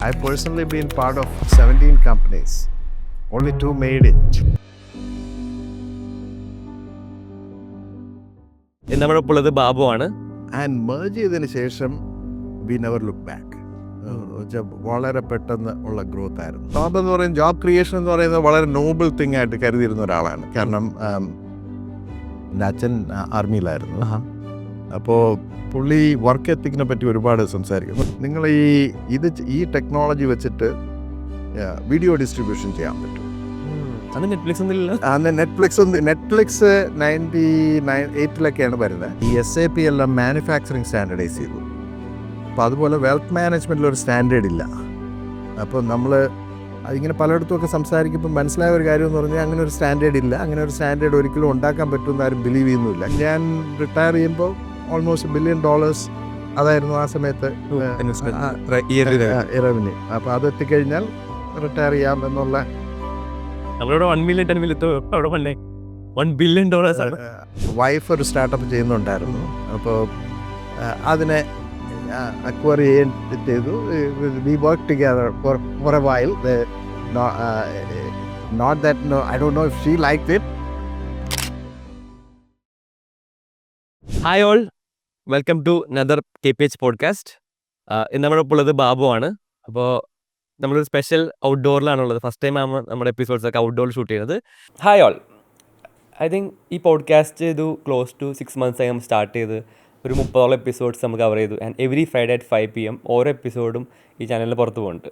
I've personally been part of 17 companies. Only 2 made it. നമ്മുടെ ഒപ്പം ഉള്ളത് ബാബു ആണ്. And merge ചെയ്തതിന് ശേഷം we never look back. വളരെ പെട്ടെന്ന് ഉള്ള ഗ്രോത്ത് ആയിരുന്നു. ജോബ് എന്ന് പറയുന്നത്, ജോബ് ക്രിയേഷൻ എന്ന് പറയുന്നത് വളരെ നോബിൾ തിങ് ആയിട്ട് കരുതിയിരുന്ന ഒരാളാണ്. കാരണം എൻ്റെ അച്ഛൻ ആർമിയിലായിരുന്നു. അപ്പോൾ പുള്ളി വർക്ക് എത്തിക്കിനെ പറ്റി ഒരുപാട് സംസാരിക്കും. നിങ്ങൾ ഈ ടെക്നോളജി വെച്ചിട്ട് വീഡിയോ ഡിസ്ട്രിബ്യൂഷൻ ചെയ്യാൻ പറ്റും. അന്ന് നെറ്റ്ഫ്ലിക്സ് ഒന്നുമില്ല. അന്ന് നെറ്റ്ഫ്ലിക്സ് 98-ലൊക്കെയാണ് വരുന്നത്. ഈ SAP എല്ലാം മാനുഫാക്ചറിങ് സ്റ്റാൻഡർഡൈസ് ചെയ്തു. അപ്പോൾ അതുപോലെ വെൽത്ത് മാനേജ്മെൻറ്റിൽ ഒരു സ്റ്റാൻഡേർഡ് ഇല്ല. അപ്പോൾ നമ്മൾ അതിങ്ങനെ പലയിടത്തുമൊക്കെ സംസാരിക്കുമ്പോൾ മനസ്സിലായ ഒരു കാര്യം എന്ന് പറഞ്ഞാൽ അങ്ങനെ ഒരു സ്റ്റാൻഡേർഡ് ഇല്ല. അങ്ങനെ ഒരു സ്റ്റാൻഡേർഡ് ഒരിക്കലും ഉണ്ടാക്കാൻ പറ്റുമെന്ന് ആരും ബിലീവ് ചെയ്യുന്നില്ല. ഞാൻ റിട്ടയർ ചെയ്യുമ്പോൾ ഓൾമോസ്റ്റ് $1 billion അതായിരുന്നു ആ സമയത്ത് റവന്യൂ. അപ്പോൾ അത് എത്തിക്കഴിഞ്ഞാൽ റിട്ടയർ ചെയ്യാം എന്നുള്ള. നമ്മളിവിടെ 1 million 10 million അവിടെ വന്നേ $1 billion ആണ്. വൈഫ് ഒരു സ്റ്റാർട്ടപ്പ് ചെയ്യുന്നുണ്ടായിരുന്നു. അപ്പോൾ അതിനെ അക്വയർ ചെയ്തു. We work together for a while. Note that I don't know if she liked it. Hi all, welcome to another KPH podcast. ഇന്ന് നമ്മുടെ ഒപ്പം ഉള്ളത് ബാബു ആണ്. അപ്പോൾ നമ്മളൊരു സ്പെഷ്യൽ ഔട്ട്ഡോറിലാണുള്ളത്. ഫസ്റ്റ് ടൈം ആണ് നമ്മുടെ എപ്പിസോഡ്സൊക്കെ ഔട്ട്ഡോറിൽ ഷൂട്ട് ചെയ്യുന്നത്. ഹായ് ഓൾ, ഐ തിങ്ക് ഈ പോഡ്കാസ്റ്റ് ചെയ്തു ക്ലോസ് ടു 6 months ആയി നമ്മൾ സ്റ്റാർട്ട് ചെയ്ത് ഒരു 30 എപ്പിസോഡ്സ് നമുക്ക് കവർ ചെയ്തു. And every Friday at 5 PM ഓരോ എപ്പിസോഡും ഈ ചാനലിൽ പുറത്ത് പോകുന്നുണ്ട്.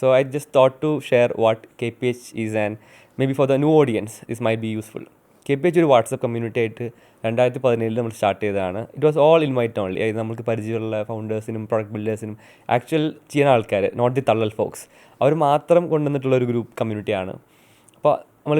So I just thought to share what KPH is and may be for the new audience this might be useful. KPH ഒരു വാട്സപ്പ് കമ്മ്യൂണിറ്റി ആയിട്ട് 2017 നമ്മൾ സ്റ്റാർട്ട് ചെയ്തതാണ്. It was all invite only. അതായത് നമുക്ക് പരിചയമുള്ള ഫൗണ്ടേഴ്സിനും പ്രൊഡക്റ്റ് ബിൽഡേഴ്സിനും ആക്ച്വൽ ചെയ്യുന്ന ആൾക്കാർ, നോട്ട് ദി തള്ളൽ ഫോക്സ്, അവർ മാത്രം കൊണ്ടുവന്നിട്ടുള്ളൊരു ഗ്രൂപ്പ് കമ്മ്യൂണിറ്റിയാണ്. അപ്പോൾ നമ്മൾ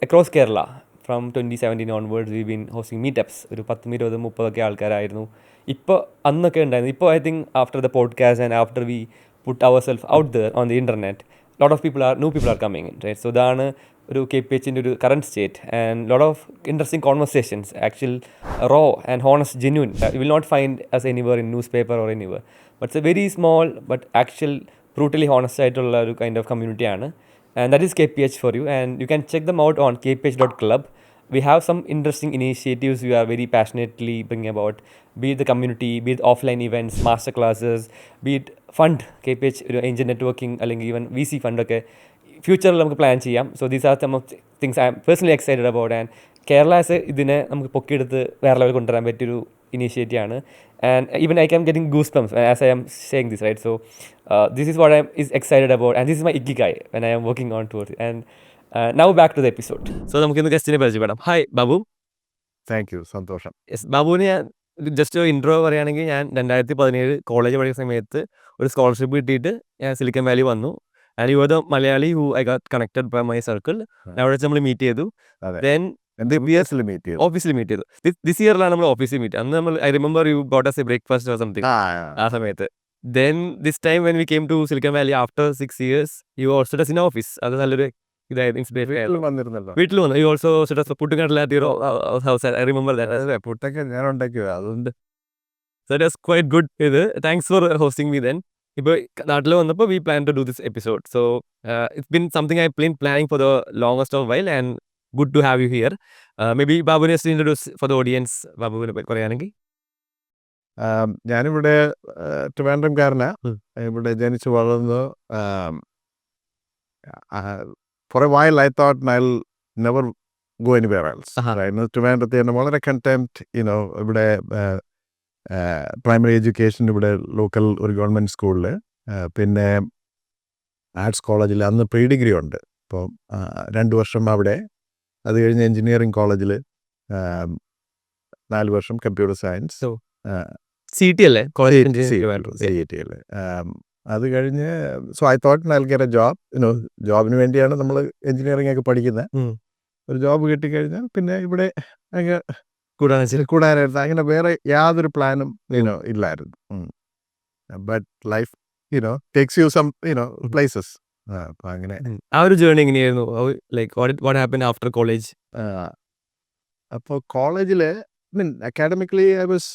across Kerala from 2017 onwards we been hosting meetups. ഒരു 10, 20, 30 ആൾക്കാരായിരുന്നു. ഇപ്പോൾ അന്നൊക്കെ ഉണ്ടായിരുന്നു. ഇപ്പോൾ I think after the podcast and after we put our self out there on the internet, lot of new people are coming in, right? So ഇതാണ് ഒരു KPHൻ്റെ ഒരു current state and lot of interesting conversations, actual raw and honest genuine. You will not find as anywhere in news paper or anywhere, but it's a very small but actual brutally honest ആയിട്ടുള്ള ഒരു kind of കമ്മ്യൂണിറ്റിയാണ്. And that is KPH for you. And you can check them out on kph.club. We have some interesting initiatives we are very passionately bringing about, be it the community, be it offline events, master classes, be it fund, KPH angel networking, അല്ലെങ്കിൽ even VC fund ഒക്കെ ഫ്യൂച്ചറിൽ നമുക്ക് plan ചെയ്യാം. So these are some of things I am personally excited about. And Kerala's ഇതിനെ നമുക്ക് പൊക്കിയെടുത്ത് വേറെ level കൊണ്ടുവരാൻ പറ്റിയൊരു ഇനീഷ്യേറ്റീവ് ആണ്. And even I can getting goose bumps as I am saying this, right? So this is what I is excited about and this is my ikigai when I am working on towards. ആൻഡ് now back to the episode. So നമുക്കിന്ന് ഗസ്റ്റിനെ പരിചയപ്പെടാം. Hi Babu. Thank you, സന്തോഷം. Yes, ബാബുവിന് ഞാൻ just intro പറയുകയാണെങ്കിൽ, ഞാൻ 2017 college പഠിക്കുന്ന സമയത്ത് ഒരു സ്കോളർഷിപ്പ് കിട്ടിയിട്ട് ഞാൻ സിലിക്കൺ വാലി വന്നു. And you are the Malayali who I got connected by my circle. അവിടെ വെച്ച് നമ്മൾ മീറ്റ് ചെയ്തു. ദെൻ ഓഫീസിൽ മീറ്റ് ചെയ്തു. ദിസ് ഇയറിലാണ് നമ്മൾ ഓഫീസിൽ മീറ്റ്. അന്ന് നമ്മൾ I remember you got us a breakfast or something ആ സമയത്ത്. Then this time when we came to Silicon Valley after 6 years you also does in office. അത് നല്ലൊരു ഇതായിരുന്നു, ഇൻസ്പിറേഷൻ വന്നിരുന്നല്ലോ. വീട്ടിൽ വന്നു. You also I remember that. പുട്ടൊക്കെ ഞാൻ ഉണ്ടാക്കിയത് അതുകൊണ്ട് ദാറ്റ് വാസ് ക്വൈറ്റ് ഗുഡ്. ഇത് thanks for hosting me. Then ഇപ്പോൾ നാട്ടിൽ വന്നപ്പോൾ we plan to do this episode. So it's bin something I been planning for the longest of while and good to have you here. Maybe ബാബുവിനെ introduce for the audience. ബാബുവിനെ പറയുകയാണെങ്കിൽ, ഞാനിവിടെ ട്രിവാൻഡ്രംകാരനാ. ഇവിടെ ജനിച്ചു വളർന്നു. For a while I thought I'll never go anywhere else. ട്രിവാൻഡ്രത്ത് തന്നെ വളരെ കണ്ടംപ്റ്റ്. ഇവിടെ പ്രൈമറി എഡ്യൂക്കേഷൻ ഇവിടെ ലോക്കൽ ഒരു ഗവൺമെൻറ് സ്കൂളിൽ, പിന്നെ ആർട്സ് കോളേജിൽ അന്ന് പ്രീ ഡിഗ്രി ഉണ്ട്. അപ്പോൾ 2 വർഷം അവിടെ. അത് കഴിഞ്ഞ് എഞ്ചിനീയറിംഗ് കോളേജിൽ 4 വർഷം കമ്പ്യൂട്ടർ സയൻസ്. CET അല്ലേ? CET. അത് കഴിഞ്ഞ് so I thought I will get A job. ജോബിന് വേണ്ടിയാണ് നമ്മൾ എഞ്ചിനീയറിംഗ് ഒക്കെ പഠിക്കുന്നത്. ഒരു ജോബ് കിട്ടിക്കഴിഞ്ഞാൽ പിന്നെ ഇവിടെ കൂടാനായിരുന്നു. അങ്ങനെ വേറെ യാതൊരു പ്ലാനും ഇല്ലായിരുന്നു. But life takes you some places. അപ്പം അങ്ങനെ ആ ഒരു ജേർണി എങ്ങനെയായിരുന്നു? Like what happen after college? അപ്പോൾ കോളേജിൽ academically I was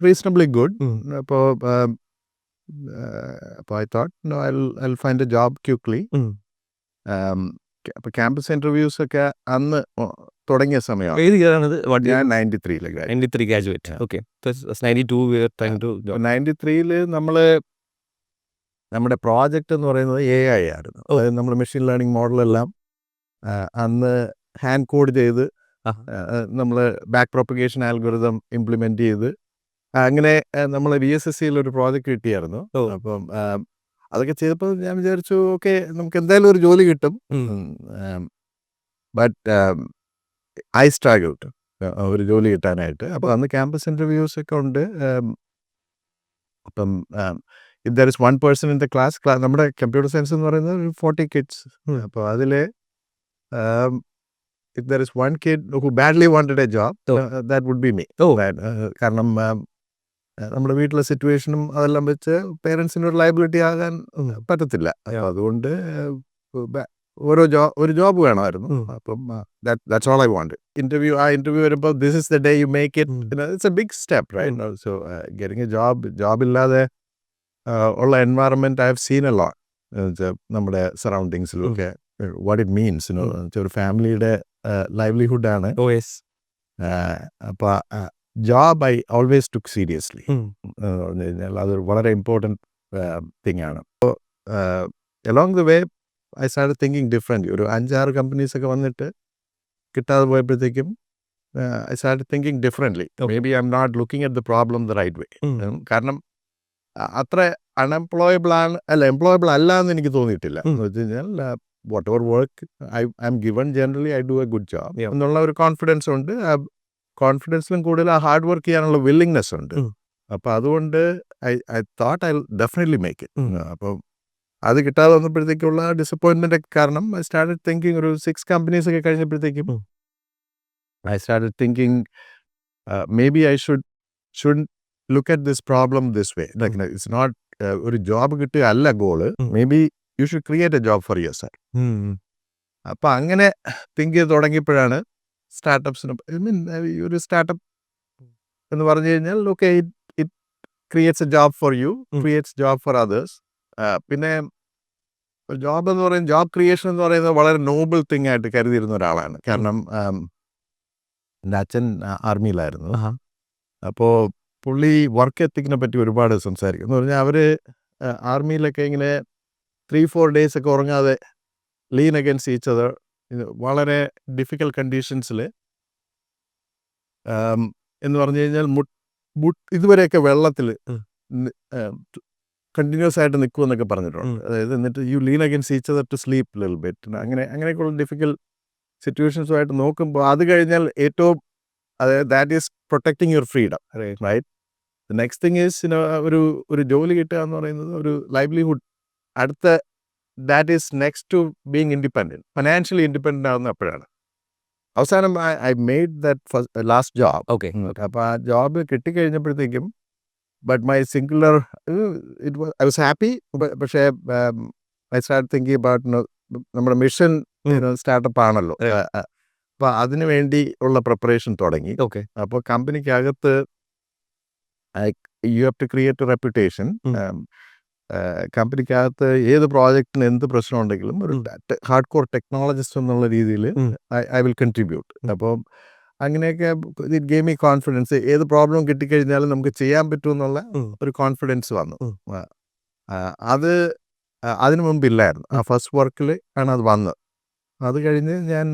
reasonably good. അപ്പോൾ അപ്പോൾ I thought no I find a job quickly. അപ്പോൾ ക്യാമ്പസ് ഇൻ്റർവ്യൂസ് ഒക്കെ അന്ന് തുടങ്ങിയ സമയമാണ്. ഏത് ഇയർ ആണത്? ഞാൻ 93-ല് graduate. 93 graduate. Okay. 92 we were trying to job. 93-ല് നമ്മൾ നമ്മുടെ പ്രോജക്റ്റ് എന്ന് പറയുന്നത് AI ആയിരുന്നു. അതായത് നമ്മൾ മെഷീൻ ലേണിംഗ് മോഡലെല്ലാം അന്ന് ഹാൻഡ് കോഡ് ചെയ്ത് നമ്മൾ ബാക്ക് പ്രൊപ്പഗേഷൻ ആൽഗോരിതം ഇംപ്ലിമെൻ്റ് ചെയ്ത് അങ്ങനെ നമ്മൾ VSSCയിൽ ഒരു പ്രോജക്റ്റ് കിട്ടിയായിരുന്നു. അപ്പം അതൊക്കെ ചെയ്തപ്പോൾ ഞാൻ വിചാരിച്ചു ഓക്കെ നമുക്ക് എന്തായാലും ഒരു ജോലി കിട്ടും. ബട്ട് ഐ സ്ട്രഗിൾഡ് ഒരു ജോലി കിട്ടാനായിട്ട്. അപ്പോൾ അന്ന് ക്യാമ്പസ് ഇൻ്റർവ്യൂസ് ഒക്കെ ഉണ്ട്. അപ്പം if there is one person in the class നമ്മുടെ കമ്പ്യൂട്ടർ സയൻസ് എന്ന് പറയുന്നത് ഒരു 40 kids. അപ്പോൾ അതിൽ if there is one kid who badly wanted a job, that would be me. കാരണം നമ്മുടെ വീട്ടിലെ സിറ്റുവേഷനും അതെല്ലാം വെച്ച് പേരൻസിന് ഒരു ലയബിലിറ്റി ആകാൻ പറ്റത്തില്ല. അപ്പം അതുകൊണ്ട് ഒരു ജോബ് വേണമായിരുന്നു. അപ്പം that's all I wanted. ആ ഇന്റർവ്യൂ വരുമ്പോൾ this is the day you make it. It's a big step, right? So getting a job ഇല്ലാതെ ഉള്ള environment I have seen a lot. നമ്മുടെ സറൗണ്ടിങ്സിലൊക്കെ what it means, ഒരു ഫാമിലിയുടെ livelihood ആണ്. അപ്പോൾ job I always took seriously. പറഞ്ഞു കഴിഞ്ഞാൽ അതൊരു വളരെ ഇമ്പോർട്ടൻറ്റ് തിങ് ആണ്. അപ്പോൾ along the way I started thinking different. ഒരു 5-6 കമ്പനീസൊക്കെ വന്നിട്ട് കിട്ടാതെ പോയപ്പോഴത്തേക്കും I started thinking differently. Maybe I'm not looking at the problem the right way. കാരണം അത്ര എംപ്ലോയബിൾ അല്ല എന്ന് എനിക്ക് തോന്നിയിട്ടില്ല. എന്ന് വെച്ച് കഴിഞ്ഞാൽ whatever work I'm given, generally I do a good job എന്നുള്ള ഒരു കോൺഫിഡൻസ് ഉണ്ട്. കോൺഫിഡൻസിലും കൂടുതൽ ആ ഹാർഡ് വർക്ക് ചെയ്യാനുള്ള വില്ലിങ്നെസ് ഉണ്ട്. അപ്പോൾ അതുകൊണ്ട് I thought I definitely make it. അപ്പം അത് കിട്ടാതെ വന്നപ്പോഴത്തേക്കുള്ള ഡിസപ്പോയിൻമെൻ്റ് ഒക്കെ കാരണം ഐ സ്റ്റാർട്ടഡ് തിങ്കിങ് ഒരു 6 കമ്പനീസ് ഒക്കെ കഴിഞ്ഞപ്പോഴത്തേക്കും I started thinking maybe I should look at this problem this way. It's not ഒരു ജോബ് കിട്ടുക അല്ല goal. Maybe you should create a job for yourself. അപ്പം അങ്ങനെ think ചെയ്ത് തുടങ്ങിയപ്പോഴാണ് സ്റ്റാർട്ടപ്സിന് ഒരു സ്റ്റാർട്ടപ്പ് എന്ന് പറഞ്ഞു കഴിഞ്ഞാൽ okay it creates A job for you, creates job for others. പിന്നെ ജോബ് എന്ന് പറയുന്നത് ജോബ് ക്രിയേഷൻ എന്ന് പറയുന്നത് വളരെ നോബിൾ തിങ് ആയിട്ട് കരുതിയിരുന്ന ഒരാളാണ്. കാരണം എൻ്റെ അച്ഛൻ ആർമിയിലായിരുന്നു. അപ്പോൾ പുള്ളി വർക്ക് എത്തിക്കിനെ പറ്റി ഒരുപാട് സംസാരിക്കും. എന്ന് പറഞ്ഞാൽ അവർ ആർമിയിലൊക്കെ ഇങ്ങനെ 3-4 days ഒക്കെ ഉറങ്ങാതെ ലീൻ അഗൻസ്റ്റ് ഈച്ച് അതർ വളരെ ഡിഫിക്കൽട്ട് കണ്ടീഷൻസിൽ എന്ന് പറഞ്ഞു കഴിഞ്ഞാൽ ഇതുവരെയൊക്കെ വെള്ളത്തിൽ കണ്ടിന്യൂസ് ആയിട്ട് നിൽക്കുമെന്നൊക്കെ പറഞ്ഞിട്ടുണ്ട്. അതായത് എന്നിട്ട് you lean against each other to sleep little bit. അങ്ങനെയൊക്കെയുള്ള ഡിഫിക്കൽട്ട് സിറ്റുവേഷൻസുമായിട്ട് നോക്കുമ്പോൾ അത് കഴിഞ്ഞാൽ ഏറ്റവും അതായത് that is protecting your freedom, right? The next thing is ഒരു ജോലി കിട്ടുക എന്ന് പറയുന്നത് ഒരു ലൈവ്ലിഹുഡ്. അടുത്ത that is next to being independent, financially independent ആകുന്ന അപ്പോഴാണ്. അവസാനം I made that last job. അപ്പോൾ ആ ജോബ് കിട്ടിക്കഴിഞ്ഞപ്പോഴത്തേക്കും but my singular I was happy. പക്ഷേ ഐ സ്റ്റാർട്ട് തിങ്കിങ് അബൌട്ട് നമ്മുടെ മിഷൻ സ്റ്റാർട്ടപ്പ് ആണല്ലോ. അപ്പോൾ അതിനു വേണ്ടി ഉള്ള പ്രിപ്പറേഷൻ തുടങ്ങി. അപ്പോൾ കമ്പനിക്കകത്ത് you have to create a reputation. കമ്പനിക്കകത്ത് ഏത് പ്രോജക്റ്റിന് എന്ത് പ്രശ്നം ഉണ്ടെങ്കിലും ഒരു ഹാർഡ് കോർ ടെക്നോളജിസ്റ്റ് എന്നുള്ള രീതിയിൽ ഐ വിൽ കൺട്രിബ്യൂട്ട്. അപ്പം അങ്ങനെയൊക്കെ ഇറ്റ് ഗേവ് മീ കോൺഫിഡൻസ്. ഏത് പ്രോബ്ലം കിട്ടിക്കഴിഞ്ഞാലും നമുക്ക് ചെയ്യാൻ പറ്റുമെന്നുള്ള ഒരു കോൺഫിഡൻസ് വന്നു. അത് അതിനു മുമ്പില്ലായിരുന്നു. ആ ഫസ്റ്റ് വർക്കിൽ ആണ് അത് വന്നത്. അത് കഴിഞ്ഞ് ഞാൻ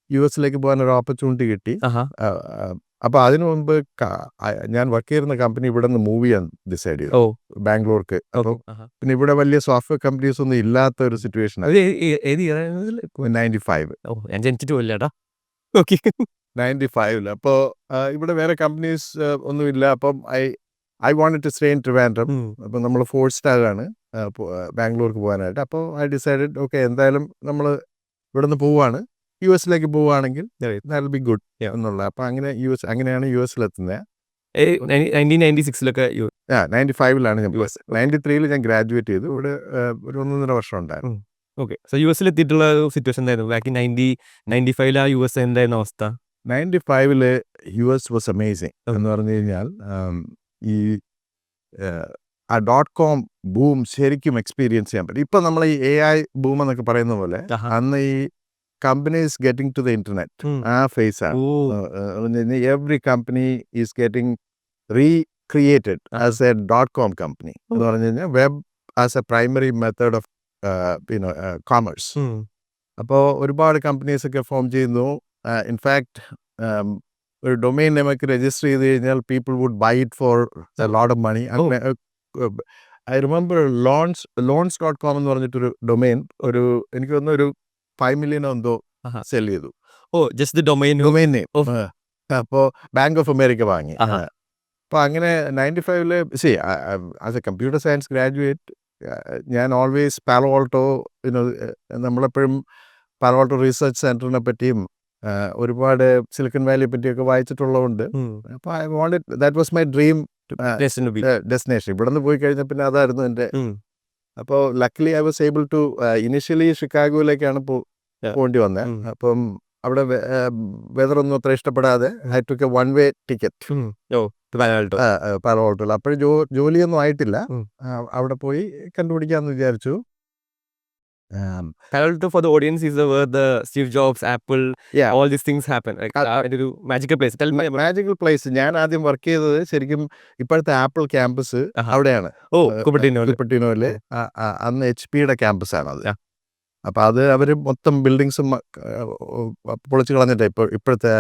US പോകാൻ ഒരു ഓപ്പർച്യൂണിറ്റി കിട്ടി. അപ്പോൾ അതിനു മുമ്പ് ഞാൻ വർക്ക് ചെയ്യുന്ന കമ്പനി ഇവിടെ നിന്ന് മൂവ് ചെയ്യാൻ ഡിസൈഡ് ചെയ്തു, ബാംഗ്ലൂർക്ക്. അപ്പോൾ പിന്നെ ഇവിടെ വലിയ സോഫ്റ്റ്വെയർ കമ്പനീസ് ഒന്നും ഇല്ലാത്ത ഒരു സിറ്റുവേഷൻ. 95 അപ്പോൾ ഇവിടെ വേറെ കമ്പനീസ് ഒന്നുമില്ല. അപ്പം I wanted to stay in Trivandrum. അപ്പം നമ്മൾ ഫോഴ്സ്ഡ് ആകാണ് ബാംഗ്ലൂർക്ക് പോകാനായിട്ട്. അപ്പോൾ ഐ ഡിസൈഡഡ് ഓക്കെ എന്തായാലും നമ്മൾ ഇവിടെ നിന്ന് പോവുകയാണ്, US പോവുകയാണെങ്കിൽ ദാറ്റ് വിൽ ബി ഗുഡ് എന്നുള്ള. അപ്പം അങ്ങനെയാണ് US എത്തുന്നത്. 1996 95 ഞാൻ US. 93 ഞാൻ ഗ്രാജുവേറ്റ് ചെയ്തു. ഇവിടെ ഒരു 1.5 വർഷം ഉണ്ടായിരുന്നു. ഓക്കെ. സോ US എത്തിയിട്ടുള്ള സിറ്റുവേഷൻ എന്തായിരുന്നു? ബാക്ക് ഇൻ 95 US എന്തായിരുന്നു അവസ്ഥ? 95 US വാസ് അമേസിങ് എന്ന് പറഞ്ഞു കഴിഞ്ഞാൽ ഈ ആ .com ബൂം ശരിക്കും എക്സ്പീരിയൻസ് ചെയ്യാൻ പറ്റും. ഇപ്പം നമ്മൾ ഈ AI ബൂം എന്നൊക്കെ പറയുന്ന പോലെ അന്ന് ഈ companies getting to the internet ആ ഫേസ് ആണ്. Every company is getting recreated as a .com company എന്ന് പറഞ്ഞു കഴിഞ്ഞാൽ web as a primary method of commerce. അപ്പോൾ ഒരുപാട് കമ്പനീസ് ഒക്കെ ഫോം ചെയ്യുന്നു. ഇൻഫാക്ട് ഒരു ഡൊമെയിൻ നമുക്ക് രജിസ്റ്റർ ചെയ്ത് കഴിഞ്ഞാൽ people would buy it for a lot of money. അങ്ങനെ ഐ റിമെമ്പർ ലോൺസ്.com എന്ന് പറഞ്ഞിട്ടൊരു ഡൊമെയിൻ എനിക്ക് തോന്നുന്നു ഒരു 5 million എന്തോ സെൽ ചെയ്തു. Just the domain name. അപ്പോൾ ബാങ്ക് ഓഫ് അമേരിക്ക വാങ്ങി. അപ്പോൾ അങ്ങനെ 95 as A computer science graduate ഞാൻ ഓൾവേസ് പാലോൾട്ടോ നമ്മളെപ്പോഴും പാലോൾട്ടോ റിസർച്ച് സെൻറ്ററിനെ പറ്റിയും ഒരുപാട് സിലിക്കൺ വാലിയെ പറ്റിയൊക്കെ വായിച്ചിട്ടുള്ളതുകൊണ്ട് അപ്പോൾ I wanted that was my dream destination. ഇവിടെ നിന്ന് പോയി കഴിഞ്ഞാൽ പിന്നെ അതായിരുന്നു എൻ്റെ. അപ്പോൾ luckily I was able to initially ഷിക്കാഗോയിലേക്കാണ് പോകേണ്ടി വന്നത്. അപ്പം അവിടെ വെതറൊന്നും അത്ര ഇഷ്ടപ്പെടാതെ I took a 1-way ticket പാലോൾട്ടോയിൽ. അപ്പോഴും ജോലിയൊന്നും ആയിട്ടില്ല. അവിടെ പോയി കണ്ടുപിടിക്കാമെന്ന് വിചാരിച്ചു. Palo Alto for the audience is where the Steve Jobs, Apple, all these things happen. Like ഒരു magical place. Tell me. Magical place. ഞാൻ ആദ്യം വർക്ക് ചെയ്തത് ശരിക്കും ഇപ്പോഴത്തെ ആപ്പിൾ ക്യാമ്പസ് അവിടെയാണ്. കുപ്പട്ടിനോയില്. അന്ന് HP ക്യാമ്പസ് ആണ് അത്. അപ്പം അത് അവർ മൊത്തം ബിൽഡിങ്സും പൊളിച്ച് കളഞ്ഞിട്ട് ഇപ്പോഴത്തെ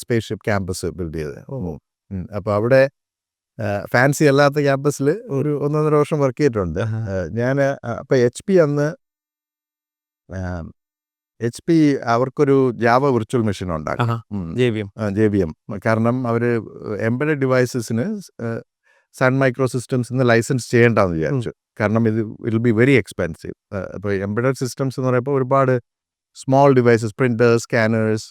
സ്പേസ് ഷിപ്പ് ക്യാമ്പസ് ബിൽഡ് ചെയ്ത്. അപ്പോൾ അവിടെ ഫാൻസി അല്ലാത്ത ക്യാമ്പസിൽ ഒരു 1.5 വർഷം വർക്ക് ചെയ്തിട്ടുണ്ട് ഞാൻ. അപ്പം HP അന്ന് അവർക്കൊരു ജാവ വിർച്വൽ മെഷീൻ ഉണ്ടാക്കും, JVM. കാരണം അവർ എംബഡഡ് ഡിവൈസസിന് സൺ മൈക്രോ സിസ്റ്റംസ് ലൈസൻസ് ചെയ്യേണ്ടെന്ന് വിചാരിച്ചു. കാരണം ഇത് വിൽ ബി വെരി എക്സ്പെൻസീവ്. അപ്പോൾ എംബഡഡ് സിസ്റ്റംസ് എന്ന് പറയുമ്പോൾ ഒരുപാട് small devices, printers, scanners,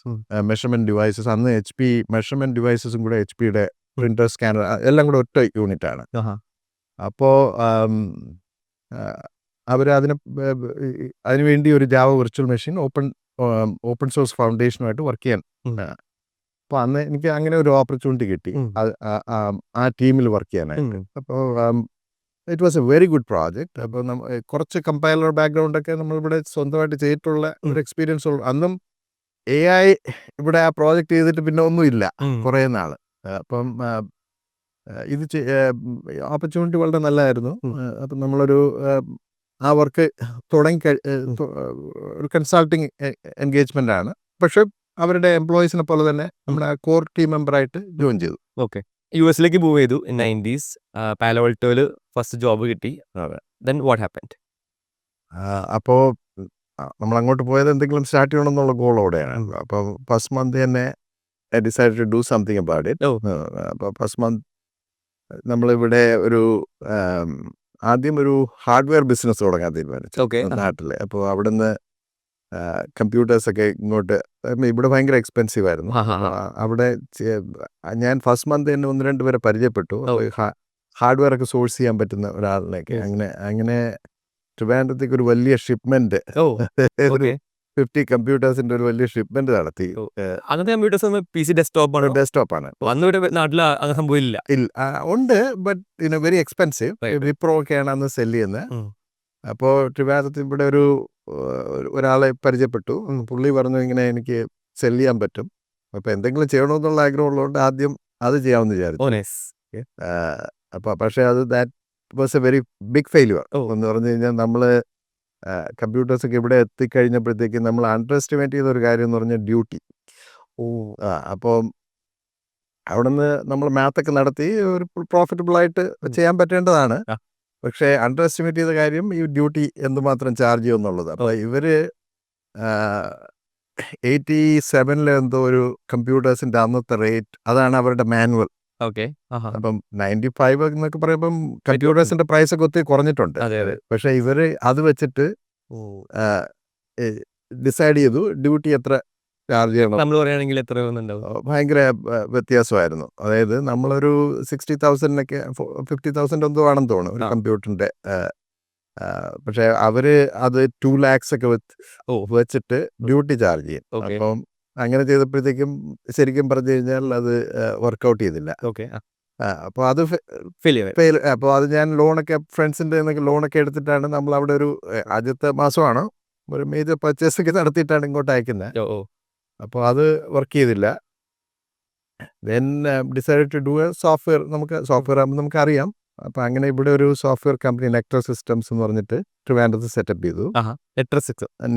measurement devices. അന്ന് HP മെഷർമെൻറ്റ് ഡിവൈസസും കൂടെ HP പ്രിന്റർ, സ്കാനർ എല്ലാം കൂടെ ഒറ്റ യൂണിറ്റാണ്. അപ്പോൾ അവർ അതിനുവേണ്ടി ഒരു Java virtual machine open source ഫൗണ്ടേഷനുമായിട്ട് വർക്ക് ചെയ്യാൻ. അപ്പോൾ അന്ന് എനിക്ക് അങ്ങനെ ഒരു ഓപ്പർച്യൂണിറ്റി കിട്ടി ആ ടീമിൽ വർക്ക് ചെയ്യാനായിട്ട്. അപ്പോൾ it was a very good project. അപ്പോൾ കുറച്ച് കമ്പൈലർ ബാക്ക്ഗ്രൗണ്ടൊക്കെ നമ്മളിവിടെ സ്വന്തമായിട്ട് ചെയ്തിട്ടുള്ള ഒരു എക്സ്പീരിയൻസ് ഉള്ളു. അന്നും AI ഇവിടെ ആ പ്രോജക്റ്റ് ചെയ്തിട്ട് പിന്നെ ഒന്നുമില്ല കുറേ നാൾ. അപ്പം ഇത് ഓപ്പർച്യൂണിറ്റി വളരെ നല്ലതായിരുന്നു. അപ്പം നമ്മളൊരു ആ വർക്ക് തുടങ്ങി ഒരു കൺസൾട്ടിങ് എൻഗേജ്മെൻ്റ് ആണ്. പക്ഷെ അവരുടെ എംപ്ലോയീസിനെ പോലെ തന്നെ നമ്മുടെ കോർ ടീം മെമ്പറായിട്ട് ജോയിൻ ചെയ്തു. ഓക്കെ. US മൂവ് ചെയ്തു in 90s. പാലോ ആൾട്ടോയിൽ ഫസ്റ്റ് ജോബ് കിട്ടി. Then what happened? അപ്പോൾ നമ്മൾ അങ്ങോട്ട് പോയത് എന്തെങ്കിലും സ്റ്റാർട്ട് ചെയ്യണമെന്നുള്ള ഗോളോടെയാണ്. അപ്പോൾ ഫസ്റ്റ് മന്ത് തന്നെ I decided to do something about it. അപ്പോൾ ഫസ്റ്റ് മന്ത് നമ്മളിവിടെ ആദ്യം ഒരു ഹാർഡ്വെയർ ബിസിനസ് തുടങ്ങാൻ തീരുമാനിച്ചു നാട്ടിൽ. അപ്പോൾ അവിടുന്ന് കമ്പ്യൂട്ടേഴ്സൊക്കെ ഇങ്ങോട്ട് ഇവിടെ ഭയങ്കര എക്സ്പെൻസീവ് ആയിരുന്നു. അവിടെ ഞാൻ ഫസ്റ്റ് മന്ത് തന്നെ 1-2 പേരെ പരിചയപ്പെട്ടു. ഹാർഡ്വെയർ ഒക്കെ സോഴ്സ് ചെയ്യാൻ പറ്റുന്ന ഒരാളിലേക്ക്. അങ്ങനെ ട്രിവാൻഡ്രത്തേക്ക് ഒരു വലിയ ഷിപ്മെന്റ് 50 കമ്പ്യൂട്ടേഴ്സിന്റെ ഒരു വലിയ ഷിപ്മെന്റ് നടത്തി. അങ്ങനത്തെ കമ്പ്യൂട്ടേഴ്സ് PC ഡെസ്ക്ടോപ്പാണ്. നാട്ടിൽ അങ്ങനെ സംഭവമില്ല. ഉണ്ട്, ബട്ട് വെരി എക്സ്പെൻസീവ്. വിപ്രോ ഒക്കെയാണ് അന്ന് സെല് ചെയ്യുന്നത്. അപ്പോൾ ട്രിവാൻഡ്രത്തിൽ ഇവിടെ ഒരാളെ പരിചയപ്പെട്ടു. പുള്ളി പറഞ്ഞു ഇങ്ങനെ എനിക്ക് സെല് ചെയ്യാൻ പറ്റും, അപ്പോൾ എന്തെങ്കിലും ചെയ്യണമെന്നുള്ള ആഗ്രഹം ഉള്ളതുകൊണ്ട് ആദ്യം അത് ചെയ്യാമെന്ന് വിചാരിച്ചു. അപ്പോൾ പക്ഷേ that was a very big failure. എന്ന് പറഞ്ഞു കഴിഞ്ഞാൽ നമ്മൾ കമ്പ്യൂട്ടേഴ്സൊക്കെ ഇവിടെ എത്തിക്കഴിഞ്ഞപ്പോഴത്തേക്കും നമ്മൾ അണ്ടർ എസ്റ്റിമേറ്റ് ചെയ്ത ഒരു കാര്യം എന്ന് പറഞ്ഞാൽ ഡ്യൂട്ടി. അപ്പോൾ അവിടെ നിന്ന് നമ്മൾ മാത്തൊക്കെ നടത്തി ഒരു പ്രോഫിറ്റബിളായിട്ട് ചെയ്യാൻ പറ്റേണ്ടതാണ്. പക്ഷേ അണ്ടർ എസ്റ്റിമേറ്റ് ചെയ്ത കാര്യം ഈ ഡ്യൂട്ടി എന്തുമാത്രം ചാർജ് ചെയ്യും എന്നുള്ളത്. അപ്പോൾ ഇവർ 87 എന്തോ ഒരു കമ്പ്യൂട്ടേഴ്സിൻ്റെ അന്നത്തെ റേറ്റ്, അതാണ് അവരുടെ മാനുവൽ. അപ്പം 95 എന്നൊക്കെ പറയുമ്പം കമ്പ്യൂട്ടേഴ്സിന്റെ പ്രൈസ് ഒക്കെ ഒത്തിരി കുറഞ്ഞിട്ടുണ്ട്. പക്ഷെ ഇവര് അത് വെച്ചിട്ട് ഡിസൈഡ് ചെയ്തു ഡ്യൂട്ടി എത്ര ചാർജ് ചെയ്യണം. ഭയങ്കര വ്യത്യാസമായിരുന്നു. അതായത് നമ്മളൊരു 60,000 50,000 എന്തോ ആണെന്ന് തോന്നുന്നു ഒരു കമ്പ്യൂട്ടറിന്റെ. പക്ഷെ അവര് അത് 2 lakhs ഒക്കെ വെച്ചിട്ട് ഡ്യൂട്ടി ചാർജ് ചെയ്യും. അപ്പം അങ്ങനെ ചെയ്തപ്പോഴത്തേക്കും ശരിക്കും പറഞ്ഞു കഴിഞ്ഞാൽ അത് വർക്കൗട്ട് ചെയ്തില്ല. അപ്പോൾ അത് ഫെയിലിയർ. ഫെയിൽ. അപ്പോൾ അത് ഞാൻ ലോണൊക്കെ ഫ്രണ്ട്സിൻ്റെ ലോണൊക്കെ എടുത്തിട്ടാണ് നമ്മൾ അവിടെ ഒരു ആദ്യത്തെ മാസമാണ് ഒരു മേജർ പർച്ചേസ് ഒക്കെ നടത്തിയിട്ടാണ് ഇങ്ങോട്ട് അയക്കുന്നത്. ഓ അപ്പോൾ അത് വർക്ക് ചെയ്തില്ല. Then decide to do a software. നമുക്ക് സോഫ്റ്റ്വെയർ ആകുമ്പോൾ നമുക്കറിയാം. അപ്പോൾ അങ്ങനെ ഇവിടെ ഒരു സോഫ്റ്റ്വെയർ കമ്പനി നെക്ടർ സിസ്റ്റംസ് എന്ന് പറഞ്ഞിട്ട് ട്രിവാൻഡ്രത്ത് സെറ്റപ്പ് ചെയ്തു.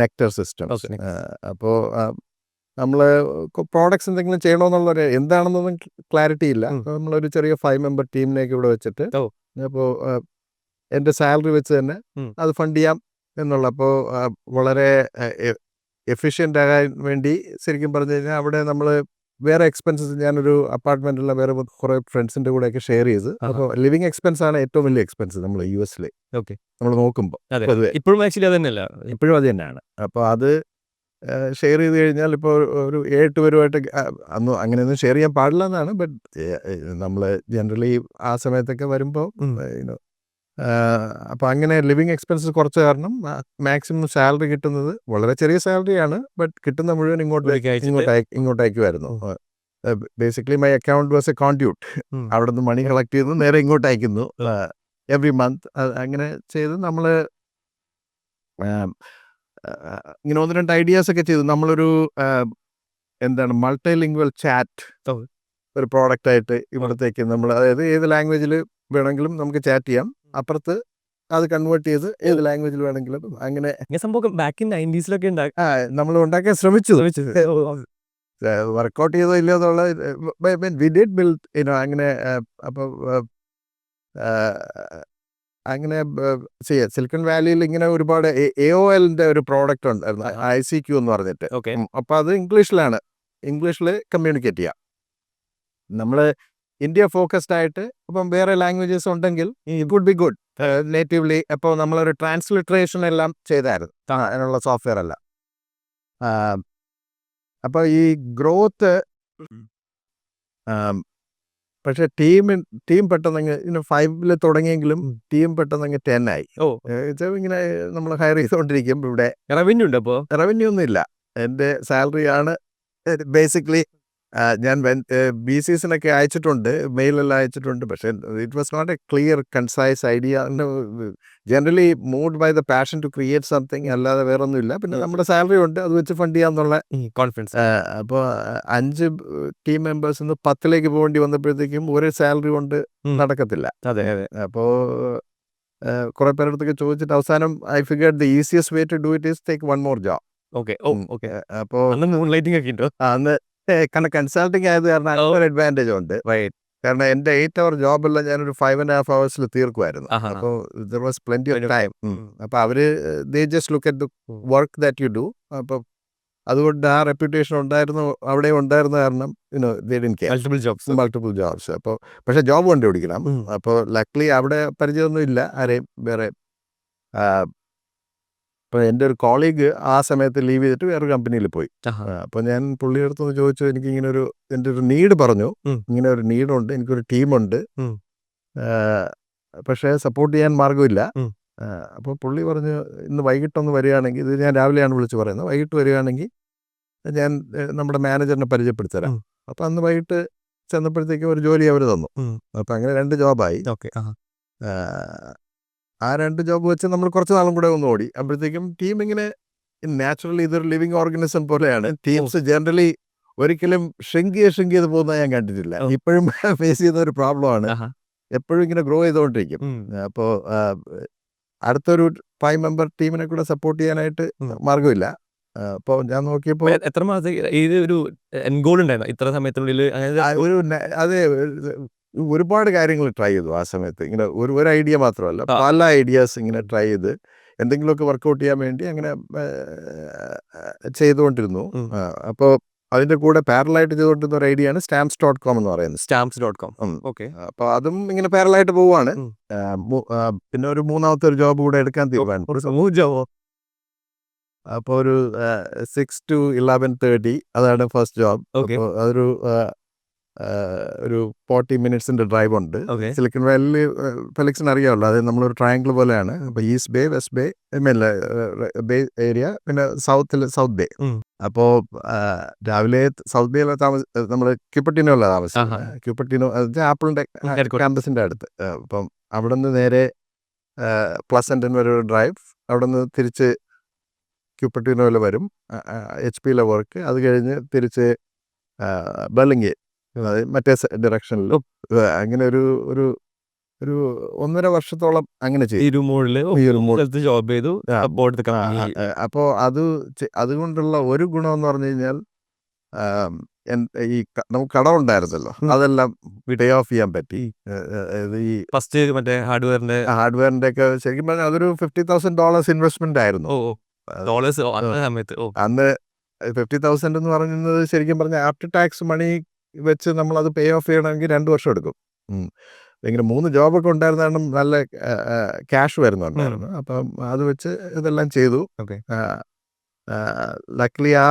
Nectar systems. അപ്പോൾ നമ്മൾ പ്രോഡക്ട്സ് എന്തെങ്കിലും ചെയ്യണമെന്നുള്ളൊരു എന്താണെന്നൊന്നും ക്ലാരിറ്റി ഇല്ല. അപ്പോൾ നമ്മളൊരു ചെറിയ 5 മെമ്പർ ടീമിനേക്ക് ഇവിടെ വെച്ചിട്ട് അപ്പോൾ എൻ്റെ സാലറി വെച്ച് തന്നെ അത് ഫണ്ട് ചെയ്യാം എന്നുള്ള. അപ്പോൾ വളരെ എഫിഷ്യൻ്റ് ആകാൻ വേണ്ടി ശരിക്കും പറഞ്ഞു കഴിഞ്ഞാൽ അവിടെ നമ്മൾ വേറെ എക്സ്പെൻസസ് ഞാനൊരു അപ്പാർട്ട്മെൻറ്റുള്ള വേറെ കുറേ ഫ്രണ്ട്സിൻ്റെ കൂടെയൊക്കെ ഷെയർ ചെയ്ത്. അപ്പോൾ ലിവിങ് എക്സ്പെൻസ് ആണ് ഏറ്റവും വലിയ എക്സ്പെൻസ് നമ്മൾ US നമ്മൾ നോക്കുമ്പോൾ. ഇപ്പോഴും ആക്ച്വലി അത് തന്നെയല്ല, ഇപ്പോഴും അത് തന്നെയാണ്. അപ്പോൾ അത് ഷെയർ ചെയ്ത് കഴിഞ്ഞാൽ ഇപ്പോൾ ഒരു 7 പേരുമായിട്ട് അന്ന് അങ്ങനെയൊന്നും ഷെയർ ചെയ്യാൻ പാടില്ല എന്നാണ്. ബട്ട് നമ്മൾ ജനറലി ആ സമയത്തൊക്കെ വരുമ്പോൾ അപ്പോൾ അങ്ങനെ ലിവിങ് എക്സ്പെൻസസ് കുറച്ച് കാരണം മാക്സിമം സാലറി കിട്ടുന്നത് വളരെ ചെറിയ സാലറിയാണ്. ബട്ട് കിട്ടുന്ന മുഴുവൻ ഇങ്ങോട്ട് അയക്കുമായിരുന്നു. Basically my account was a conduit. അവിടെ നിന്ന് മണി കളക്ട് ചെയ്ത് നേരെ ഇങ്ങോട്ട് അയക്കുന്നു എവറി മന്ത്. അങ്ങനെ ചെയ്ത് നമ്മൾ ഇങ്ങനെ 1-2 ഐഡിയാസ് ഒക്കെ ചെയ്തു. നമ്മളൊരു എന്താണ് മൾട്ടി ലിംഗ്വൽ ചാറ്റ് ഒരു പ്രോഡക്റ്റായിട്ട് ഇവിടത്തേക്ക് നമ്മൾ, അതായത് ഏത് ലാംഗ്വേജിൽ വേണമെങ്കിലും നമുക്ക് ചാറ്റ് ചെയ്യാം. അപ്പുറത്ത് അത് കൺവേർട്ട് ചെയ്ത് ഏത് ലാംഗ്വേജിൽ വേണമെങ്കിലും അങ്ങനെ സംഭവം ബാക്ക് ഇൻ 90s നമ്മൾ ഉണ്ടാക്കാൻ ശ്രമിച്ചു. വർക്കൗട്ട് ചെയ്തോ ഇല്ലയോ എന്നുള്ള വി ഡിഡ് ബിൽഡ് അങ്ങനെ. അപ്പോൾ അങ്ങനെ ചെയ്യാം. സിലിക്കൺ വാലിയിൽ ഇങ്ങനെ ഒരുപാട് AOLൻ്റെ ഒരു പ്രോഡക്റ്റ് ഉണ്ടായിരുന്നു, ICQ എന്ന് പറഞ്ഞിട്ട്. അപ്പോൾ അത് ഇംഗ്ലീഷിൽ കമ്മ്യൂണിക്കേറ്റ് ചെയ്യാം. നമ്മൾ ഇന്ത്യ ഫോക്കസ്ഡ് ആയിട്ട് അപ്പം വേറെ ലാംഗ്വേജസ് ഉണ്ടെങ്കിൽ it would be good natively. അപ്പോൾ നമ്മളൊരു ട്രാൻസ്ലിട്രേഷൻ എല്ലാം ചെയ്തായിരുന്നു അതിനുള്ള സോഫ്റ്റ്വെയർ അല്ല. അപ്പോൾ ഈ ഗ്രോത്ത് പക്ഷെ ടീം പെട്ടെന്ന് 5 തുടങ്ങിയെങ്കിലും ടീം പെട്ടെന്ന് 10 ആയി. ഇങ്ങനെ നമ്മൾ ഹയർ ചെയ്തുകൊണ്ടിരിക്കും. ഇവിടെ റവന്യൂ ഉണ്ട്. അപ്പോൾ റവന്യൂ ഒന്നും ഇല്ല. എൻ്റെ സാലറി ആണ് ബേസിക്കലി. ഞാൻ BCസിനൊക്കെ അയച്ചിട്ടുണ്ട്, മെയിലെല്ലാം അയച്ചിട്ടുണ്ട്. പക്ഷേ it was not a clear concise idea. Generally moved by the passion to create something, അല്ലാതെ വേറൊന്നുമില്ല. പിന്നെ നമ്മുടെ സാലറി ഉണ്ട്, അത് വെച്ച് ഫണ്ട് ചെയ്യാന്നുള്ള കോൺഫിഡൻസ്. അപ്പോൾ 5 ടീം മെമ്പേഴ്സ് 10 പോകേണ്ടി വന്നപ്പോഴത്തേക്കും ഒരു സാലറി കൊണ്ട് നടക്കത്തില്ല. അപ്പോൾ കുറെ പേരടുത്തൊക്കെ ചോദിച്ചിട്ട് അവസാനം I figured the easiest way to do it is take 1 more job. അപ്പോൾ അന്ന് കാരണം കൺസൾട്ടിങ് ആയത് കാരണം ഒരു അഡ്വാൻറ്റേജ് ഉണ്ട്. കാരണം എൻ്റെ 8 hour ജോബെല്ലാം ഞാനൊരു 5.5 hours തീർക്കുമായിരുന്നു. അപ്പോൾ there was plenty of time. അപ്പോൾ അവര് they just look at the work that you do. അപ്പോൾ അതുകൊണ്ട് ആ റെപ്യൂട്ടേഷൻ അവിടെ ഉണ്ടായിരുന്ന കാരണം മൾട്ടിപ്പിൾ ജോബ്സ്. അപ്പോൾ പക്ഷെ ജോബ് കണ്ടുപിടിക്കണം. അപ്പോൾ ലക്ലി അവിടെ പരിചയമൊന്നും ഇല്ല ആരെയും വേറെ. അപ്പോൾ എൻ്റെ ഒരു കോളീഗ് ആ സമയത്ത് ലീവ് ചെയ്തിട്ട് വേറൊരു കമ്പനിയിൽ പോയി. അപ്പോൾ ഞാൻ പുള്ളിയുടെ അടുത്തൊന്ന് ചോദിച്ചു, എനിക്ക് എൻ്റെ ഒരു നീഡ് പറഞ്ഞു. ഇങ്ങനെ ഒരു നീഡുണ്ട്, എനിക്കൊരു ടീമുണ്ട്, പക്ഷേ സപ്പോർട്ട് ചെയ്യാൻ മാർഗമില്ല. അപ്പോൾ പുള്ളി പറഞ്ഞു, ഇന്ന് വൈകിട്ടൊന്ന് വരികയാണെങ്കിൽ, ഇത് ഞാൻ രാവിലെയാണ് വിളിച്ച് പറയുന്നത്, വൈകിട്ട് വരികയാണെങ്കിൽ ഞാൻ നമ്മുടെ മാനേജറിനെ പരിചയപ്പെടുത്തരാം. അപ്പോൾ അന്ന് വൈകിട്ട് ചെന്നപ്പോഴത്തേക്കും ഒരു ജോലി അവർ തന്നു. അപ്പോൾ അങ്ങനെ 2 ജോബായി. ആ 2 ജോബ് വെച്ച് നമ്മൾ കുറച്ച് നാളും കൂടെ ഒന്ന് ഓടി. അപ്പോഴത്തേക്കും ടീം ഇങ്ങനെ നാച്ചുറലി ഇതൊരു ലിവിങ് ഓർഗനിസം പോലെയാണ്. ടീംസ് ജനറലി ഒരിക്കലും ഷ്രിങ്ക് ചെയ്ത് പോകുന്നത് ഞാൻ കണ്ടിട്ടില്ല. ഇപ്പോഴും ഫേസ് ചെയ്യുന്ന ഒരു പ്രോബ്ലമാണ്. എപ്പോഴും ഇങ്ങനെ ഗ്രോ ചെയ്തുകൊണ്ടിരിക്കും. അപ്പോൾ അടുത്തൊരു 5 മെമ്പർ ടീമിനെ കൂടെ സപ്പോർട്ട് ചെയ്യാനായിട്ട് മാർഗമില്ല. അപ്പോൾ ഞാൻ നോക്കിയപ്പോൾ എത്ര മാസം ഇത് ഒരു എൻഗോൾ ഉണ്ടായിരുന്നു ഇത്ര സമയത്തിനുള്ളിൽ? അതെ, ഒരുപാട് കാര്യങ്ങൾ ട്രൈ ചെയ്തു ആ സമയത്ത്. ഇങ്ങനെ ഒരു ഐഡിയ മാത്രമല്ല, പല ഐഡിയാസ് ഇങ്ങനെ ട്രൈ ചെയ്ത് എന്തെങ്കിലുമൊക്കെ വർക്കൗട്ട് ചെയ്യാൻ വേണ്ടി അങ്ങനെ ചെയ്തുകൊണ്ടിരുന്നു. അപ്പോൾ അതിൻ്റെ കൂടെ പാരലായിട്ട് ചെയ്തുകൊണ്ടിരുന്ന ഒരു ഐഡിയ ആണ് stamps.com എന്ന് പറയുന്നത്. stamps.com. അപ്പോൾ അതും ഇങ്ങനെ പാരലായിട്ട് പോവുകയാണ്. പിന്നെ ഒരു 3ാമത്തെ ഒരു ജോബ് കൂടെ എടുക്കാൻ തീരുമാനിച്ചു. അപ്പോൾ ഒരു 6 to 11:30 അതാണ് ഫസ്റ്റ് ജോബ്. അപ്പോൾ അതൊരു 40 minutes ഡ്രൈവ് ഉണ്ട്. സിലിക്കൺ വാലിയിൽ ഫെലിക്സിന് അറിയാമല്ലോ, അതായത് നമ്മളൊരു ട്രയാങ്കിൾ പോലെയാണ്. അപ്പോൾ east bay, west bay, bay area, പിന്നെ സൗത്ത് ബേ. അപ്പോൾ രാവിലെ സൗദിയിലെ നമ്മൾ ക്യൂപ്പർട്ടിനോയിലാണ് ആഹാ. താമസിക്കുന്നത്. ക്യൂപ്പർട്ടിനോ ആപ്പിളിൻ്റെ headquarters. ക്യാമ്പസിൻ്റെ അടുത്ത്. അപ്പം അവിടെ നിന്ന് നേരെ പ്ലസൻറ്റൻ വരെ ഒരു ഡ്രൈവ്, അവിടെ നിന്ന് തിരിച്ച് ക്യൂപ്പർട്ടിനോയിൽ വരും, HP വർക്ക്. അത് കഴിഞ്ഞ് തിരിച്ച് ബെർലിംഗ്, അതായത് മറ്റേ ഡയറക്ഷനിൽ. അങ്ങനെ ഒരു ഒരു ഒരു 1.5 വർഷത്തോളം അങ്ങനെ ചെയ്തു. ഇരുമൂഴില് ഈ ഒരു മോഡ്. സ്ഥലത്ത് ജോബ് ചെയ്തു. ആ. അപ്പോഴത്തെ കമ്പനി അപ്പോൾ അതുകൊണ്ടുള്ള ഒരു ഗുണമെന്ന് പറഞ്ഞു കഴിഞ്ഞാൽ ഈ നമുക്ക് കടമുണ്ടായിരുന്നല്ലോ, അതെല്ലാം പേ ഓഫ് ചെയ്യാൻ പറ്റി. ഈ ഫസ്റ്റ് മറ്റേ ഹാർഡ്വെയറിന്റെ ഹാർഡ്വെയറിൻ്റെ ഒക്കെ ശരിക്കും പറഞ്ഞാൽ അതൊരു $50,000 ഇൻവെസ്റ്റ്മെന്റ് ആയിരുന്നു. ഡോളേഴ്സ് അന്ന സമയത്ത്. അന്ന് 50,000 എന്ന് പറയുന്നത് ശരിക്കും പറഞ്ഞാൽ ആഫ്റ്റർ ടാക്സ് മണി വെച്ച് നമ്മളത് പേ ഓഫ് ചെയ്യണമെങ്കിൽ 2 വർഷം എടുക്കും. ഇങ്ങനെ 3 ജോബൊക്കെ ഉണ്ടായിരുന്ന കാരണം നല്ല ക്യാഷ് വരുന്നുണ്ടായിരുന്നു. അപ്പം അത് വെച്ച് ഇതെല്ലാം ചെയ്തു. Okay. ലക്ലി ആ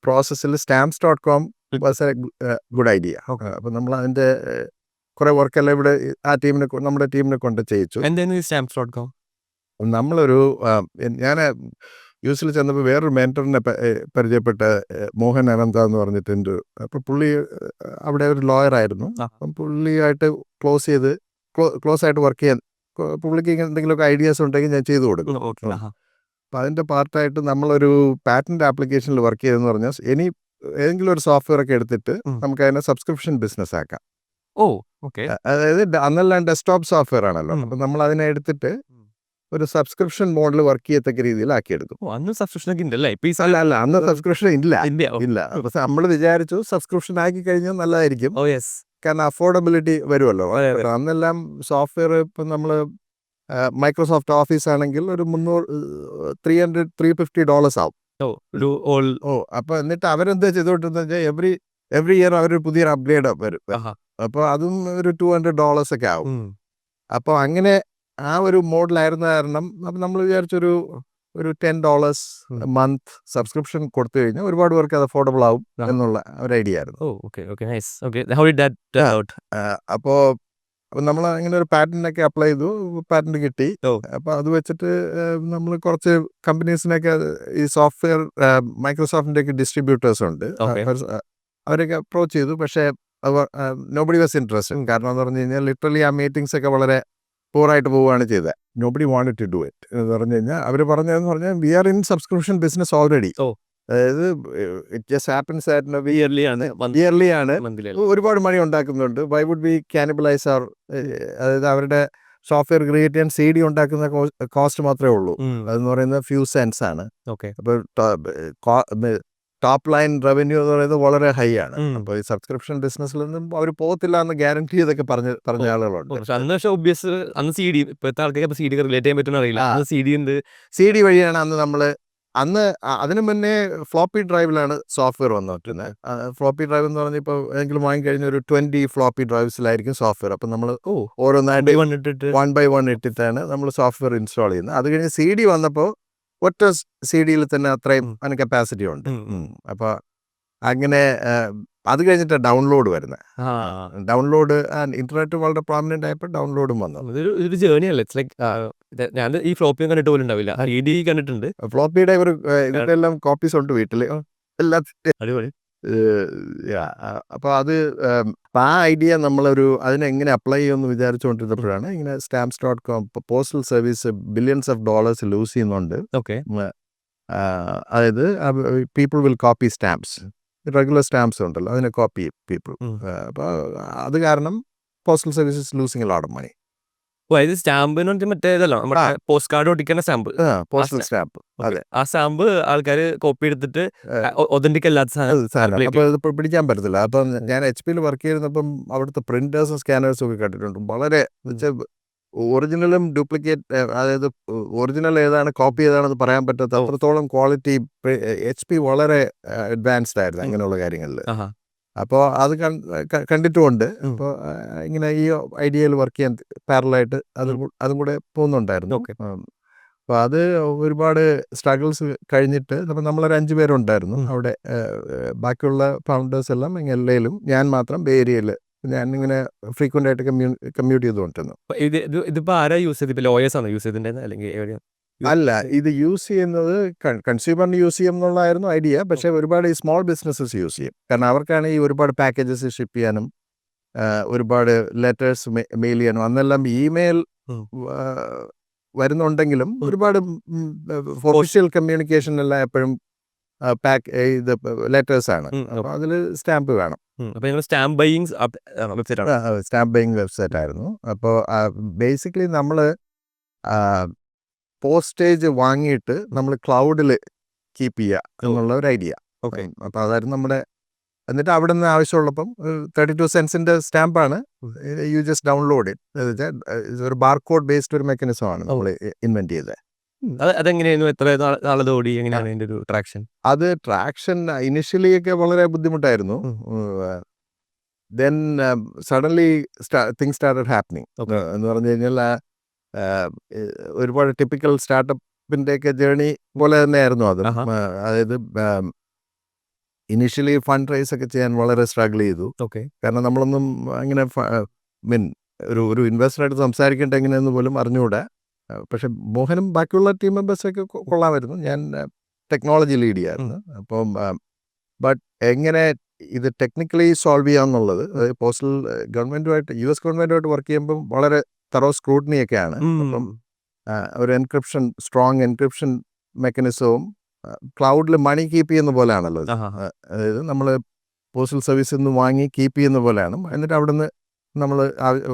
പ്രോസസ്സിൽ stamps.com was A good idea. അപ്പം നമ്മൾ അതിൻ്റെ കുറേ വർക്കെല്ലാം ഇവിടെ നമ്മുടെ ടീമിനെ കൊണ്ട് ചെയ്യിച്ചു. എന്തായിരുന്നു ഈ stamps.com? നമ്മളൊരു ഞാൻ യു.എസിൽ ചെന്നപ്പോൾ വേറൊരു മെൻറ്ററിനെ പരിചയപ്പെട്ട മോഹൻ അനന്ത എന്ന് പറഞ്ഞിട്ടുണ്ട്. അപ്പോൾ പുള്ളി അവിടെ ഒരു ലോയർ ആയിരുന്നു. അപ്പം പുള്ളിയായിട്ട് ക്ലോസ് ആയിട്ട് വർക്ക് ചെയ്യാൻ, പുള്ളിക്ക് എന്തെങ്കിലുമൊക്കെ ഐഡിയാസ് ഉണ്ടെങ്കിൽ ഞാൻ ചെയ്തു കൊടുക്കും. അപ്പം അതിൻ്റെ പാർട്ടായിട്ട് നമ്മളൊരു പാറ്റൻറ്റ് ആപ്ലിക്കേഷനിൽ വർക്ക് ചെയ്തെന്ന് പറഞ്ഞാൽ ഏതെങ്കിലും ഒരു സോഫ്റ്റ്വെയർ ഒക്കെ എടുത്തിട്ട് നമുക്ക് അതിനെ സബ്സ്ക്രിപ്ഷൻ ബിസിനസ് ആക്കാം. അതായത് അന്നെല്ലാം ഡെസ്ക്ടോപ്പ് സോഫ്റ്റ്വെയർ ആണല്ലോ. അപ്പം നമ്മൾ അതിനെ എടുത്തിട്ട് ഒരു സബ്സ്ക്രിപ്ഷൻ മോഡൽ വർക്ക് ചെയ്യത്തക്ക രീതിയിൽ ആക്കിയെടുക്കും. അന്ന് സബ്സ്ക്രിപ്ഷൻ ഒക്കെ ഉണ്ടല്ലേ? അല്ല, അന്ന് സബ്സ്ക്രിപ്ഷൻ ഇല്ല. പക്ഷെ നമ്മൾ വിചാരിച്ചു സബ്സ്ക്രിപ്ഷൻ ആക്കി കഴിഞ്ഞാൽ നല്ലതായിരിക്കും, കാരണം അഫോർഡബിലിറ്റി വരുമല്ലോ. അന്നെല്ലാം സോഫ്റ്റ്വെയർ ഇപ്പം നമ്മൾ മൈക്രോസോഫ്റ്റ് ഓഫീസ് ആണെങ്കിൽ ഒരു $300-350 ആവും. അപ്പോൾ എന്നിട്ട് അവരെന്താ ചെയ്തോട്ടെന്ന് വെച്ചാൽ എവറി ഇയർ അവർ പുതിയൊരു അപ്ഗ്രേഡ് വരും. അപ്പോൾ അതും ഒരു $200 ഒക്കെ ആവും. അപ്പോൾ അങ്ങനെ ആ ഒരു മോഡലായിരുന്ന കാരണം അപ്പം നമ്മൾ വിചാരിച്ചൊരു $10 മന്ത് സബ്സ്ക്രിപ്ഷൻ കൊടുത്തു കഴിഞ്ഞാൽ ഒരുപാട് പേർക്ക് അത് അഫോർഡബിൾ ആവും എന്നുള്ള ഒരു ഐഡിയ ആയിരുന്നു. അപ്പോൾ നമ്മൾ അങ്ങനെ ഒരു പാറ്റന്റൊക്കെ അപ്ലൈ ചെയ്തു, പാറ്റന്റ് കിട്ടി. അപ്പോൾ അത് വെച്ചിട്ട് നമ്മൾ കുറച്ച് കമ്പനീസിനൊക്കെ ഈ സോഫ്റ്റ്വെയർ മൈക്രോസോഫ്റ്റിൻ്റെ ഒക്കെ ഡിസ്ട്രിബ്യൂട്ടേഴ്സ് ഉണ്ട്, അവരൊക്കെ അപ്രോച്ച് ചെയ്തു. പക്ഷേ നോബഡി വാസ് ഇൻട്രസ്റ്റഡ്. കാരണം എന്ന് പറഞ്ഞു കഴിഞ്ഞാൽ ലിറ്ററലി ആ മീറ്റിംഗ്സ് ഒക്കെ വളരെ പൂറായിട്ട് പോവുകയാണ് ചെയ്തത്. Nobody wanted to do it എന്ന് പറഞ്ഞു കഴിഞ്ഞാൽ അവർ പറഞ്ഞതെന്ന് പറഞ്ഞാൽ we are in subscription business already. അതായത് it just happens that yearly ആണ്, ഒരുപാട് മണി ഉണ്ടാക്കുന്നുണ്ട്. വൈ വുഡ് ബി കാനിബലൈസ് അവർ, അതായത് അവരുടെ സോഫ്റ്റ്വെയർ ക്രിയേറ്റ് ചെയ്യാൻ CD ഉണ്ടാക്കുന്ന കോസ്റ്റ് മാത്രമേ ഉള്ളൂ. അതെന്ന് പറയുന്നത് ഫ്യൂ സെൻസ് ആണ്. അപ്പോൾ ടോപ്പ് ലൈൻ റവന്യൂ എന്ന് പറയുന്നത് വളരെ ഹൈ ആണ്. അപ്പോൾ ഈ സബ്സ്ക്രിപ്ഷൻ ബിസിനസ്സിൽ നിന്നും അവർ പോകത്തില്ല എന്ന് ഗ്യാരണ്ടി ചെയ്തൊക്കെ പറഞ്ഞ ആളുകളുണ്ട്. CD വഴിയാണ് അന്ന് അതിന് മുന്നേ ഫ്ലോപ്പി ഡ്രൈവിലാണ് സോഫ്റ്റ്വെയർ വന്നിട്ടുള്ളത്. ഫ്ലോപ്പി ഡ്രൈവ് എന്ന് പറഞ്ഞാൽ ഇപ്പോൾ ഏതെങ്കിലും വാങ്ങിക്കഴിഞ്ഞ ഒരു 20 ഫ്ലോപ്പി ഡ്രൈവ്സിലായിരിക്കും സോഫ്റ്റ്വെയർ. അപ്പം നമ്മൾ ഓരോന്നായിട്ട് 1 by 1 ഇട്ടിട്ടാണ് നമ്മൾ സോഫ്റ്റ്വെയർ ഇൻസ്റ്റാൾ ചെയ്യുന്നത്. അത് കഴിഞ്ഞ് CD വന്നപ്പോൾ ഒറ്റ CD-യിൽ തന്നെ അത്രയും അതിന് കപ്പാസിറ്റി ഉണ്ട്. അപ്പോൾ അങ്ങനെ അത് കഴിഞ്ഞിട്ട് ഡൗൺലോഡ് വരുന്നത്. ഡൗൺലോഡ് ഇന്റർനെറ്റ് വളരെ പ്രോമിനന്റ് ആയപ്പോൾ ഡൗൺലോഡും വന്നു. ഇതൊരു ജേർണി അല്ലേ? ഇറ്റ്സ് ലൈക്ക് ഞാൻ ഈ ഫ്ലോപ്പി കണ്ടിട്ട് പോലും ഉണ്ടാവില്ല, CD കണ്ടിട്ടുണ്ട്. ഫ്ലോപ്പിയുടെ ഇതിന്റെ എല്ലാം കോപ്പീസ് ഉണ്ട് വീട്ടിൽ എല്ലാത്തിൻ്റെ. അടിപൊളി. അപ്പോൾ ആ ഐഡിയ അതിനെങ്ങനെ അപ്ലൈ ചെയ്യുമെന്ന് വിചാരിച്ചുകൊണ്ടിരുന്നപ്പോഴാണ് ഇങ്ങനെ stamps.com postal service $billions lose ചെയ്യുന്നുണ്ട്. അതായത് people will copy stamps, regular stamps ഉണ്ടല്ലോ, അതിനെ കോപ്പി പീപ്പിൾ. അപ്പോൾ അത് കാരണം postal services losing a lot of money. സ്റ്റാമ്പിന് മറ്റേ പോസ്റ്റ് കാർഡ് ഒട്ടിക്കുന്ന സ്റ്റാമ്പ്, പോസ്റ്റൽ സ്റ്റാമ്പ്. അതെ, ആ സ്റ്റാമ്പ് ആൾക്കാർ കോപ്പി എടുത്തിട്ട് ഒതന്റിക് അല്ലാത്ത സാധനം. അപ്പോൾ ഇതിപ്പോൾ പിടിക്കാൻ പറ്റത്തില്ല. അപ്പം ഞാൻ HP വർക്ക് ചെയ്യുന്നപ്പം അവിടുത്തെ പ്രിന്റേഴ്സും സ്കാനേഴ്സും ഒക്കെ കണ്ടിട്ടുണ്ട്. വളരെ ഒറിജിനലും ഡ്യൂപ്ലിക്കേറ്റ്, അതായത് ഒറിജിനൽ ഏതാണ് കോപ്പി ഏതാണെന്ന് പറയാൻ പറ്റാത്ത അത്രത്തോളം ക്വാളിറ്റി HP വളരെ അഡ്വാൻസ്ഡ് ആയിരുന്നു അങ്ങനെയുള്ള കാര്യങ്ങളിൽ. അപ്പോൾ അത് കണ്ടിട്ടുമുണ്ട്. അപ്പോൾ ഇങ്ങനെ ഈ ഐഡിയയിൽ വർക്ക് ചെയ്യാൻ പാരലായിട്ട് അതും കൂടെ പോകുന്നുണ്ടായിരുന്നു. അപ്പോൾ അത് ഒരുപാട് സ്ട്രഗിൾസ് കഴിഞ്ഞിട്ട് നമ്മളൊരു 5 പേരുണ്ടായിരുന്നു അവിടെ. ബാക്കിയുള്ള ഫൗണ്ടേഴ്സ് എല്ലാം LA-ലും, ഞാൻ മാത്രം ബേ ഏരിയയിൽ. ഞാനിങ്ങനെ ഫ്രീക്വൻ്റ് ആയിട്ട് കമ്മ്യൂട്ട് ചെയ്തുകൊണ്ടിരുന്നു. ഇതിപ്പോൾ ആരാ യൂസ് ചെയ്ത്? ലോയേഴ്സ് ആണോ യൂസ് ചെയ്തിട്ടുണ്ടായിരുന്നത് അല്ലെങ്കിൽ അല്ല ഇത് യൂസ് ചെയ്യുന്നത് കൺസ്യൂമറിന് യൂസ് ചെയ്യും എന്നുള്ളതായിരുന്നു ഐഡിയ. പക്ഷേ ഒരുപാട് ഈ സ്മോൾ ബിസിനസ്സസ് യൂസ് ചെയ്യും. കാരണം അവർക്കാണ് ഈ ഒരുപാട് പാക്കേജസ് ഷിപ്പ് ചെയ്യാനും ഒരുപാട് ലെറ്റേഴ്സ് മെയിൽ ചെയ്യാനും. അന്നെല്ലാം ഇമെയിൽ വരുന്നുണ്ടെങ്കിലും ഒരുപാട് ഒഫീഷ്യൽ കമ്മ്യൂണിക്കേഷൻ എല്ലാം എപ്പോഴും ഇത് ലെറ്റേഴ്സാണ്. അപ്പോൾ അതിൽ സ്റ്റാമ്പ് വേണം. അപ്പോൾ ഞങ്ങൾ സ്റ്റാമ്പ് ബൈയിങ് വെബ്സൈറ്റ് ആണ്. സ്റ്റാമ്പ് ബൈയിങ് വെബ്സൈറ്റ് ആയിരുന്നു. അപ്പോൾ ബേസിക്കലി നമ്മൾ പോസ്റ്റേജ് വാങ്ങിയിട്ട് നമ്മൾ ക്ലൗഡിൽ കീപ്പ് ചെയ്യുക എന്നുള്ള ഒരു ഐഡിയ. ഓക്കെ. അപ്പോൾ അതായിരുന്നു നമ്മുടെ. എന്നിട്ട് അവിടെ നിന്ന് ആവശ്യമുള്ളപ്പം 32 സെൻസിൻ്റെ സ്റ്റാമ്പാണ്. You just download it. ഒരു ബാർകോഡ് ബേസ്ഡ് ഒരു മെക്കാനിസമാണ് നമ്മൾ ഇൻവെൻറ്റ് ചെയ്തത്. അതെങ്ങനെയായിരുന്നു? എത്ര നാളത് ഓടി? എങ്ങനെയാണ് അതിൻ്റെ ഒരു ട്രാക്ഷൻ? അത് ട്രാക്ഷൻ ഇനിഷ്യലി ഒക്കെ വളരെ ബുദ്ധിമുട്ടായിരുന്നു. Then suddenly things started happening എന്ന് പറഞ്ഞു കഴിഞ്ഞാൽ ഒരുപാട് ടിപ്പിക്കൽ സ്റ്റാർട്ടപ്പിൻ്റെയൊക്കെ ജേണി പോലെ തന്നെയായിരുന്നു അത്. അതായത് ഇനിഷ്യലി ഫണ്ട് റൈസ് ഒക്കെ ചെയ്യാൻ വളരെ സ്ട്രഗിൾ ചെയ്തു. ഓക്കെ. കാരണം നമ്മളൊന്നും അങ്ങനെ ഒരു ഇൻവെസ്റ്ററായിട്ട് സംസാരിക്കേണ്ട എങ്ങനെയെന്ന് പോലും അറിഞ്ഞുകൂടാ. പക്ഷെ മോഹനും ബാക്കിയുള്ള ടീം മെമ്പേഴ്സൊക്കെ കൊള്ളാമായിരുന്നു. ഞാൻ ടെക്നോളജി ലീഡ് ചെയ്യായിരുന്നു. അപ്പം ബട്ട് എങ്ങനെ ഇത് ടെക്നിക്കലി സോൾവ് ചെയ്യാമെന്നുള്ളത് പോസ്റ്റൽ ഗവൺമെൻറ്റുമായിട്ട് US ഗവൺമെൻറ്റുമായിട്ട് വർക്ക് ചെയ്യുമ്പം വളരെ തറോ സ്ക്രൂട്ടനിയൊക്കെയാണ്. അപ്പം ഒരു സ്ട്രോങ് എൻക്രിപ്ഷൻ മെക്കാനിസവും ക്ലൗഡിൽ മണി കീപ്പ് ചെയ്യുന്ന പോലെയാണല്ലോ. അതായത് നമ്മൾ പോസ്റ്റൽ സർവീസിൽ നിന്ന് വാങ്ങി കീപ്പ് ചെയ്യുന്ന പോലെയാണ്. എന്നിട്ട് അവിടെ നിന്ന് നമ്മൾ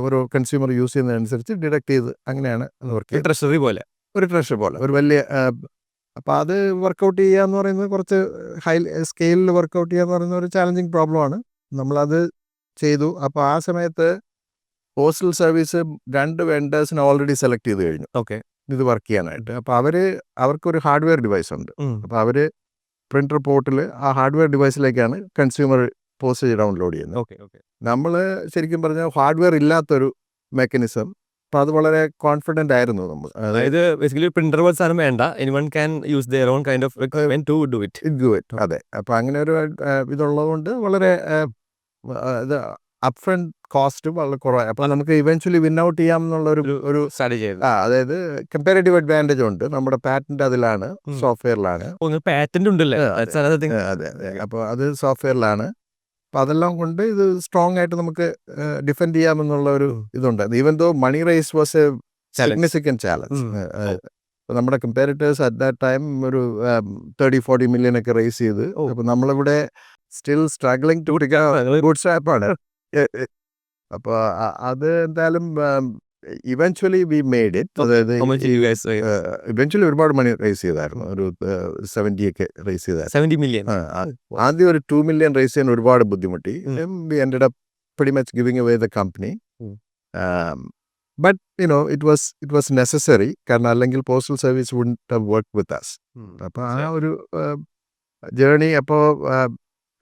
ഓരോ കൺസ്യൂമർ യൂസ് ചെയ്യുന്നതനുസരിച്ച് ഡിഡക്ട് ചെയ്ത് അങ്ങനെയാണ് വർക്ക്. ട്രഷറി പോലെ ഒരു വലിയ. അപ്പോൾ അത് വർക്കൗട്ട് ചെയ്യുക എന്ന് പറയുന്നത് കുറച്ച് ഹൈ സ്കെയിലിൽ വർക്കൗട്ട് ചെയ്യുക എന്ന് പറയുന്ന ഒരു ചാലഞ്ചിങ് പ്രോബ്ലമാണ്. നമ്മളത് ചെയ്തു. അപ്പോൾ ആ സമയത്ത് പോസ്റ്റൽ സർവീസ് 2 വെൻഡേഴ്സിനെ ഓൾറെഡി സെലക്ട് ചെയ്ത് കഴിഞ്ഞു. ഓക്കെ. ഇത് വർക്ക് ചെയ്യാനായിട്ട്. അപ്പോൾ അവർക്കൊരു ഹാർഡ്വെയർ ഡിവൈസ് ഉണ്ട്. അപ്പോൾ അവർ പ്രിൻ്റർ പോർട്ടിൽ ആ ഹാർഡ്വെയർ ഡിവൈസിലേക്കാണ് കൺസ്യൂമർ പോസ്റ്റേജ് ഡൗൺലോഡ് ചെയ്യുന്നത്. ഓക്കെ. നമ്മൾ ശരിക്കും പറഞ്ഞാൽ ഹാർഡ്വെയർ ഇല്ലാത്തൊരു മെക്കാനിസം. അപ്പോൾ അത് വളരെ കോൺഫിഡൻ്റ് ആയിരുന്നു നമ്മൾ. അതായത് ബേസിക്കലി പ്രിന്റർ പോലെ സാധനം വേണ്ട, anyone can use their own kind of equipment to do it. അതെ. അപ്പോൾ അങ്ങനെ ഒരു ഇതുള്ളതുകൊണ്ട് വളരെ ഇത് അപ്പ് ഫ്രണ്ട് കോസ്റ്റ് വളരെ കുറവായി. അപ്പോൾ നമുക്ക് ഇവൻച്വലി വിൻ ഔട്ട് ചെയ്യാം എന്നുള്ള ഒരു സ്ട്രാറ്റജി. അതായത് കമ്പാരിറ്റീവ് അഡ്വാൻറ്റേജ് ഉണ്ട്. നമ്മുടെ പാറ്റന്റ് അതിലാണ്, സോഫ്റ്റ്വെയറിലാണ്. പാറ്റന്റ് ഉണ്ടല്ലേ? അതെ. അപ്പോൾ അത് സോഫ്റ്റ്വെയറിലാണ്. അപ്പോൾ അതെല്ലാം കൊണ്ട് ഇത് സ്ട്രോങ് ആയിട്ട് നമുക്ക് ഡിഫെൻഡ് ചെയ്യാമെന്നുള്ള ഒരു ഇതുണ്ട്. Even though money raise was a significant challenge. നമ്മുടെ കമ്പാരിറ്റേഴ്സ് അറ്റ് ദാറ്റ് ടൈം ഒരു 30-40 മില്യൺ ഒക്കെ റേസ് ചെയ്ത്. അപ്പോൾ നമ്മളിവിടെ സ്റ്റിൽ സ്ട്രഗ്ലിംഗ് ടു ഗുഡ് സ്റ്റാപ്പാണ്. അപ്പോൾ അത് എന്തായാലും ഇവൻച്വലി വി മെയ്ഡ് ഇറ്റ്. അതായത് ഇവൻച്വലി ഒരുപാട് മണി റേസ് ചെയ്തായിരുന്നു. ഒരു 70 ഒക്കെ റേസ് ചെയ്തായിരുന്നു. 70 മില്യൺ. ആദ്യം ഒരു 2 മില്യൺ റേസ് ചെയ്യാൻ ഒരുപാട് ബുദ്ധിമുട്ടി. We ended up pretty much giving away the company. But it was necessary. കാരണം അല്ലെങ്കിൽ postal service wouldn't have worked with us. അപ്പോൾ ആ ഒരു ജേർണി. അപ്പോൾ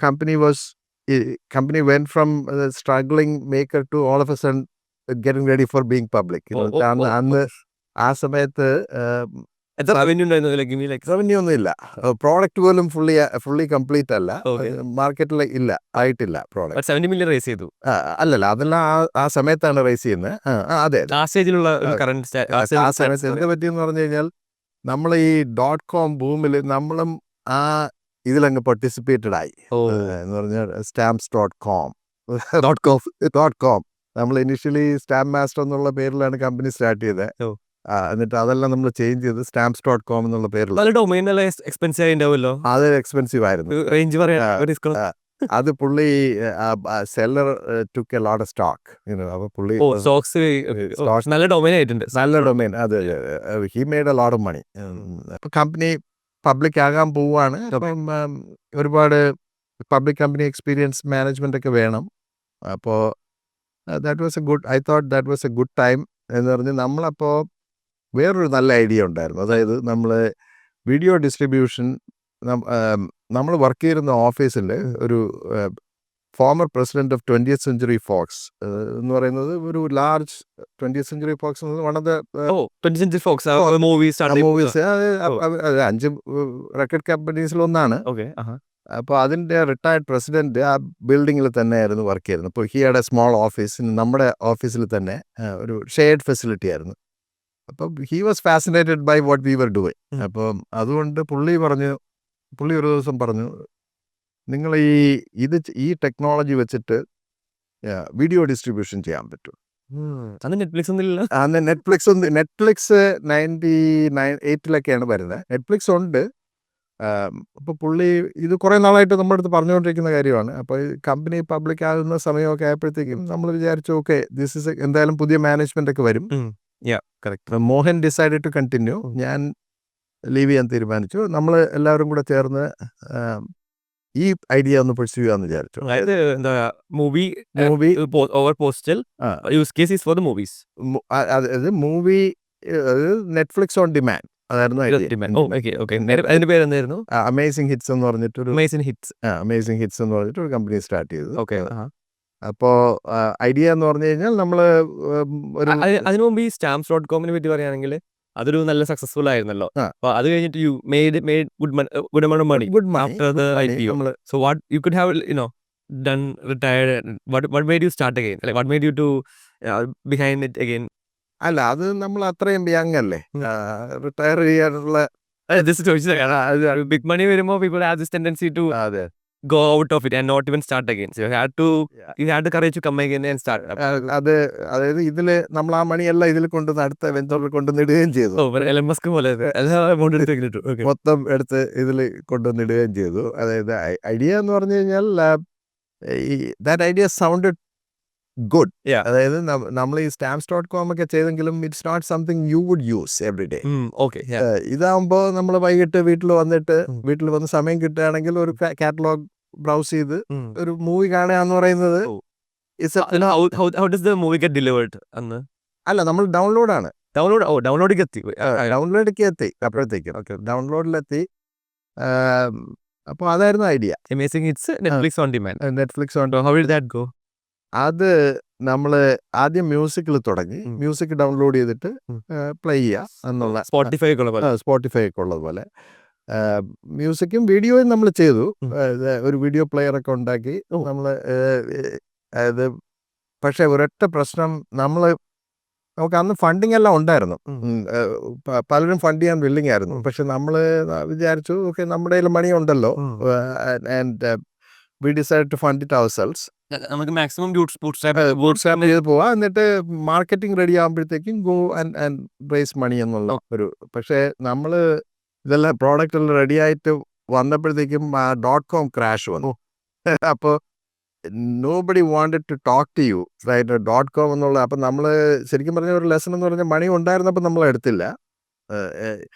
company went from the struggling maker to all of a sudden getting ready for being public. അന്ന് ആ സമയത്ത് revenue ഒന്നും ഇല്ല. പ്രോഡക്റ്റ് പോലും ഫുള്ളി കംപ്ലീറ്റ് അല്ല. മാർക്കറ്റിൽ ആയിട്ടില്ല പ്രോഡക്റ്റ്. 70 മില്യൺ റേസ് ചെയ്തു. അല്ലല്ല, അതെല്ലാം ആ സമയത്താണ് റേസ് ചെയ്യുന്നത്. അതെ. ആ സ്റ്റേജിലുള്ള ആ സമയത്ത് എന്ത് പറ്റിയെന്ന് പറഞ്ഞു കഴിഞ്ഞാൽ നമ്മൾ ഈ .com ബൂമിൽ നമ്മളും ആ ഇതിലങ്ങ് പാർട്ടിസിപ്പേറ്റഡ് ആയി. എന്ന് പറഞ്ഞാൽ stamps.com. നമ്മൾ ഇനിഷ്യലി സ്റ്റാമ്പ് മാസ്റ്റർ എന്നുള്ള പേരിലാണ് കമ്പനി സ്റ്റാർട്ട് ചെയ്തത്. എന്നിട്ട് അതെല്ലാം നമ്മൾ ചേഞ്ച് ചെയ്ത് stamps.com എന്നുള്ള പേരിൽ. അത് എക്സ്പെൻസീവ് ആയിരുന്നു. അത് പുള്ളി seller took a lot of stock. അപ്പോൾ പുള്ളി നല്ല ഡൊമൈൻ ആയിട്ടുണ്ട്. നല്ല ഡൊമൈൻ. അത് he made a lot of money. അപ്പോൾ കമ്പനി പബ്ലിക് ആകാൻ പോവുകയാണ്. അപ്പം ഒരുപാട് പബ്ലിക് കമ്പനി എക്സ്പീരിയൻസ് മാനേജ്മെൻ്റ് ഒക്കെ വേണം. അപ്പോൾ I thought that was A good time എന്ന് പറഞ്ഞ് നമ്മളപ്പോൾ വേറൊരു നല്ല ഐഡിയ ഉണ്ടായിരുന്നു. അതായത് നമ്മൾ വീഡിയോ ഡിസ്ട്രിബ്യൂഷൻ, നമ്മൾ വർക്ക് ചെയ്യുന്ന ഓഫീസിൽ ഒരു former president of 20th Century Fox എന്ന് പറയുന്നത് ഒരു large 20th Century Fox one of the 20th Century Fox movies 5 record കമ്പനീസിലൊന്നാണ്. അപ്പോൾ അതിൻ്റെ റിട്ടയർഡ് പ്രസിഡന്റ് ആ ബിൽഡിങ്ങിൽ തന്നെയായിരുന്നു വർക്ക് ചെയ്യുന്നത്. അപ്പോൾ he had a small office. നമ്മുടെ ഓഫീസിൽ തന്നെ ഒരു ഷെയർഡ് ഫെസിലിറ്റി ആയിരുന്നു. അപ്പം he was fascinated by what we were doing. ഉം. അപ്പം അതുകൊണ്ട് പുള്ളി ഒരു ദിവസം പറഞ്ഞു, നിങ്ങൾ ഈ ടെക്നോളജി വെച്ചിട്ട് വീഡിയോ ഡിസ്ട്രിബ്യൂഷൻ ചെയ്യാൻ പറ്റും. അന്ന് നെറ്റ്ഫ്ലിക്സ് ഒന്നും ഇല്ല. അന്ന് നെറ്റ്ഫ്ലിക്സ് 98 വരുന്നത്. നെറ്റ്ഫ്ലിക്സ് ഉണ്ട്. അപ്പോൾ പുള്ളി ഇത് കുറേ നാളായിട്ട് നമ്മുടെ അടുത്ത് പറഞ്ഞുകൊണ്ടിരിക്കുന്ന കാര്യമാണ്. അപ്പോൾ ഈ കമ്പനി പബ്ലിക് ആകുന്ന സമയമൊക്കെ ആയപ്പോഴത്തേക്കും നമ്മൾ വിചാരിച്ചു, ഓക്കെ ദിസ് ഇസ് എന്തായാലും പുതിയ മാനേജ്മെൻ്റ് ഒക്കെ വരും. Correct. Mohan decided to continue. ഞാൻ ലീവ് ചെയ്യാൻ തീരുമാനിച്ചു. നമ്മൾ എല്ലാവരും കൂടെ ചേർന്ന് ഈ ഐഡിയ ഒന്ന് പുർസ്യൂ ചെയ്യാന്ന് വിചാരിച്ചു. അതായത് എന്താ movie movie over postal use case is for the movies. അതായത് മൂവി നെറ്റ്ഫ്ലിക്സ് ഓൺ ഡിമാൻഡ് അതായിരുന്നു അതിന്റെ പേര് എന്തായിരുന്നു? അമേസിംഗ് ഹിറ്റ്സ് എന്ന് പറഞ്ഞിട്ടൊരു അമേസിംഗ് ഹിറ്റ്സ് എന്ന് പറഞ്ഞിട്ട് ഒരു കമ്പനി സ്റ്റാർട്ട് ചെയ്തു. ഓക്കെ. അപ്പോൾ ഐഡിയ എന്ന് പറഞ്ഞു കഴിഞ്ഞാൽ നമ്മൾ ഒരു അതിനു മുമ്പ് ഈ stamps.com പറ്റി പറയുകയാണെങ്കിൽ അതൊരു നല്ല സക്സസ്ഫുൾ ആയിരുന്നല്ലോ. ആ. അപ്പൊ അത് കഴിഞ്ഞിട്ട് you made good amount of money good money, after the good money. IPO. നമ്മള് So what you could have done retired. What made you start again? Like what made you to behind it again? അല്ല, അത് നമ്മൾ അത്രയും young അല്ലേ, retire ചെയ്യാനുള്ള This is big money വരുമ്പോൾ people have this tendency to അതെ go out of it and not even start again. So you had the courage to come again and start. അതായത് ഇതില് നമ്മൾ ആ മണിയെല്ലാം ഇതിൽ കൊണ്ടുവന്ന് അടുത്ത വെഞ്ചറിൽ കൊണ്ടുവന്ന് ഇടുകയും ചെയ്തു. Elon Musk പോലെ എല്ലാ amount എടുത്ത് okay. മൊത്തം എടുത്ത് ഇതിൽ കൊണ്ടുവന്ന് ഇടുകയും ചെയ്തു. അതായത് ഐഡിയ എന്ന് പറഞ്ഞു കഴിഞ്ഞാൽ that idea sounded good. Yeah. അതായത് നമ്മൾ ഈ stamps.com ഒക്കെ ചെയ്തെങ്കിലും it's not something you would use every day. Okay. Yeah. ഇതാകുമ്പോൾ നമ്മൾ വൈകിട്ട് വീട്ടിൽ വന്ന് സമയം കിട്ടുകയാണെങ്കിൽ ഒരു കാറ്റലോഗ് ബ്രൗസ് ചെയ്ത് ഒരു മൂവി കാണുക എന്ന് പറയുന്നത് How does the movie get delivered? അന്ന് അല്ല, നമ്മൾ ഡൗൺലോഡാണ്. ഡൗൺലോഡിലേക്ക് എത്തി. ഡൗൺലോഡിലേക്ക് എത്തി അപ്പോഴത്തേക്കും. Okay. ഡൗൺലോഡിലെത്തി. അപ്പോൾ അതായിരുന്നു idea. Amazing Hits Netflix on demand. Netflix ഉണ്ട്. So how did that go? അത് നമ്മൾ ആദ്യം മ്യൂസിക്കിൽ തുടങ്ങി. മ്യൂസിക് ഡൗൺലോഡ് ചെയ്തിട്ട് പ്ലേ ചെയ്യുക എന്നുള്ള Spotify ഒക്കെ ഉള്ള പോലെ. സ്പോട്ടിഫൈ ഒക്കെ ഉള്ളതുപോലെ മ്യൂസിക്കും വീഡിയോയും നമ്മൾ ചെയ്തു. ഒരു വീഡിയോ പ്ലെയർ ഒക്കെ ഉണ്ടാക്കി നമ്മൾ. അതായത് പക്ഷേ ഒരൊറ്റ പ്രശ്നം, നമുക്ക് അന്ന് ഫണ്ടിങ് എല്ലാം ഉണ്ടായിരുന്നു. പലരും ഫണ്ട് ചെയ്യാൻ വില്ലിങ് ആയിരുന്നു. പക്ഷെ നമ്മൾ വിചാരിച്ചു, ഓക്കെ നമ്മുടെ കയ്യിൽ മണി ഉണ്ടല്ലോ, and we decide to fund it ourselves. നമുക്ക് മാക്സിമം ബൂട്ട്സ്ട്രാപ്പ് ചെയ്ത് പോവാം. എന്നിട്ട് മാർക്കറ്റിംഗ് റെഡി ആകുമ്പോഴത്തേക്കും ഗോ ആൻഡ് റേസ് മണി എന്നുള്ള ഒരു. പക്ഷേ നമ്മൾ ഇതെല്ലാം പ്രോഡക്റ്റ് എല്ലാം റെഡി ആയിട്ട് വന്നപ്പോഴത്തേക്കും .com ക്രാഷ് വന്നു. അപ്പോൾ nobody wanted to talk to you right .com എന്നുള്ള. അപ്പം നമ്മൾ ശരിക്കും പറഞ്ഞ ഒരു ലെസൺ എന്ന് പറഞ്ഞാൽ മണി ഉണ്ടായിരുന്നപ്പോൾ നമ്മൾ എടുത്തില്ല.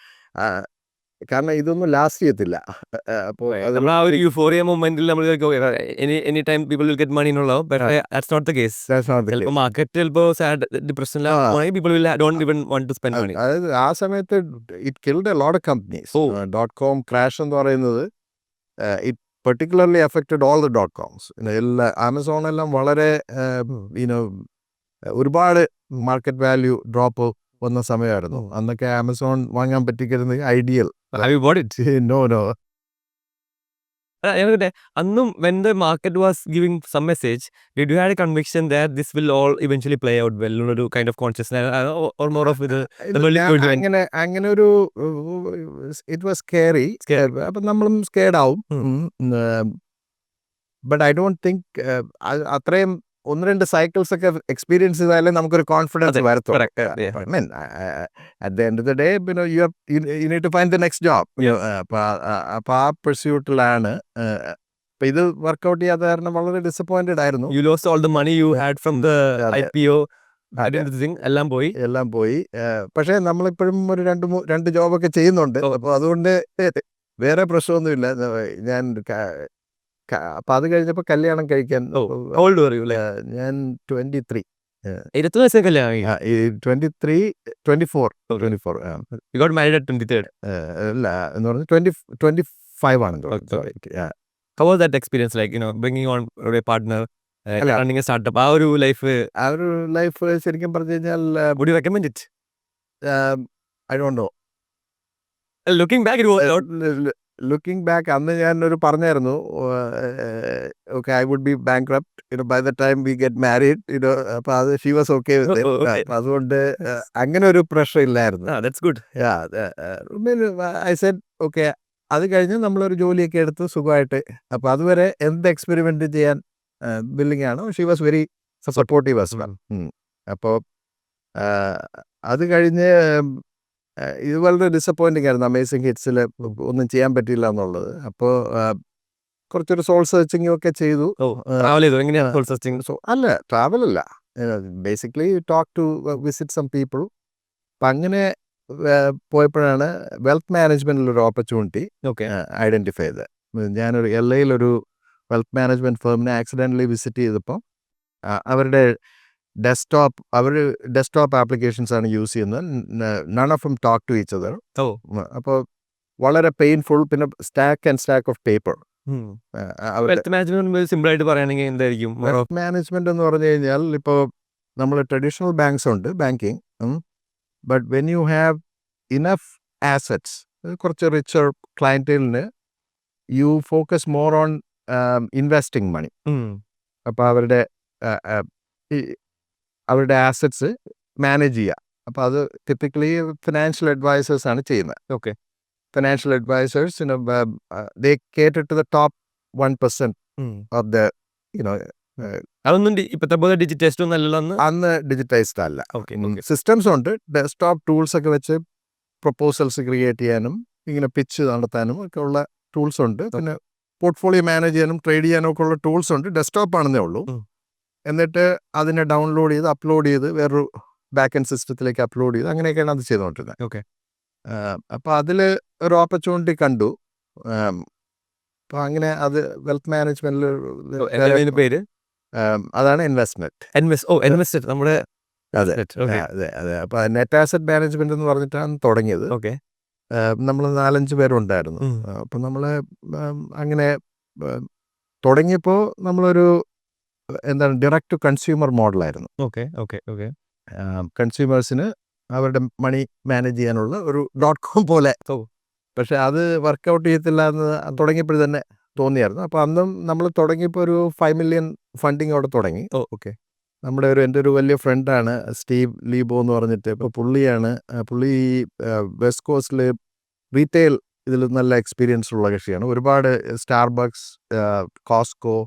കാരണം ഇതൊന്നും ലാസ്റ്റ് ചെയ്യത്തില്ല. അപ്പോൾ നമ്മൾ ആ ഒരു യൂഫോറിയ മൊമെന്റിൽ നമ്മൾ any time people will get money എന്നുള്ളൂ. But that's not the case. ചിലപ്പോൾ മാർക്കറ്റ് ചിലപ്പോൾ സാഡ് ഡിപ്രഷനിലാണെങ്കിൽ people will don't even want to spend money. അതായത് ആ സമയത്ത് it killed a lot of companies. .com crash എന്ന് പറയുന്നത് it particularly affected all the .coms. എല്ലാ ആമസോൺ എല്ലാം വളരെ ഒരുപാട് മാർക്കറ്റ് വാല്യൂ ഡ്രോപ്പ് വന്ന സമയമായിരുന്നു. അന്നൊക്കെ ആമസോൺ വാങ്ങാൻ പറ്റിക്കരുന്നത് ideal. Have you bought it? No. അന്നും when the market was giving some message, did you have a conviction that this will all eventually play out well? ഒരു kind of consciousness or more of the അങ്ങനെ ഒരു it was scary. അപ്പം നമ്മളും scared ആവും. But I don't think അത്രയും 1-2 cycles ഒക്കെ experience ചെയ്താലേ നമുക്കൊരു കോൺഫിഡൻസ് വരത്തുള്ളൂ. At the end of the day you need to find the next job. അപ്പോൾ ആ പെർസ്യൂട്ടിലാണ്. അപ്പം ഇത് വർക്കൗട്ട് ചെയ്യാത്ത കാരണം വളരെ ഡിസപ്പോയിന്റഡ് ആയിരുന്നു. You lost all the money you had from the IPO. എല്ലാം പോയി. പക്ഷേ നമ്മളിപ്പോഴും ഒരു 2 ജോബൊക്കെ ചെയ്യുന്നുണ്ട്. അപ്പോൾ അതുകൊണ്ട് വേറെ പ്രശ്നമൊന്നുമില്ല. ഞാൻ അപ്പൊ അത് കഴിഞ്ഞപ്പോ കല്യാണം കഴിക്കാൻ. ഞാൻ 23. 23 കല്യാണം. 24. You got married at 23rd. അല്ല എന്ന് പറഞ്ഞാൽ 25 ആണ്. How was that experience like, bringing on a partner, running a startup? ആ ഒരു ലൈഫ് ശരിക്കും പറഞ്ഞു കഴിഞ്ഞാൽ would you recommend it? I don't know. Looking back, it was looking back അന്ന് ഞാനൊരു പറഞ്ഞായിരുന്നു, okay I would be bankrupt by the time we get married അപ്പോൾ അത് she was okay with Oh, okay. അപ്പം അതുകൊണ്ട് അങ്ങനെ ഒരു പ്രഷർ ഇല്ലായിരുന്നു. That's good. I said okay. അത് കഴിഞ്ഞ് നമ്മളൊരു ജോലിയൊക്കെ എടുത്ത് സുഖമായിട്ട്, അപ്പോൾ അതുവരെ എന്ത് എക്സ്പെരിമെൻ്റ് ചെയ്യാൻ ബില്ലിംഗ് ആണ്. She was very supportive as well. അപ്പോൾ അത് കഴിഞ്ഞ് ഇത് വളരെ ഡിസപ്പോയിൻറ്റിംഗ് ആയിരുന്നു. അമേസിങ് ഹിറ്റ്സിൽ ഒന്നും ചെയ്യാൻ പറ്റിയില്ല എന്നുള്ളത്. അപ്പോൾ കുറച്ചൊരു സോൾ സെർച്ചിങ്ങും ഒക്കെ ചെയ്തു. ട്രാവൽ ചെയ്തു. എങ്ങനെയാണ് സോൾ സെർച്ചിങ്? അല്ല, ട്രാവൽ അല്ല, basically talk to visit some people. അപ്പം അങ്ങനെ പോയപ്പോഴാണ് വെൽത്ത് മാനേജ്മെൻറ്റിലൊരു ഓപ്പർച്യൂണിറ്റി ഓക്കെ. ഐഡൻറ്റിഫൈ ചെയ്തത്. ഞാനൊരു LAയിലൊരു വെൽത്ത് മാനേജ്മെൻറ്റ് ഫേമിനെ ആക്സിഡൻ്റലി വിസിറ്റ് ചെയ്തപ്പോൾ അവരുടെ ഡെസ്ക്ടോപ്പ് ആപ്ലിക്കേഷൻസ് ആണ് യൂസ് ചെയ്യുന്നത്. None of them talk to each other. അപ്പോൾ വളരെ പെയിൻഫുൾ. പിന്നെ stack of paper. Wealth management simple ആയിട്ട് പറയുകയാണെങ്കിൽ എന്തായിരിക്കും? വെൽത്ത് മാനേജ്മെന്റ് എന്ന് പറഞ്ഞു കഴിഞ്ഞാൽ ഇപ്പോൾ നമ്മൾ ട്രഡീഷണൽ ബാങ്ക്സ് ഉണ്ട്, banking. But when you have enough assets, കുറച്ച് റിച്ചർ ക്ലയൻറ്റേലിന് you focus more on investing money. അപ്പോൾ അവരുടെ ആസറ്റ്സ് മാനേജ് ചെയ്യുക. അപ്പോൾ അത് ടിപ്പിക്കലി ഫിനാൻഷ്യൽ അഡ്വൈസേഴ്സ് ആണ് ചെയ്യുന്നത്. Okay. Financial advisors, they cater to the top 1% of the, അതൊന്നും ഇപ്പോഴത്തെ പോലെ ഡിജിറ്റൈസ്ഡ് ഒന്നും അല്ലല്ലോ അന്ന് ഡിജിറ്റൈസ്ഡ് അല്ല. ഓക്കെ. സിസ്റ്റംസ് ഉണ്ട്, ഡെസ്ക്ടോപ്പ് ടൂൾസ് ഒക്കെ വെച്ച് പ്രൊപ്പോസൽസ് ക്രിയേറ്റ് ചെയ്യാനും ഇങ്ങനെ പിച്ച് നടത്താനും ഒക്കെ ഉള്ള ടൂൾസ് ഉണ്ട്. പിന്നെ പോർട്ട്ഫോളിയോ മാനേജ് ചെയ്യാനും ട്രേഡ് ചെയ്യാനും ഒക്കെ ഉള്ള ടൂൾസ് ഉണ്ട്. ഡെസ്ക്ടോപ്പ് ആണെന്നേ ഉള്ളൂ. എന്നിട്ട് അതിനെ ഡൗൺലോഡ് ചെയ്ത് അപ്ലോഡ് ചെയ്ത് വേറൊരു ബാക്ക് എൻഡ് സിസ്റ്റത്തിലേക്ക് അപ്ലോഡ് ചെയ്ത് അങ്ങനെയൊക്കെയാണ് അത് ചെയ്തുകൊണ്ടിരുന്നത്. ഓക്കെ. അപ്പോൾ അതിൽ ഒരു ഓപ്പർച്യൂണിറ്റി കണ്ടു. അപ്പോൾ അങ്ങനെ അത് വെൽത്ത് മാനേജ്മെന്റിൽ പേര് അതാണ് ഇൻവെസ്റ്റ്മെന്റ്. നമ്മുടെ അതെ. അപ്പോൾ നെറ്റ് ആസറ്റ് മാനേജ്മെന്റ് എന്ന് പറഞ്ഞിട്ടാണ് തുടങ്ങിയത്. ഓക്കെ. നമ്മൾ 4-5 പേരുണ്ടായിരുന്നു. അപ്പം നമ്മൾ അങ്ങനെ തുടങ്ങിയപ്പോൾ നമ്മളൊരു ഡയറക്റ്റ് ടു കൺസ്യൂമർ മോഡലായിരുന്നു. ഓക്കെ. ഓക്കെ. ഓക്കെ. കൺസ്യൂമേഴ്സിന് അവരുടെ മണി മാനേജ് ചെയ്യാനുള്ള ഒരു .com പോലെ. പക്ഷെ അത് വർക്കൗട്ട് ചെയ്യത്തില്ല എന്ന് തുടങ്ങിയപ്പോൾ തന്നെ തോന്നിയായിരുന്നു. അപ്പോൾ അന്നും നമ്മൾ തുടങ്ങിയപ്പോൾ ഒരു 5 million ഫണ്ടിങ് അവിടെ തുടങ്ങി. ഓക്കെ. എൻ്റെ ഒരു വലിയ ഫ്രണ്ടാണ് സ്റ്റീവ് ലീബോ എന്ന് പറഞ്ഞിട്ട്. ഇപ്പോൾ പുള്ളി വെസ്റ്റ് കോസ്റ്റിൽ റീറ്റെയിൽ ഇതിൽ നല്ല എക്സ്പീരിയൻസ് ഉള്ള കക്ഷിയാണ്. ഒരുപാട് സ്റ്റാർബക്സ്, കോസ്കോ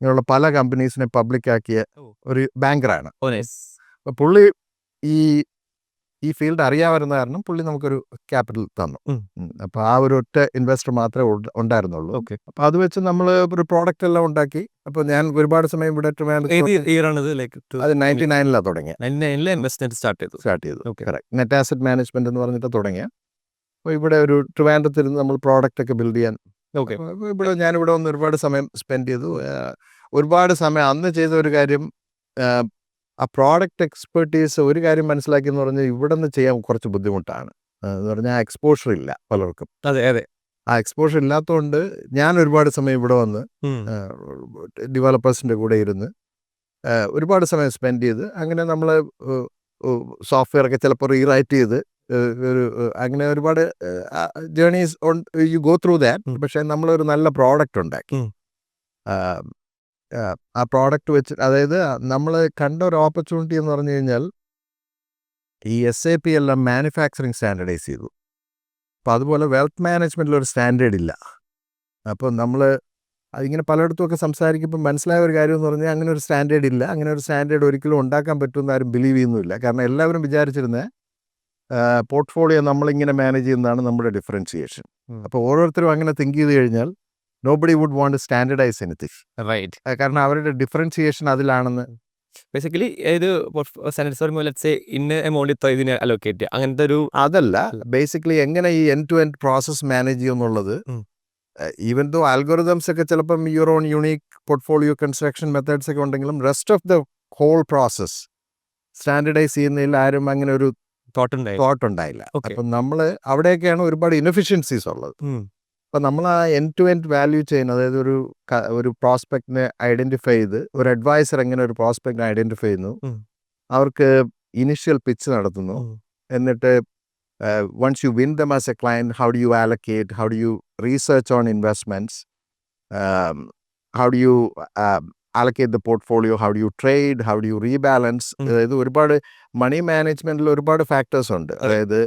ഇങ്ങനെയുള്ള പല കമ്പനീസിനെ പബ്ലിക്കാക്കിയ ഒരു ബാങ്കറാണ്. അപ്പോൾ പുള്ളി ഈ ഫീൽഡ് അറിയാവുന്ന കാരണം പുള്ളി നമുക്കൊരു ക്യാപിറ്റൽ തന്നു. അപ്പോൾ ആ ഒരു ഒറ്റ ഇൻവെസ്റ്റർ മാത്രമേ ഉണ്ടായിരുന്നുള്ളൂ. ഓക്കെ. അപ്പോൾ അത് വെച്ച് നമ്മൾ ഒരു പ്രോഡക്റ്റ് എല്ലാം ഉണ്ടാക്കി. അപ്പോൾ ഞാൻ ഒരുപാട് സമയം ഇവിടെ അത് 99-ലാണ് തുടങ്ങിയത്. സ്റ്റാർട്ട് ചെയ്തു. നെറ്റ് ആസറ്റ് മാനേജ്മെന്റ് എന്ന് പറഞ്ഞിട്ട് തുടങ്ങിയ. അപ്പോൾ ഇവിടെ ഒരു ട്രിവാൻഡ്രത്തിരുന്ന് നമ്മൾ പ്രോഡക്റ്റ് ഒക്കെ ബിൽഡ് ചെയ്യാൻ. ഞാനിവിടെ വന്ന് ഒരുപാട് സമയം സ്പെൻഡ് ചെയ്തു. ഒരുപാട് സമയം അന്ന് ചെയ്ത ഒരു കാര്യം, ആ പ്രോഡക്റ്റ് എക്സ്പെർട്ടീസ് ഒരു കാര്യം മനസ്സിലാക്കിയെന്ന് പറഞ്ഞാൽ ഇവിടെ നിന്ന് ചെയ്യാൻ കുറച്ച് ബുദ്ധിമുട്ടാണ്. എന്ന് പറഞ്ഞാൽ ആ എക്സ്പോഷർ ഇല്ല പലർക്കും. അതെ. ആ എക്സ്പോഷർ ഇല്ലാത്തതുകൊണ്ട് ഞാൻ ഒരുപാട് സമയം ഇവിടെ വന്ന് ഡെവലപ്പേഴ്സിൻ്റെ കൂടെ ഇരുന്ന് ഒരുപാട് സമയം സ്പെൻഡ് ചെയ്ത് അങ്ങനെ നമ്മൾ സോഫ്റ്റ്വെയർ ഒക്കെ ചിലപ്പോൾ റീറൈറ്റ് ചെയ്ത് അങ്ങനെ ഒരുപാട് journeys U go through that. പക്ഷേ നമ്മളൊരു നല്ല പ്രോഡക്റ്റ് ഉണ്ടാക്കി. ആ പ്രോഡക്റ്റ് വെച്ച്, അതായത് നമ്മൾ കണ്ട ഒരു ഓപ്പർച്യൂണിറ്റി എന്ന് പറഞ്ഞു കഴിഞ്ഞാൽ ഈ SAP എല്ലാം മാനുഫാക്ചറിങ് സ്റ്റാൻഡർഡൈസ് ചെയ്തു. അപ്പോൾ അതുപോലെ വെൽത്ത് മാനേജ്മെൻറ്റിലൊരു സ്റ്റാൻഡേർഡ് ഇല്ല. അപ്പോൾ നമ്മൾ അതിങ്ങനെ പലയിടത്തുമൊക്കെ സംസാരിക്കുമ്പോൾ മനസ്സിലായ ഒരു കാര്യം എന്ന് പറഞ്ഞാൽ അങ്ങനെ ഒരു സ്റ്റാൻഡേർഡ് ഇല്ല. അങ്ങനെ ഒരു സ്റ്റാൻഡേർഡ് ഒരിക്കലും ഉണ്ടാക്കാൻ പറ്റുമെന്ന് ആരും ബിലീവ് ചെയ്യുന്നില്ല. കാരണം എല്ലാവരും വിചാരിച്ചിരുന്നത് പോർട്ട്ഫോളിയോ നമ്മളിങ്ങനെ മാനേജ് ചെയ്യുന്നതാണ് നമ്മുടെ ഡിഫറൻഷിയേഷൻ. അപ്പോൾ ഓരോരുത്തരും അങ്ങനെ തിങ്ക് ചെയ്ത് കഴിഞ്ഞാൽ nobody would want to standardize anything. Right. കാരണം അവരുടെ ഡിഫറൻഷിയേഷൻ അതിലാണെന്ന്. ബേസിക്കലി ഇന്ന എമൗണ്ട് ഇതിന് അലോക്കേറ്റ് അങ്ങനത്തെ ഒരു അതല്ല. ബേസിക്കലി എങ്ങനെ ഈ end to end process manage ചെയ്യുമെന്നുള്ളത്, ഈവൻ ദോ ആൽഗോറിതംസ് ഒക്കെ ചിലപ്പം your own unique portfolio construction methods ഒക്കെ ഉണ്ടെങ്കിലും rest of the whole process standardise ചെയ്യുന്നതിൽ ആരും അങ്ങനെ ഒരു തോട്ട് ഉണ്ടായില്ല. അപ്പം നമ്മൾ അവിടെയൊക്കെയാണ് ഒരുപാട് ഇൻഎഫിഷ്യൻസീസ് ഉള്ളത്. അപ്പം നമ്മൾ ആ end to end value chain, അതായത് ഒരു പ്രോസ്പെക്റ്റിനെ ഐഡൻറ്റിഫൈ ചെയ്ത്, ഒരു അഡ്വൈസർ എങ്ങനെ ഒരു പ്രോസ്പെക്റ്റിനെ ഐഡൻറ്റിഫൈ ചെയ്യുന്നു, അവർക്ക് ഇനിഷ്യൽ പിച്ച് നടത്തുന്നു, എന്നിട്ട് once you win them as a client, how do you allocate? How do you research on investments? How do you allocate the portfolio? How do you trade? How do you rebalance? അതായത് ഒരുപാട് മണി മാനേജ്മെന്റിൽ ഒരുപാട് factors ഉണ്ട്. അതായത്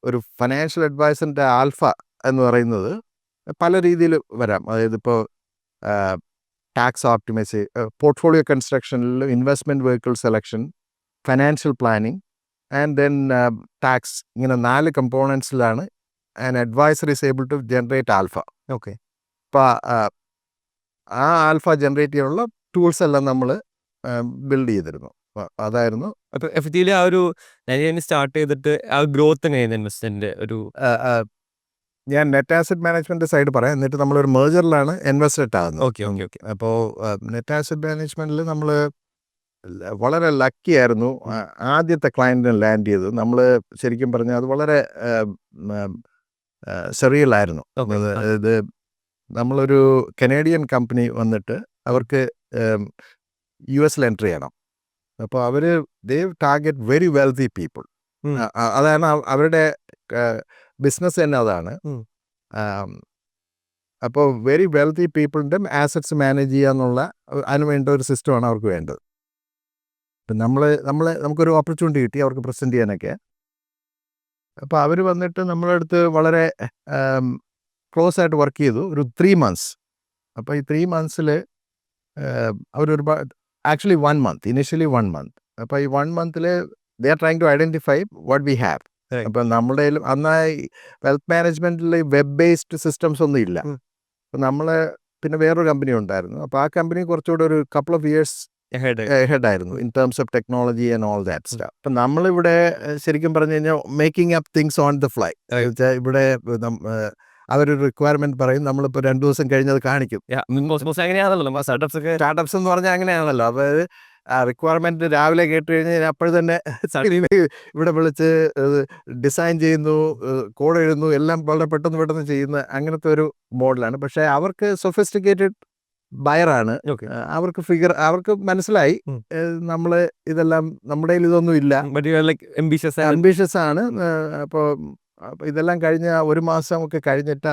ഒരു financial അഡ്വൈസറിന്റെ alpha എന്ന് പറയുന്നത് പല രീതിയിൽ വരാം. അതായത് ഇപ്പോൾ ടാക്സ് ഓപ്റ്റിമൈസ്, പോർട്ട്ഫോളിയോ കൺസ്ട്രക്ഷനിൽ investment vehicle selection, financial planning and then tax, ഇങ്ങനെ 4 കമ്പോണൻസിലാണ് an advisor is able to generate alpha. Okay. അപ്പോൾ ആ ആൽഫ ജനറേറ്റ് ചെയ്യാനുള്ള ടൂൾസ് എല്ലാം നമ്മൾ ബിൽഡ് ചെയ്തിരുന്നു. അതായിരുന്നു. അപ്പോൾ എഫക്റ്റീവ്ലി ആ ഒരു സ്റ്റാർട്ട് ചെയ്തിട്ട് ആ ഗ്രോത്ത് എങ്ങനെയായിരുന്നു ഇൻവെസ്റ്റ്മെന്റ് ഒരു ഞാൻ നെറ്റ് ആസറ്റ് മാനേജ്മെന്റ് സൈഡ് പറയാം, എന്നിട്ട് നമ്മളൊരു മേജറിലാണ് ഇൻവെസ്റ്റഡ് ആകുന്നത്. Okay okay okay. അപ്പോൾ നെറ്റ് ആസറ്റ് മാനേജ്മെന്റിൽ നമ്മൾ വളരെ ലക്കി ആയിരുന്നു. ആദ്യത്തെ ക്ലയന്റിന് ലാൻഡ് ചെയ്തത് നമ്മൾ ശരിക്കും പറഞ്ഞാൽ അത് വളരെ സെറിയലായിരുന്നു. അതായത് നമ്മളൊരു കനേഡിയൻ കമ്പനി വന്നിട്ട് അവർക്ക് US എൻട്രി ചെയ്യണം. അപ്പോൾ അവർ ടാർഗറ്റ് വെരി വെൽത്തി പീപ്പിൾ. അതാണ് അവരുടെ ബിസിനസ് തന്നെ അതാണ്. അപ്പോൾ വെരി വെൽത്തി പീപ്പിളിൻ്റെ ആസറ്റ്സ് മാനേജ് ചെയ്യുക എന്നുള്ള അതിന് വേണ്ട ഒരു സിസ്റ്റമാണ് അവർക്ക് വേണ്ടത്. ഇപ്പം നമുക്കൊരു ഓപ്പർച്യൂണിറ്റി കിട്ടി അവർക്ക് പ്രസൻറ്റ് ചെയ്യാനൊക്കെ. അപ്പോൾ അവർ വന്നിട്ട് നമ്മളെ അടുത്ത് വളരെ ക്ലോസ് ആയിട്ട് വർക്ക് ചെയ്തു ഒരു 3 months. അപ്പോൾ ഈ 3 months അവരൊരുപാട് ആക്ച്വലി 1 month, ഇനിഷ്യലി 1 month. അപ്പോൾ ഈ 1 month they are trying to identify what we have. അപ്പം നമ്മുടെ അന്നായി വെൽത്ത് മാനേജ്മെൻറ്റിൽ വെബ് ബേസ്ഡ് സിസ്റ്റംസ് ഒന്നും ഇല്ല. അപ്പം നമ്മൾ പിന്നെ വേറൊരു കമ്പനി ഉണ്ടായിരുന്നു. അപ്പോൾ ആ കമ്പനി കുറച്ചുകൂടെ ഒരു couple of years ahead ആയിരുന്നു in terms of technology and all that staff. അപ്പം നമ്മളിവിടെ ശരിക്കും പറഞ്ഞു കഴിഞ്ഞാൽ making up things on the fly. ഇവിടെ അവരൊരു റിക്വയർമെന്റ് പറയും, നമ്മളിപ്പോൾ 2 ദിവസം കഴിഞ്ഞത് കാണിക്കും. സ്റ്റാർട്ടപ്സ് എന്ന് പറഞ്ഞാൽ അങ്ങനെയാണല്ലോ. അതായത് ആ റിക്വയർമെന്റ് രാവിലെ കേട്ട് കഴിഞ്ഞാൽ അപ്പോൾ തന്നെ ഇവിടെ വിളിച്ച് ഡിസൈൻ ചെയ്യുന്നു, കോഡ് എഴുതുന്നു, എല്ലാം വളരെ പെട്ടെന്ന് ചെയ്യുന്ന അങ്ങനത്തെ ഒരു മോഡലാണ്. പക്ഷേ അവർക്ക് സൊഫിസ്റ്റിക്കേറ്റഡ് ബയറാണ്. അവർക്ക് മനസ്സിലായി നമ്മൾ ഇതെല്ലാം നമ്മുടെ ഇതൊന്നും ഇല്ല, അംബീഷ്യസ് ആണ്. അപ്പോൾ ഇതെല്ലാം കഴിഞ്ഞ 1 മാസം ഒക്കെ കഴിഞ്ഞിട്ട്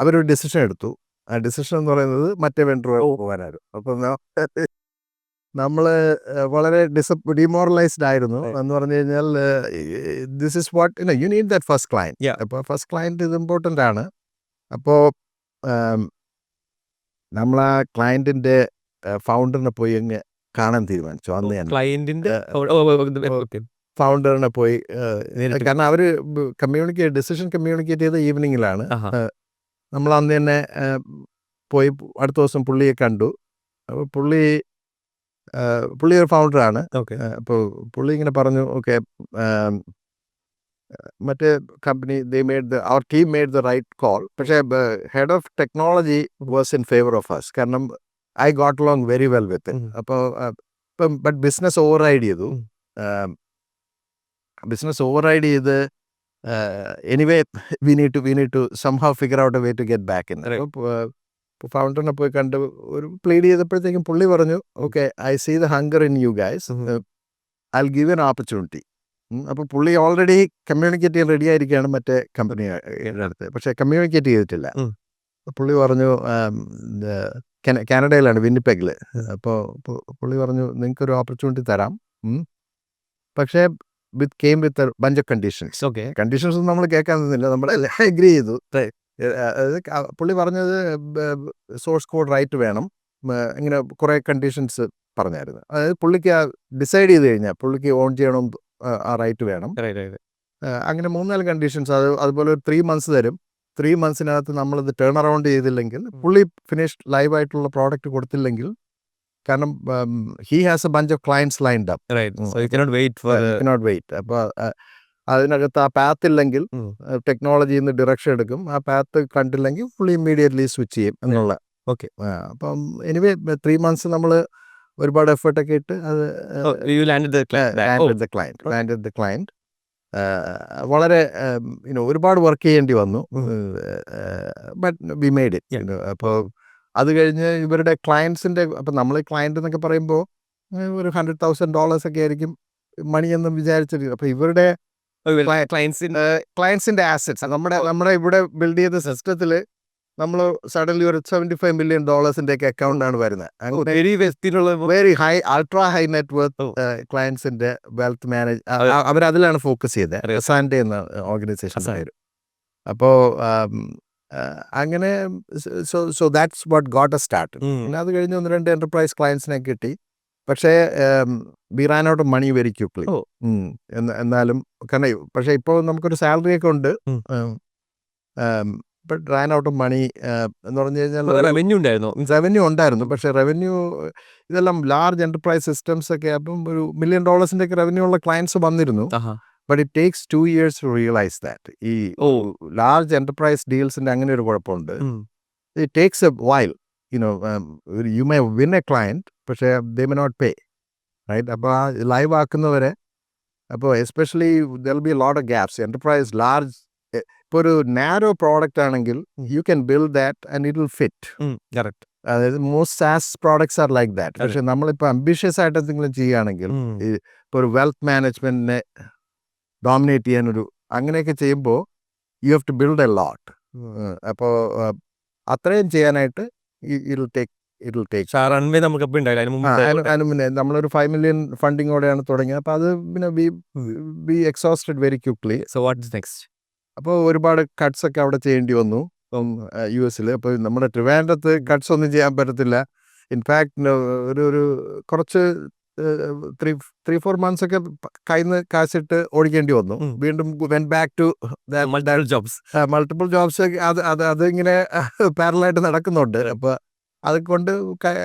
അവരൊരു ഡിസിഷൻ എടുത്തു. ആ ഡിസിഷൻ എന്ന് പറയുന്നത് മറ്റേ വെണ്ടർ പോകാനായിരുന്നു. അപ്പം നമ്മൾ വളരെ ഡിമോറലൈസ്ഡ് ആയിരുന്നു. എന്ന് പറഞ്ഞു കഴിഞ്ഞാൽ this is what you need that first client. അപ്പോൾ ഫസ്റ്റ് ക്ലയൻറ്റ് ഇത് ഇമ്പോർട്ടൻ്റ് ആണ്. അപ്പോൾ നമ്മൾ ആ ക്ലയൻറ്റിൻ്റെ ഫൗണ്ടറിനെ പോയി അങ്ങ് കാണാൻ തീരുമാനിച്ചു. അന്ന് ഞാൻ ഫൗണ്ടറിനെ പോയി, കാരണം അവർ ഡിസിഷൻ കമ്മ്യൂണിക്കേറ്റ് ചെയ്ത ഈവനിങ്ങിലാണ്. നമ്മൾ അന്ന് തന്നെ പോയി അടുത്ത ദിവസം പുള്ളിയെ കണ്ടു. അപ്പോൾ പുള്ളി ഒരു ഫൗണ്ടറാണ്. അപ്പോൾ പുള്ളി ഇങ്ങനെ പറഞ്ഞു, ഓക്കെ മറ്റേ കമ്പനി അവർ team made the right call. പക്ഷേ head of technology was in favour of us, കാരണം I got along very well with. അപ്പോൾ ബട്ട് ബിസിനസ് ഓവർ റൈഡ് ചെയ്തു. Anyway we need to somehow figure out a way to get back in. അപ്പോൾ ഫൗണ്ടറിനെ പോയി കണ്ട് ഒരു plead ചെയ്തപ്പോഴത്തേക്കും പുള്ളി പറഞ്ഞു, okay I see the hunger in you guys, I will give an opportunity. അപ്പോൾ പുള്ളി ഓൾറെഡി കമ്മ്യൂണിക്കേറ്റ് ചെയ്യാൻ റെഡി ആയിരിക്കുകയാണ് മറ്റേ കമ്പനിയുടെ അടുത്ത്, പക്ഷേ കമ്മ്യൂണിക്കേറ്റ് ചെയ്തിട്ടില്ല. പുള്ളി പറഞ്ഞു, കാനഡയിലാണ്, വിന്നിപ്പെഗിൽ. അപ്പോൾ പുള്ളി പറഞ്ഞു, നിങ്ങൾക്കൊരു ഓപ്പർച്യൂണിറ്റി തരാം, പക്ഷേ came with a bunch of conditions. Conditions ഒന്നും നമ്മൾ കേൾക്കാൻ നിന്നില്ല, നമ്മളെല്ലാം എഗ്രി ചെയ്തു. പുള്ളി പറഞ്ഞത് സോഴ്സ് കോഡ് റൈറ്റ് വേണം, ഇങ്ങനെ കുറേ കണ്ടീഷൻസ് പറഞ്ഞായിരുന്നു. അതായത് പുള്ളിക്ക് ഡിസൈഡ് ചെയ്ത് കഴിഞ്ഞാൽ പുള്ളിക്ക് ഓൺ ചെയ്യണം, ആ റൈറ്റ് വേണം. അങ്ങനെ 3-4 കണ്ടീഷൻസ്. അതുപോലെ ഒരു 3 months തരും. 3 monthsനകത്ത് നമ്മളത് ടേൺ അറൗണ്ട് ചെയ്തില്ലെങ്കിൽ, പുള്ളി ഫിനിഷ്ഡ് ലൈവായിട്ടുള്ള പ്രോഡക്റ്റ് കൊടുത്തില്ലെങ്കിൽ, കാരണം he has a bunch of clients lined up. So you cannot wait. അപ്പോൾ അതിനകത്ത് ആ പാത്ത് ഇല്ലെങ്കിൽ ടെക്നോളജിയിൽ നിന്ന് ഡിറക്ഷൻ എടുക്കും. ആ പാത്ത് കണ്ടില്ലെങ്കിൽ പുള്ളി ഇമ്മീഡിയറ്റ്ലി സ്വിച്ച് ചെയ്യും എന്നുള്ള. അപ്പം എനിവേ 3 months നമ്മൾ ഒരുപാട് എഫേർട്ടൊക്കെ ഇട്ട് അത് ലാൻഡഡ് ദ ക്ലയൻറ്റ്. വളരെ ഒരുപാട് വർക്ക് ചെയ്യേണ്ടി വന്നു, ബട്ട് വി മെയ്ഡ് ഇറ്റ്. അപ്പോൾ അത് കഴിഞ്ഞ് ഇവരുടെ ക്ലയൻസിൻ്റെ, അപ്പം നമ്മൾ ക്ലയൻറ്റ് എന്നൊക്കെ പറയുമ്പോൾ ഒരു $100,000 ഒക്കെ ആയിരിക്കും മണിയൊന്നും വിചാരിച്ചിട്ട്. അപ്പോൾ ഇവരുടെ ക്ലയൻസിന് ക്ലയൻസിന്റെ ആസറ്റ്സ് നമ്മുടെ ഇവിടെ ബിൽഡ് ചെയ്ത സിസ്റ്റത്തിൽ നമ്മൾ സഡൻലി ഒരു $75 million ഒക്കെ അക്കൗണ്ടാണ് വരുന്നത്. അങ്ങനെ വെരി വെസ്റ്റിനുള്ള very high ultra high net worth ക്ലയൻസിന്റെ വെൽത്ത് മാനേജ് അവരതിലാണ് ഫോക്കസ് ചെയ്തത്. അറിയാം. അസാൻഡെ എന്ന ഓർഗനൈസേഷൻ അസാൻഡെ. പേര്. അപ്പോൾ അങ്ങനെ so that's what got a start. പിന്നെ അത് കഴിഞ്ഞ് 1-2 എന്റർപ്രൈസ് ക്ലയൻസിനെ കിട്ടി. പക്ഷേ we ran out of money very quickly. ഓ. എന്നാലും കാരണം പക്ഷേ ഇപ്പോൾ നമുക്കൊരു സാലറി ഒക്കെ ഉണ്ട്. But ran out of money എന്ന് പറഞ്ഞു കഴിഞ്ഞാൽ റവന്യൂ ഉണ്ടായിരുന്നോ? റവന്യൂ ഉണ്ടായിരുന്നു. പക്ഷേ റവന്യൂ ഇതെല്ലാം ലാർജ് എന്റർപ്രൈസ് സിസ്റ്റംസ് ഒക്കെ അപ്പം ഒരു $1 million ഒക്കെ റവന്യൂ ഉള്ള ക്ലയൻസ് വന്നിരുന്നു. But it takes 2 years to realise that. ഈ ലാർജ് എന്റർപ്രൈസ് ഡീൽസിന്റെ അങ്ങനെ ഒരു കുഴപ്പമുണ്ട്. It takes a while. You may win a client, പക്ഷേ they may not pay, right? അപ്പോൾ ആ ലൈവ് ആക്കുന്നവരെ, അപ്പോൾ especially there will be a lot of gaps. Enterprise large ഇപ്പോൾ ഒരു നാരോ പ്രോഡക്റ്റ് ആണെങ്കിൽ you can build that and it will fit. Correct. അതായത് most SaaS products are like that. പക്ഷെ നമ്മളിപ്പോൾ അംബിഷ്യസ് ആയിട്ട് എന്തെങ്കിലും ചെയ്യുകയാണെങ്കിൽ ഇപ്പോൾ ഒരു വെൽത്ത് മാനേജ്മെന്റിനെ ഡോമിനേറ്റ് ചെയ്യാനൊരു അങ്ങനെയൊക്കെ ചെയ്യുമ്പോൾ you have to build a lot. അപ്പോൾ അത്രയും ചെയ്യാനായിട്ട് ഇറ്റ് വിൽ ടേക്ക് റൺവേ നമുക്കപ്പോൾ ഉണ്ടായില്ല. അതിന് മുന്നേ നമ്മളൊരു $5 million ഫണ്ടിങ്ങോടെയാണ് തുടങ്ങിയത്. അപ്പോൾ അത് പിന്നെ we exhausted very quickly. So what is next? അപ്പോൾ ഒരുപാട് കട്ട്സ് ഒക്കെ അവിടെ ചെയ്യേണ്ടി വന്നു US-ൽ. അപ്പോൾ നമ്മുടെ ട്രിവാൻഡ്രത്ത് കട്ട്സ് ഒന്നും ചെയ്യാൻ പറ്റത്തില്ല. ഇൻഫാക്ട് ഒരു കുറച്ച് 3-4 months ഒക്കെ കയ്യിൽ നിന്ന് കാശിട്ട് ഓടിക്കേണ്ടി വന്നു. വീണ്ടും went back to multiple jobs. അത് ഇങ്ങനെ പാരലായിട്ട് നടക്കുന്നുണ്ട്. അപ്പോൾ അതുകൊണ്ട്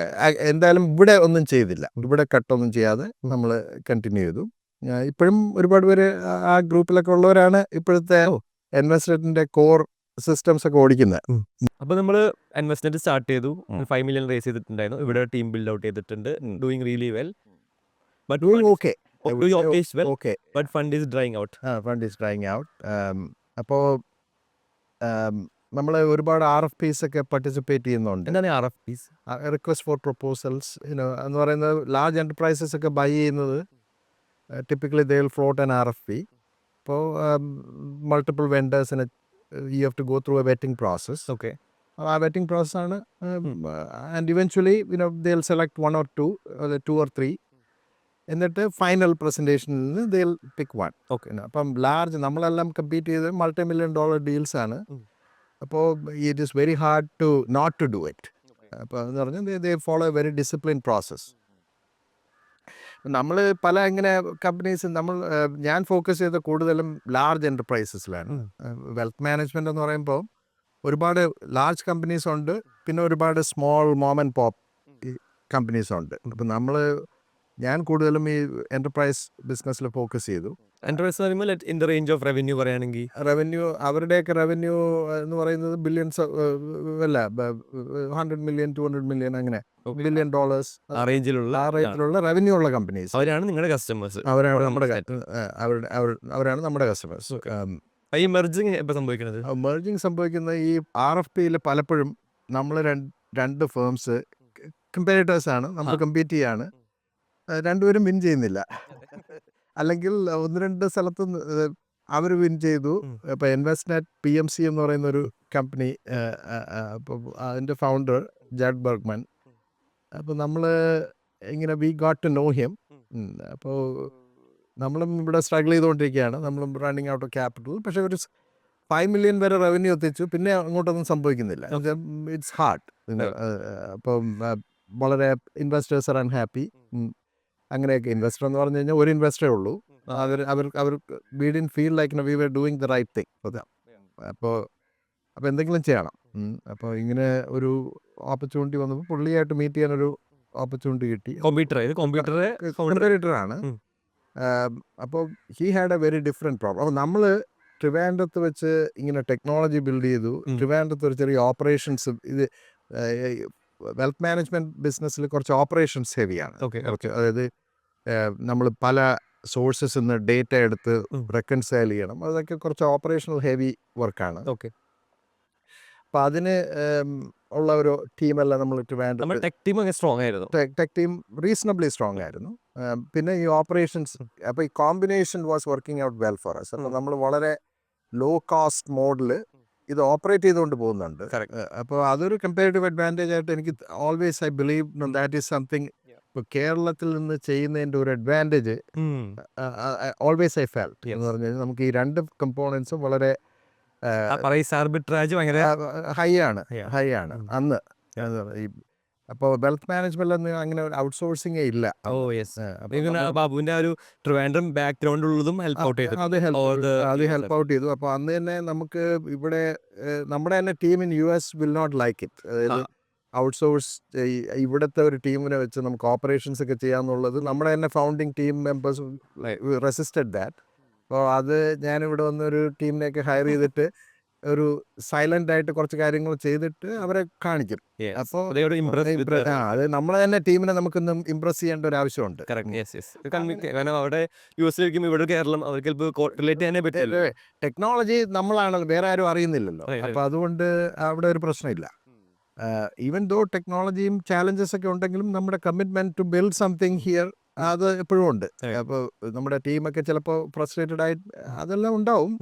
എന്തായാലും ഇവിടെ ഒന്നും ചെയ്തില്ല. ഇവിടെ കട്ടൊന്നും ചെയ്യാതെ നമ്മൾ കണ്ടിന്യൂ ചെയ്തു. ഇപ്പോഴും ഒരുപാട് പേര് ആ ഗ്രൂപ്പിലൊക്കെ ഉള്ളവരാണ് ഇപ്പോഴത്തെ ഇൻവെസ്റ്റ്മെന്റിന്റെ കോർ സിസ്റ്റംസ് ഒക്കെ ഓടിക്കുന്നത്. അപ്പോൾ നമ്മൾ ഇൻവെസ്റ്റ്മെന്റ് സ്റ്റാർട്ട് ചെയ്തു. 5 million റേസ് ചെയ്തിട്ടുണ്ടായിരുന്നു. ഇവിടെ ടീം ബിൽഡ് ഔട്ട് ചെയ്തിട്ടുണ്ട്. Doing really well. But doing okay. Okay. But fund is drying out. Fund is drying out. അപ്പോൾ നമ്മൾ ഒരുപാട് RFPs ഒക്കെ പാർട്ടിസിപ്പേറ്റ് ചെയ്യുന്നുണ്ട്. എന്താണ് RFPs? റിക്വസ്റ്റ് ഫോർ പ്രൊപ്പോസൽസ് എന്ന് പറയുന്നത് ലാർജ് എന്റർപ്രൈസസ് ഒക്കെ ബൈ ചെയ്യുന്നത് typically they will float an RFP. അപ്പോൾ മൾട്ടിപ്പിൾ വെൻഡേഴ്സിന് you have to go through a vetting process. Okay. ആ വെറ്റിംഗ് പ്രോസസ്സാണ്. And eventually they will select 1 or 2 or 3. എന്നിട്ട് final പ്രസൻറ്റേഷനിൽ നിന്ന് ദേ വിൽ പിക്ക് 1. ഓക്കെ. അപ്പം ലാർജ് നമ്മളെല്ലാം കമ്പീറ്റ് ചെയ്ത് $multi-million ഡീൽസാണ്. അപ്പോൾ it is very hard to not to do it. അപ്പോൾ എന്ന് പറഞ്ഞാൽ ദേ follow A very discipline process. നമ്മൾ പല ഇങ്ങനെ കമ്പനീസ് ഞാൻ ഫോക്കസ് ചെയ്ത കൂടുതലും ലാർജ് എൻ്റർപ്രൈസസിലാണ്. വെൽത്ത് മാനേജ്മെൻ്റ് എന്ന് പറയുമ്പോൾ ഒരുപാട് ലാർജ് കമ്പനീസ് ഉണ്ട്, പിന്നെ ഒരുപാട് small mom and pop companies ഉണ്ട്. അപ്പം ഞാൻ കൂടുതലും ഈ എൻ്റർപ്രൈസ് ബിസിനസ്സിൽ ഫോക്കസ് ചെയ്തു. എൻ്റർപ്രൈസ് പറയുമ്പോൾ in the range of revenue പറയുകയാണെങ്കിൽ അവരുടെയൊക്കെ റവന്യൂ എന്ന് പറയുന്നത് ബില്യൺസ് അല്ല, $100 million, $200 million അങ്ങനെ $1 billion ആ റേഞ്ചിലുള്ള റവന്യൂ ഉള്ള കമ്പനീസ്. അവരാണ് നിങ്ങളുടെ കസ്റ്റമേഴ്സ്. അവരാണ് നമ്മുടെ കസ്റ്റമേഴ്സ്. ഈ മെർജിങ് എപ്പോൾ സംഭവിക്കുന്നത്? മെർജിങ് സംഭവിക്കുന്ന ഈ RFPയിൽ പലപ്പോഴും നമ്മൾ രണ്ട് ഫേംസ് കമ്പാരിറ്റേഴ്സാണ്, നമ്മൾ കമ്പീറ്റ് ചെയ്യാണ്. രണ്ടുപേരും വിൻ ചെയ്യുന്നില്ല. അല്ലെങ്കിൽ 1-2 സ്ഥലത്ത് അവർ വിൻ ചെയ്തു. ഇപ്പോൾ ഇൻവെസ്റ്റ്നെറ്റ് PMC എന്ന് പറയുന്ന ഒരു കമ്പനി, അപ്പോൾ അതിൻ്റെ ഫൗണ്ടർ ജാഡ് ബർഗ്മാൻ. അപ്പോൾ നമ്മൾ ഇങ്ങനെ we got to know him. അപ്പോൾ നമ്മളും ഇവിടെ സ്ട്രഗിൾ ചെയ്തുകൊണ്ടിരിക്കുകയാണ്. നമ്മളും റണ്ണിങ് ഔട്ട് ഓഫ് ക്യാപിറ്റൽ. പക്ഷേ ഒരു $5 million വരെ റവന്യൂ എത്തിച്ചു. പിന്നെ അങ്ങോട്ടൊന്നും സംഭവിക്കുന്നില്ല. It's hard. അപ്പം വളരെ ഇൻവെസ്റ്റേഴ്സ് ആർ അൺഹാപ്പി. അങ്ങനെയൊക്കെ. ഇൻവെസ്റ്റർ എന്ന് പറഞ്ഞു കഴിഞ്ഞാൽ ഒരു ഇൻവെസ്റ്ററേ ഉള്ളൂ. അവർ we didn't feel like we were doing the right thing for them. അപ്പോൾ എന്തെങ്കിലും ചെയ്യണം. അപ്പോൾ ഇങ്ങനെ ഒരു ഓപ്പർച്യൂണിറ്റി വന്നപ്പോൾ പുള്ളിയായിട്ട് മീറ്റ് ചെയ്യാനൊരു ഓപ്പർച്യൂണിറ്റി കിട്ടി. കോമ്പറ്റീറ്ററാണ്. അപ്പോൾ he had A very different problem. അപ്പോൾ നമ്മൾ ട്രിവാൻഡ്രത്ത് വെച്ച് ഇങ്ങനെ ടെക്നോളജി ബിൽഡ് ചെയ്തു. ട്രിവാൻഡ്രത്ത് ഒരു ചെറിയ ഓപ്പറേഷൻസ്, ഇത് വെൽത്ത് മാനേജ്മെൻറ്റ് ബിസിനസ്സിൽ കുറച്ച് ഓപ്പറേഷൻസ് ഹെവിയാണ്. അതായത് നമ്മൾ പല സോഴ്സസ് നിന്ന് ഡേറ്റ എടുത്ത് റെക്കൺസൈൽ ചെയ്യണം. അതൊക്കെ കുറച്ച് ഓപ്പറേഷണൽ ഹെവി വർക്കാണ്. ഓക്കെ. അപ്പം അതിന് ഉള്ള ഒരു ടീമെല്ലാം നമ്മളിട്ട് നമ്മുടെ വേണ്ട ടെക് ടീം അങ്ങനെ സ്ട്രോങ് ആയിരുന്നു. ടെക് ടീം റീസണബിളി സ്ട്രോങ് ആയിരുന്നു. പിന്നെ ഈ ഓപ്പറേഷൻസ് അപ്പോൾ ഈ combination was working out well for us. അപ്പോൾ നമ്മൾ വളരെ ലോ കോസ്റ്റ് മോഡിൽ ഇത് ഓപ്പറേറ്റ് ചെയ്തുകൊണ്ട് പോകുന്നുണ്ട്. Correct. അപ്പോൾ അതൊരു കമ്പാരിറ്റീവ് അഡ്വാൻറ്റേജ് ആയിട്ട് എനിക്ക് always I believe that is something. ഇപ്പോൾ കേരളത്തിൽ നിന്ന് ചെയ്യുന്നതിൻ്റെ ഒരു അഡ്വാൻറ്റേജ് ഓൾവേസ് ഐ ഫെൽറ്റ് എന്ന് പറഞ്ഞു കഴിഞ്ഞാൽ നമുക്ക് ഈ രണ്ട് കമ്പോണൻസും വളരെ ആർബിട്രാജ് ഭയങ്കര ഹൈ ആണ് Yeah. ഹൈ ആണ് അന്ന്. ഈ അപ്പോൾ വെൽത്ത് മാനേജ്മെൻറ്റിലൊന്നും അങ്ങനെ ഒരു ഔട്ട്സോഴ്സിങ്ങേ ഇല്ല. Oh yes. അപ്പോൾ ഇങ്ങനെ ബാബുവിന്റെ ആ ഒരു ട്രിവാൻഡ്രം ബാക്ക്ഗ്രൗണ്ട് ഉള്ളതും ഹെൽപ്പ് ഔട്ട് ചെയ്തു. അത് ഹെൽപ്പ് ഔട്ട് ചെയ്തു. അപ്പോൾ അന്ന് തന്നെ നമുക്ക് ഇവിടെ നമ്മുടെ തന്നെ team in US will not like it. അതായത് ഔട്ട്സോഴ്സ് ഇവിടുത്തെ ഒരു ടീമിനെ വെച്ച് നമുക്ക് ഓപ്പറേഷൻസ് ഒക്കെ ചെയ്യാന്നുള്ളത് നമ്മുടെ തന്നെ founding team members resisted that. അപ്പോൾ അത് ഞാനിവിടെ വന്നൊരു ടീമിനെയൊക്കെ ഹയർ ചെയ്തിട്ട് ഒരു സൈലന്റ് ആയിട്ട് കുറച്ച് കാര്യങ്ങൾ ചെയ്തിട്ട് അവരെ കാണിക്കും. അപ്പോൾ അത് നമ്മളെ തന്നെ ടീമിനെ നമുക്കൊന്നും ഇംപ്രസ് ചെയ്യേണ്ട ഒരു ആവശ്യമുണ്ട്. കാരണം അവിടെ യുഎസിലേക്കും ഇവിടെ കേരളം അവർക്ക് റിലേറ്റ് ചെയ്യാനേ പറ്റില്ല. ടെക്നോളജി നമ്മളാണ്, വേറെ ആരും അറിയുന്നില്ലല്ലോ. അപ്പോൾ അതുകൊണ്ട് അവിടെ ഒരു പ്രശ്നമില്ല. ഈവൻ ദോ ടെക്നോളജിയും ചാലഞ്ചസ് ഒക്കെ ഉണ്ടെങ്കിലും നമ്മുടെ commitment to build something here അത് എപ്പോഴും ഉണ്ട്. അപ്പോൾ നമ്മുടെ ടീമൊക്കെ ചിലപ്പോൾ ഫ്രസ്ട്രേറ്റഡ് ആയിട്ട് അതെല്ലാം ഉണ്ടാവും.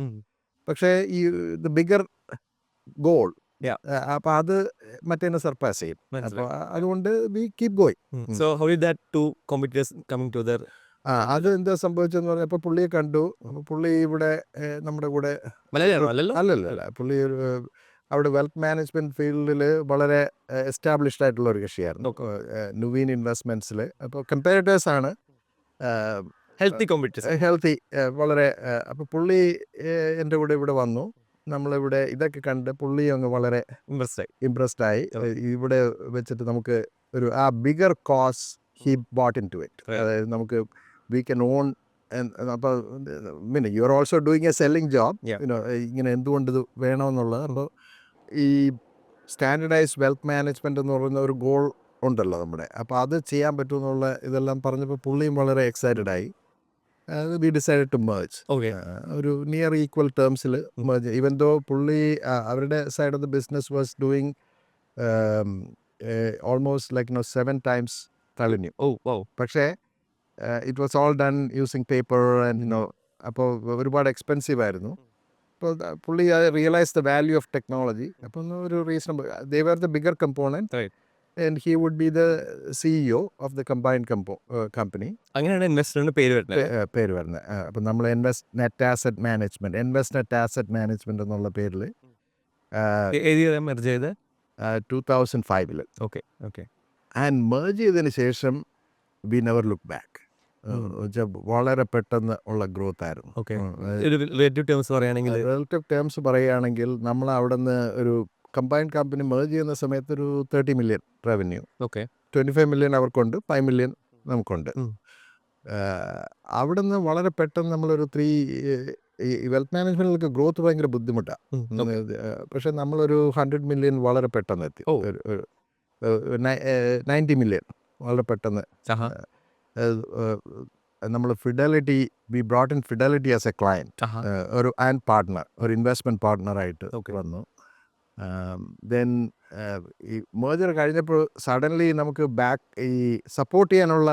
പക്ഷേ ഈ ദ ബിഗർ ഗോൾ അപ്പോൾ അത് മറ്റേനെ സർപ്പാസ് ചെയ്യും. അപ്പോൾ അതുകൊണ്ട് we keep going. So how did that to competitors coming to there? അത് എന്താ സംഭവിച്ചെന്ന് പറഞ്ഞാൽ ഇപ്പോൾ പുള്ളിയെ കണ്ടു. പുള്ളി ഇവിടെ നമ്മുടെ കൂടെ അല്ലല്ല, പുള്ളി അവിടെ വെൽത്ത് മാനേജ്മെന്റ് ഫീൽഡിൽ വളരെ എസ്റ്റാബ്ലിഷ്ഡ് ആയിട്ടുള്ള ഒരു കക്ഷിയായിരുന്നു, നുവീൻ ഇൻവെസ്റ്റ്മെന്റ്സിൽ. അപ്പോൾ കമ്പാരിറ്റേഴ്സ് ആണ്, ഹെൽത്തി വളരെ. അപ്പോൾ പുള്ളി എൻ്റെ കൂടെ ഇവിടെ വന്നു. നമ്മളിവിടെ ഇതൊക്കെ കണ്ട് പുള്ളി അങ്ങ് വളരെ ഇംപ്രസ്ഡ് ആയി. ഇവിടെ വെച്ചിട്ട് നമുക്ക് ഒരു ആ bigger cause he bought into it. അതായത് നമുക്ക് വി കൻ ഓൺ. അപ്പോൾ പിന്നെ you are also doing a selling job. ഇങ്ങനെ എന്തുകൊണ്ട് ഇത് വേണമെന്നുള്ളത്. അപ്പോൾ ഈ സ്റ്റാൻഡർഡൈസ്ഡ് വെൽത്ത് മാനേജ്മെൻറ്റ് എന്ന് പറയുന്ന ഒരു ഗോൾ ഉണ്ടല്ലോ നമ്മുടെ. അപ്പോൾ അത് ചെയ്യാൻ പറ്റുമെന്നുള്ള ഇതെല്ലാം പറഞ്ഞപ്പോൾ പുള്ളിയും വളരെ എക്സൈറ്റഡ് ആയി. We decide to merge. ഒരു നിയർ ഈക്വൽ ടേംസിൽ മെർജ്. ഈവൻ ദോ പുള്ളി അവരുടെ side of the business was doing almost like 7 times തളിഞ്ഞു. പക്ഷേ it was all done using paper and അപ്പോൾ ഒരുപാട് എക്സ്പെൻസീവ് ആയിരുന്നു. അപ്പോൾ പുള്ളി realise the value of technology. അപ്പം ഒരു reasonable they were the bigger component and he would be the CEO of the combined company. അങ്ങനെയാണ് ഇൻവെസ്റ്ററിന്റെ പേര് വരുന്നത്. അപ്പം നമ്മൾ നെറ്റ് ആസറ്റ് മാനേജ്മെന്റ് എന്നുള്ള പേരിൽ 2005 ആൻഡ് മെർജ് ചെയ്തതിന് ശേഷം വി നെവർ ലുക്ക് ബാക്ക്. വളരെ പെട്ടെന്ന് ഉള്ള ഗ്രോത്ത് ആയിരുന്നു. റിലേറ്റീവ് ടേംസ് പറയുകയാണെങ്കിൽ നമ്മൾ അവിടെ നിന്ന് ഒരു കമ്പൈൻഡ് കമ്പനി മെർജ് ചെയ്യുന്ന സമയത്ത് ഒരു 30 million റവന്യൂ, 25 million അവർക്കുണ്ട്, 5 million നമുക്കുണ്ട്. അവിടെ നിന്ന് വളരെ പെട്ടെന്ന് നമ്മളൊരു ഈ വെൽത്ത് മാനേജ്മെൻറ്റിലൊക്കെ ഗ്രോത്ത് ഭയങ്കര ബുദ്ധിമുട്ടാണ്. പക്ഷെ നമ്മളൊരു 100 million വളരെ പെട്ടെന്ന് എത്തി. 90 million വളരെ പെട്ടെന്ന്. നമ്മൾ fidelity, V brought in fidelity as A client, ഒരു ആൻഡ് പാർട്ട്ണർ, ഒരു ഇൻവെസ്റ്റ്മെൻറ്റ് പാർട്ട്ണറായിട്ട് വന്നു. ദെൻ ഈ മേജർ കഴിഞ്ഞപ്പോൾ സഡൻലി നമുക്ക് ഈ സപ്പോർട്ട് ചെയ്യാനുള്ള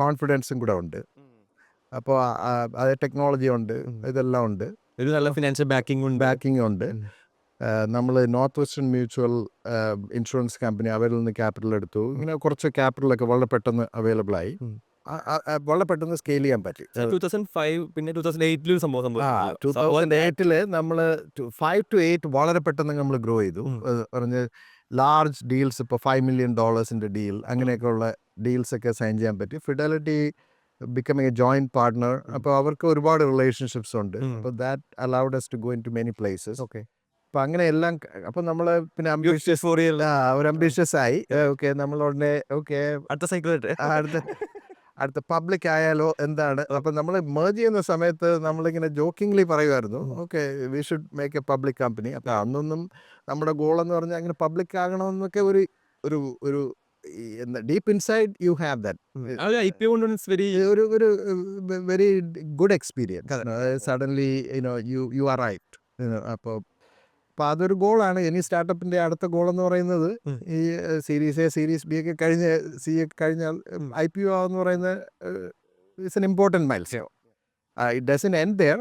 കോൺഫിഡൻസും കൂടെ ഉണ്ട്. അപ്പോൾ അത് ടെക്നോളജി ഉണ്ട്, ഇതെല്ലാം ഉണ്ട്, ഒരു നല്ല ഫിനാൻഷ്യൽ ബാക്കിംഗ് ഉണ്ട്. നമ്മൾ north western mutual insurance company അവരിൽ നിന്ന് ക്യാപിറ്റൽ എടുത്തു. ഇങ്ങനെ കുറച്ച് ക്യാപിറ്റലൊക്കെ വളരെ പെട്ടെന്ന് അവൈലബിൾ ആയി. വളരെ പെട്ടെന്ന് സ്കെയിൽ ചെയ്യാൻ പറ്റി. 2005 പിന്നെ 2008 സംഭവം 2008 നമ്മൾ 5 to 8 വളരെ പെട്ടെന്ന് നമ്മൾ ഗ്രോ ചെയ്തു. പറഞ്ഞ് ലാർജ് ഡീൽസ്, ഇപ്പോൾ $5 million ഡീൽ, അങ്ങനെയൊക്കെയുള്ള ഡീൽസൊക്കെ സൈൻ ചെയ്യാൻ പറ്റി. Fidelity becoming A joint partner. അപ്പോൾ അവർക്ക് ഒരുപാട് റിലേഷൻഷിപ്സ് ഉണ്ട്. അപ്പോൾ that allowed us to go into many places. അപ്പം അങ്ങനെ എല്ലാം. അപ്പം നമ്മൾ പിന്നെ ഒരു അംബിഷ്യസ് ആയി. നമ്മൾ ഉടനെ അടുത്ത പബ്ലിക് ആയാലോ എന്താണ്. അപ്പം നമ്മൾ മെർജ് ചെയ്യുന്ന സമയത്ത് നമ്മളിങ്ങനെ ജോക്കിംഗ്ലി പറയുമായിരുന്നു, we should make a public company. അപ്പം അന്നൊന്നും നമ്മുടെ ഗോളെന്ന് പറഞ്ഞാൽ അങ്ങനെ പബ്ലിക് ആകണമെന്നൊക്കെ ഒരു deep inside you have that ഒരു very good experience. Suddenly you are right. അപ്പോൾ അപ്പോൾ അതൊരു ഗോളാണ്. ഇനി സ്റ്റാർട്ടപ്പിൻ്റെ അടുത്ത ഗോൾ എന്ന് പറയുന്നത് ഈ സീരീസ് എ സീരീസ് ബി ഒക്കെ കഴിഞ്ഞാൽ IPO ആവെന്ന് പറയുന്നത് it's an important mile stone. It doesn't end there.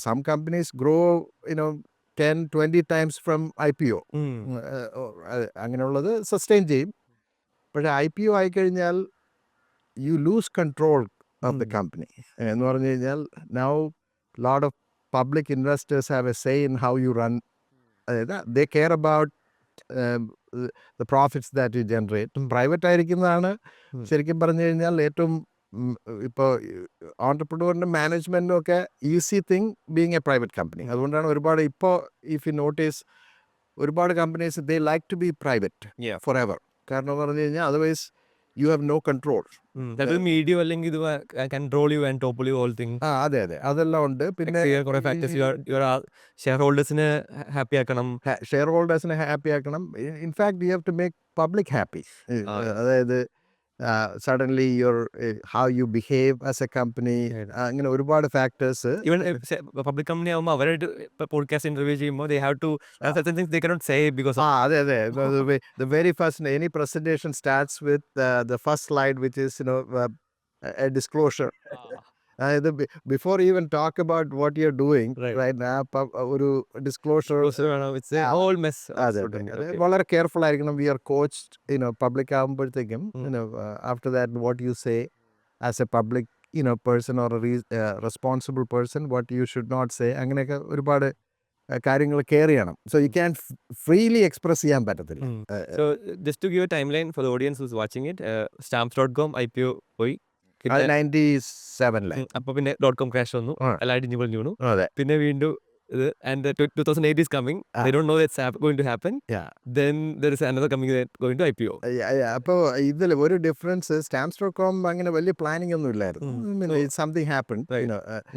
Some companies grow 10-20 times from IPO. അങ്ങനെയുള്ളത് സസ്റ്റെയിൻ ചെയ്യും. പക്ഷേ IPO ആയിക്കഴിഞ്ഞാൽ you lose control of the company എന്ന് പറഞ്ഞു കഴിഞ്ഞാൽ now lot of public investors have a say in how you run. അതായത് they care about the profits that you generate. Private ആയിരിക്കുന്നതാണ് ശരിക്കും പറഞ്ഞു കഴിഞ്ഞാൽ ഏറ്റവും ഇപ്പോൾ ഓൺടർപ്രണറിൻ്റെ മാനേജ്മെൻറ്റും ഒക്കെ easy thing being a private company. അതുകൊണ്ടാണ് ഒരുപാട് ഇപ്പോൾ ഇഫ് യു നോട്ടീസ് ഒരുപാട് companies they like to be private for ever. കാരണം എന്ന് പറഞ്ഞു കഴിഞ്ഞാൽ otherwise you have no control. Media അല്ലെങ്കിൽ ഇത് control you and topple you all thing. അതെ അതെല്ലാം ഉണ്ട്. പിന്നെ കുറെ ഫാക്ടേഴ്സ് ഷെയർ ഹോൾഡേഴ്സിനെ ഹാപ്പി ആക്കണം. ഷെയർ ഹോൾഡേഴ്സിനെ ഹാപ്പി ആക്കണം. In fact you have to make public happy. അതായത് suddenly your how you behave as a company, അങ്ങനെ ഒരുപാട് ഫാക്ടേഴ്സ്. ഈവൻ പബ്ലിക് കമ്പനി ആകുമ്പോൾ അവരായിട്ട് പോഡ്കാസ്റ്റ് ഇന്റർവ്യൂ ചെയ്യുമ്പോൾ they have to certain things they cannot say because of അതെ the very first any presentation starts with the first slide which is a disclosure. അതായത് before even talk about what you are doing ഒരു disclosure. it's a whole mess. അതെ വളരെ careful ആയിരിക്കണം. We are coached public ആകുമ്പോഴത്തേക്കും after that what you say as a public person or responsible person, what you should not say, അങ്ങനെയൊക്കെ ഒരുപാട് കാര്യങ്ങൾ care ചെയ്യണം. So you can freely express ചെയ്യാൻ പറ്റത്തില്ല. So just to give a timeline for the audience who's watching it, stamps.com IPO പോയി. 97 അപ്പൊ പിന്നെ .com crash വന്നു, എല്ലാവരും ഇനി പറഞ്ഞു. അതെ പിന്നെ വീണ്ടും ഇത് and 2008 is coming. They don't know that's going to happen. Then there is another coming going to IPO. അപ്പോൾ ഇതിൽ ഒരു ഡിഫറൻസ് stamps.com അങ്ങനെ വലിയ പ്ലാനിങ് ഒന്നും ഇല്ലായിരുന്നു. സംതിങ് ഹാപ്പൻ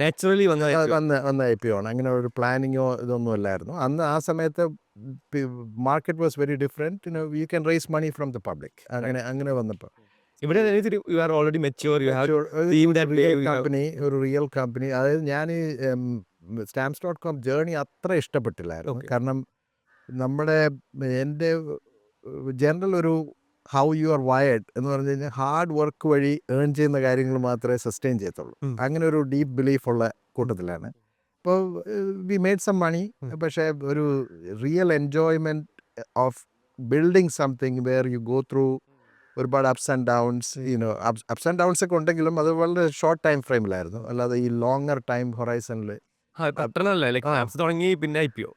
നാച്ചുറലി വന്ന IPO ആണ്. അങ്ങനെ ഒരു പ്ലാനിങ്ങോ ഇതൊന്നും അല്ലായിരുന്നു അന്ന്. ആ സമയത്ത് market was very different. You can raise money from the public. അങ്ങനെ വന്നപ്പോൾ ഇവിടെ you are already mature, you have seen that company, ഒരു റിയൽ കമ്പനി. അതായത് ഞാൻ ഈ stamps.com ജേർണി അത്ര ഇഷ്ടപ്പെട്ടില്ലായിരുന്നു. കാരണം എൻ്റെ ജനറൽ ഒരു ഹൗ യു ആർ വയേർഡ് എന്ന് പറഞ്ഞു കഴിഞ്ഞാൽ ഹാർഡ് വർക്ക് വഴി ഏൺ ചെയ്യുന്ന കാര്യങ്ങൾ മാത്രമേ സസ്റ്റെയിൻ ചെയ്യത്തുള്ളൂ. അങ്ങനെ ഒരു ഡീപ്പ് ബിലീഫ് ഉള്ള കൂട്ടത്തിലാണ്. ഇപ്പോൾ വി മേഡ് സം മണി, പക്ഷേ ഒരു real enjoyment of building something where you go through ഒരുപാട് ups and downs. Ups and downs ഒക്കെ ഉണ്ടെങ്കിലും അത് വളരെ ഷോർട്ട് ടൈം ഫ്രെയിമിലായിരുന്നു. അല്ലാതെ ഈ ലോങ്ങർ ടൈം ഹൊറൈസണിൽ തുടങ്ങി പിന്നെ IPO.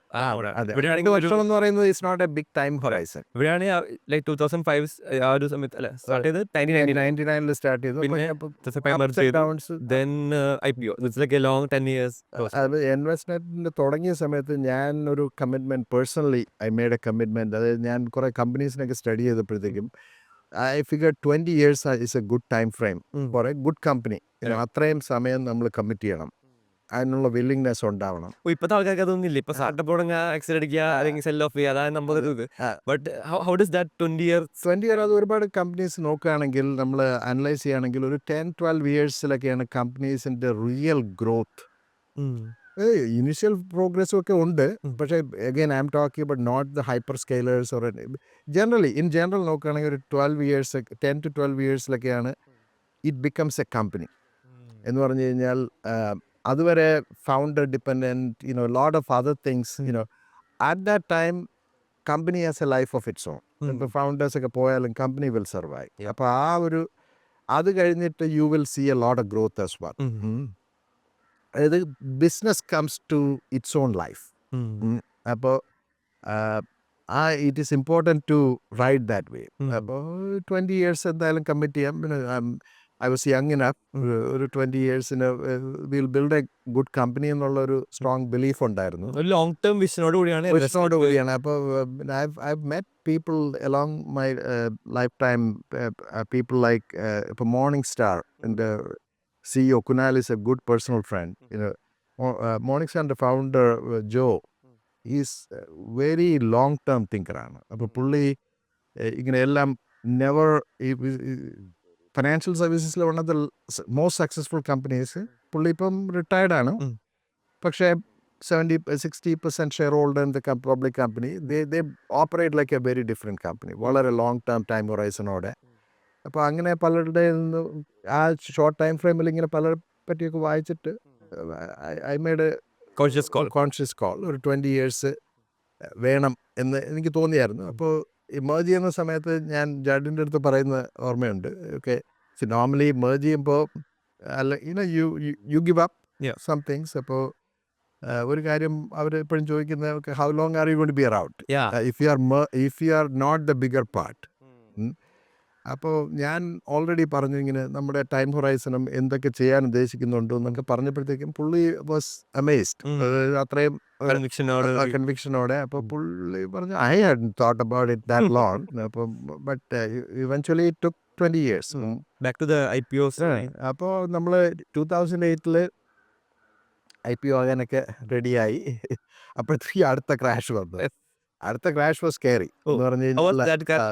വർഷം എന്ന് പറയുന്നത് it's not a big time horizon. ഇവിടെയാണ് ലൈക്ക് 2005 ആ ഒരു സമയത്ത് സ്റ്റാർട്ട് ചെയ്ത് 1999 സ്റ്റാർട്ട് ചെയ്തു. then IPO. It's like a long 10 years. അത് ഇൻവെസ്റ്റ്മെന്റിന് തുടങ്ങിയ സമയത്ത് ഞാൻ ഒരു commitment personally I made A commitment. അതായത് ഞാൻ കുറെ കമ്പനീസിനൊക്കെ study ചെയ്തപ്പോഴത്തേക്കും I figured 20 years is a good time frame for a good company. അത്രയും സമയം നമ്മൾ കമ്മിറ്റ് ചെയ്യണം, അതിനുള്ള വില്ലിങ്നെസ് ഉണ്ടാവണം. ഇപ്പോഴത്തെ ആൾക്കാർക്ക് അതൊന്നും ഇല്ല. ഇപ്പൊ സ്റ്റാർട്ടപ്പ് തുടങ്ങുക, എക്സിറ്റ് അടിക്കുക, അല്ലെങ്കിൽ സെൽ ഓഫ് ചെയ്യുക, അതാണ് നമ്മൾ ഇത്. But how does that 20 year അത് ഒരുപാട് കമ്പനീസ് നോക്കുകയാണെങ്കിൽ നമ്മൾ അനലൈസ് ചെയ്യുകയാണെങ്കിൽ ഒരു 10-12 ഇയേഴ്സിലൊക്കെയാണ് കമ്പനീസിൻ്റെ റിയൽ ഗ്രോത്ത്. ഇനിഷ്യൽ പ്രോഗ്രസ്സും ഒക്കെ ഉണ്ട്, പക്ഷേ again I'm talking about not the hyper scalers or in general നോക്കുകയാണെങ്കിൽ ഒരു 10 to 12 ഇയേഴ്സിലൊക്കെയാണ് ഇറ്റ് ബിക്കംസ് എ കമ്പനി എന്ന് പറഞ്ഞു കഴിഞ്ഞാൽ. അതുവരെ founder dependent, lot of other things. At that time company has a life of its own. ഇപ്പോൾ ഫൗണ്ടേഴ്സൊക്കെ പോയാലും കമ്പനി വിൽ സർവൈവ്. അപ്പോൾ അത് കഴിഞ്ഞിട്ട് you will see a lot of growth as well. അതായത് business comes to its own life. അപ്പോൾ it is important to ride that way. അപ്പോൾ 20 years എന്തായാലും കമ്മിറ്റ് ചെയ്യാം. പിന്നെ I was young enough, ഒരു 20 yearsന് will build a good company എന്നുള്ളൊരു strong belief ഉണ്ടായിരുന്നു. ഒരു ലോങ് ടേം വിഷനോട് കൂടിയാണ്. അപ്പോൾ I've met people along my lifetime, people like ഇപ്പോൾ മോർണിംഗ് സ്റ്റാർ എൻ്റെ CEO Kunal is a good personal friend. Morning Star founder Joe, he's a very long term thinker ആണ്. അപ്പോൾ പുള്ളി ഇങ്ങനെ എല്ലാം നെവർ ഫിനാൻഷ്യൽ സർവീസസിൽ one of the most successful companies. പുള്ളി ഇപ്പം റിട്ടയർഡാണ്, പക്ഷേ 60% shareholder in the public company. They operate like a very different company. വളരെ ലോങ് ടേം ടൈം ഹൊറൈസണോടെ. അപ്പോൾ അങ്ങനെ പലരുടെ ആ ഷോർട്ട് ടൈം ഫ്രെയിമിൽ ഇങ്ങനെ പലരെ പറ്റിയൊക്കെ വായിച്ചിട്ട് ഐ മേഡ് കോൺഷ്യസ് കോൾ ഒരു 20 years വേണം എന്ന് എനിക്ക് തോന്നിയായിരുന്നു. അപ്പോൾ ഈ മേർജ് ചെയ്യുന്ന സമയത്ത് ഞാൻ ജഡ്ജിൻ്റെ അടുത്ത് പറയുന്ന ഓർമ്മയുണ്ട്. ഓക്കെ, നോർമലി മേർജ് ചെയ്യുമ്പോൾ അല്ല you give up some things. അപ്പോൾ ഒരു കാര്യം അവർ എപ്പോഴും ചോദിക്കുന്നത്, how long are you going to be around if you are not the bigger part. അപ്പോൾ ഞാൻ ഓൾറെഡി പറഞ്ഞു ഇങ്ങനെ നമ്മുടെ ടൈം ഹൊറൈസണും എന്തൊക്കെ ചെയ്യാൻ ഉദ്ദേശിക്കുന്നുണ്ടോ എന്നൊക്കെ പറഞ്ഞപ്പോഴത്തേക്കും പുള്ളി വാസ് അമേസ്ഡ്. അത്രയും കൺവിക്ഷനോടെ. അപ്പോൾ പുള്ളി പറഞ്ഞു, I had thought about it that long. അപ്പം but eventually it took 20 years. Back to the IPOs. അപ്പോൾ നമ്മൾ 2008 IPO ആകാനൊക്കെ റെഡിയായി. അപ്പോഴത്തേക്ക് അടുത്ത ക്രാഷ് വന്നു. അടുത്ത ക്രാഷ് വാസ് സ്കേറി എന്ന് പറഞ്ഞു കഴിഞ്ഞാൽ,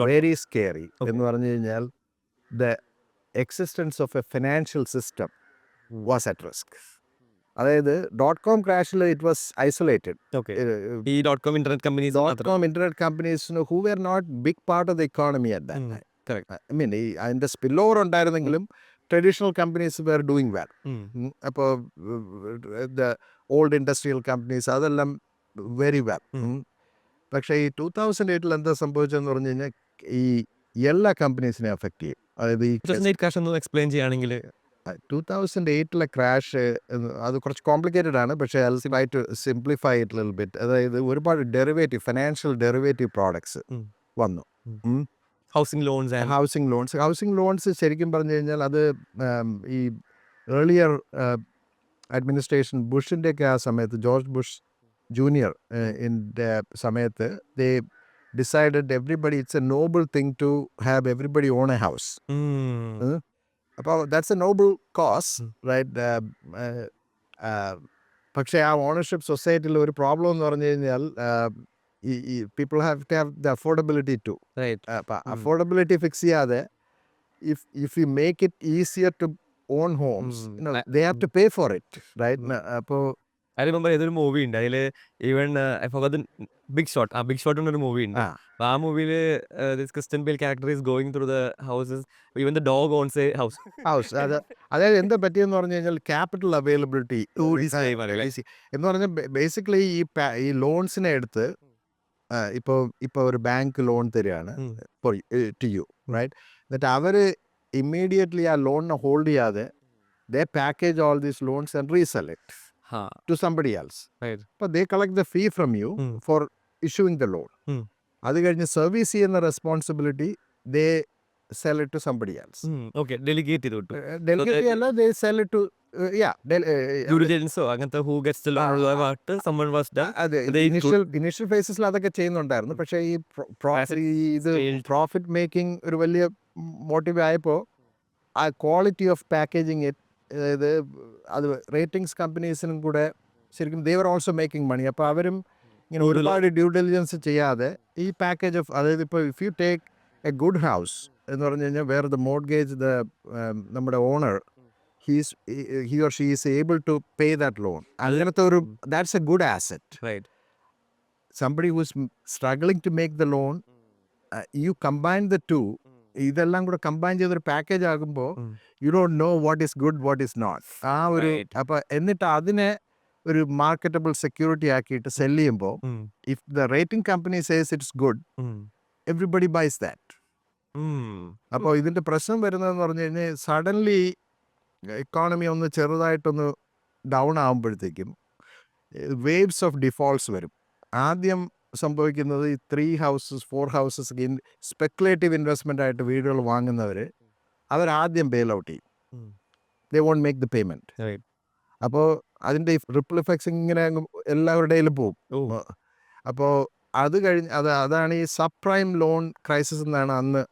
വെരി സ്കേറി എന്ന് പറഞ്ഞു കഴിഞ്ഞാൽ the existence of a financial system was at risk. അതായത് .com ക്രാഷിൽ ഇറ്റ് വാസ് ഐസൊലേറ്റഡ്. ഈ .com internet companies who were not big part of the economy at that time. I mean അതിൻ്റെ spill over ഉണ്ടായിരുന്നെങ്കിലും traditional companies were doing well. അപ്പോൾ the old industrial companies അതെല്ലാം very well. പക്ഷേ ഈ 2008 എന്താ സംഭവിച്ചതെന്ന് പറഞ്ഞു കഴിഞ്ഞാൽ ഈ എല്ലാ കമ്പനീസിനെ അഫക്റ്റ് ചെയ്യും. അതായത് ഈ എക്സ്പ്ലെയിൻ ചെയ്യുകയാണെങ്കിൽ 2008 ക്രാഷ് അത് കുറച്ച് കോംപ്ലിക്കേറ്റഡ് ആണ്. പക്ഷേ I try to simplify it little bit. അതായത് ഒരുപാട് ഫിനാൻഷ്യൽ ഡെറിവേറ്റീവ് പ്രോഡക്ട്സ് വന്നു. ഹൗസിംഗ് ലോൺസ് ശരിക്കും പറഞ്ഞു കഴിഞ്ഞാൽ അത് ഈ ഏർലിയർ അഡ്മിനിസ്ട്രേഷൻ ബുഷിൻ്റെയൊക്കെ ആ സമയത്ത്, ജോർജ് ബുഷ് ജൂനിയർ ഇൻ്റെ സമയത്ത് they decided everybody it's a noble thing to have everybody on a house. അപ്പോൾ that's a noble cause, right? പക്ഷേ ആ ഓണർഷിപ്പ് സൊസൈറ്റിയിൽ ഒരു പ്രോബ്ലം എന്ന് പറഞ്ഞു കഴിഞ്ഞാൽ ഈ people have to have the affordability to. അപ്പം അഫോർഡബിലിറ്റി ഫിക്സ് ചെയ്യാതെ if you make it easier to own homes, they have to pay for it, right? അപ്പോൾ I remember ഏതൊരു മൂവി ഉണ്ട് അതിൽ, even I forgot big short. Big short എന്നൊരു movie ഉണ്ട്. അപ്പോൾ ആ മൂവിയിൽ Christian Bale character is going through the houses, even the dog owns a house. അതായത് എന്താ പറ്റിയെന്ന് പറഞ്ഞു കഴിഞ്ഞാൽ ക്യാപിറ്റൽ അവൈലബിലിറ്റി എന്ന് പറഞ്ഞാൽ ബേസിക്കലി ഈ ലോൺസിനെ എടുത്ത് ഇപ്പോൾ ഒരു ബാങ്ക് ലോൺ തരികയാണ് ടു യു, റൈറ്റ്? എന്നിട്ട് അവർ ഇമ്മീഡിയറ്റ്ലി ആ ലോണിനെ ഹോൾഡ് ചെയ്യാതെ they package all these loans and resell it to somebody else. Right. But they collect the fee from you for issuing the loan. അത് കഴിഞ്ഞ് സർവീസ് ചെയ്യുന്ന responsibility they sell it to somebody else. Okay, delegate ചെയ്തു. Delegate അല്ല, they sell it to അങ്ങനത്തെ who gets the loan about someone was done. അതെ, initial ഫേസസിൽ അതൊക്കെ ചെയ്യുന്നുണ്ടായിരുന്നു. പക്ഷേ ഈ ഇത് പ്രോഫിറ്റ് മേക്കിംഗ് ഒരു വലിയ മോട്ടീവ് ആയപ്പോൾ ആ ക്വാളിറ്റി ഓഫ് പാക്കേജിങ് ഇറ്റ്, അതായത് അത് റേറ്റിംഗ്സ് കമ്പനീസിനും കൂടെ ശരിക്കും ദേ വർ ഓൾസോ മേക്കിംഗ് മണി. അപ്പോൾ അവരും ഇങ്ങനെ ഒരുപാട് ഡ്യൂ ഡെലിജൻസ് ചെയ്യാതെ ഈ പാക്കേജ് ഓഫ്, അതായത് ഇപ്പോൾ if you take A good house എന്ന് പറഞ്ഞു കഴിഞ്ഞാൽ വേർ ദ മോർഗേജ് നമ്മുടെ owner he or she is able to pay that loan. അങ്ങനത്തെ ഒരു that's a good asset. Right. Somebody who is struggling to make the loan, you combine the two, ഇതെല്ലാം കൂടെ combine ചെയ്തൊരു package ആകുമ്പോൾ you don't know what is good what is not. ആ ഒരു അപ്പോൾ എന്നിട്ട് അതിനെ ഒരു മാർക്കറ്റബിൾ സെക്യൂരിറ്റി ആക്കിയിട്ട് സെൽ ചെയ്യുമ്പോൾ if the rating company says it's good, everybody buys that. അപ്പോൾ ഇതിൻ്റെ പ്രശ്നം വരുന്നതെന്ന് പറഞ്ഞു കഴിഞ്ഞാൽ സഡൻലി ഇക്കോണമി ഒന്ന് ചെറുതായിട്ടൊന്ന് ഡൗൺ ആകുമ്പോഴത്തേക്കും വേവ്സ് ഓഫ് ഡിഫോൾട്ട്സ് വരും. ആദ്യം സംഭവിക്കുന്നത് ഈ 3 houses 4 houses സ്പെക്കുലേറ്റീവ് ഇൻവെസ്റ്റ്മെൻ്റ് ആയിട്ട് വീടുകൾ വാങ്ങുന്നവർ അവരാദ്യം ബെയിൽ ഔട്ട് ചെയ്യും. ദേ വോണ്ട് മേക്ക് ദ പേയ്മെൻറ്റ്. അപ്പോൾ അതിൻ്റെ റിപ്പിൾ എഫക്ട്സ് ഇങ്ങനെ എല്ലാവരുടെയിലും പോകും. അപ്പോൾ അത് കഴിഞ്ഞ് അതാണ് ഈ സബ് പ്രൈം ലോൺ ക്രൈസിസ് എന്നാണ് അന്ന്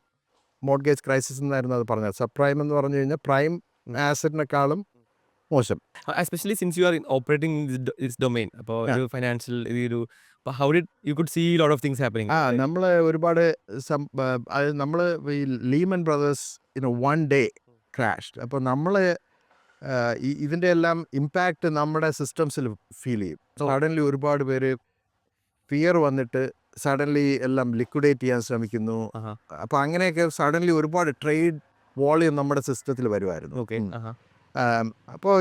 മോർഗേജ് ക്രൈസിസ് എന്നായിരുന്നു അത് പറഞ്ഞത്. സബ് പ്രൈം എന്ന് പറഞ്ഞു കഴിഞ്ഞാൽ പ്രൈം ആസറ്റിനെക്കാളും മോശം. Especially since you are operating this domain, അപ്പോൾ ഒരു ഫൈനാൻഷ്യൽ ഒരു how did you could see a lot of things happening? നമ്മൾ ഒരുപാട് നമ്മൾ ഈ ലീമൻ ബ്രദേഴ്സ് വൺ ഡേ ക്രാഷ്ഡ്. അപ്പോൾ നമ്മൾ ഇതിൻ്റെ എല്ലാം ഇമ്പാക്റ്റ് നമ്മുടെ സിസ്റ്റംസിൽ ഫീൽ ചെയ്യും. സഡൻലി ഒരുപാട് പേര് ഫിയർ വന്നിട്ട് സഡൻലി എല്ലാം ലിക്വിഡേറ്റ് ചെയ്യാൻ ശ്രമിക്കുന്നു. അപ്പോൾ അങ്ങനെയൊക്കെ സഡൻലി ഒരുപാട് ട്രേഡ് വോളിയം നമ്മുടെ സിസ്റ്റത്തിൽ വരുമായിരുന്നു. ഓക്കെ. അപ്പോൾ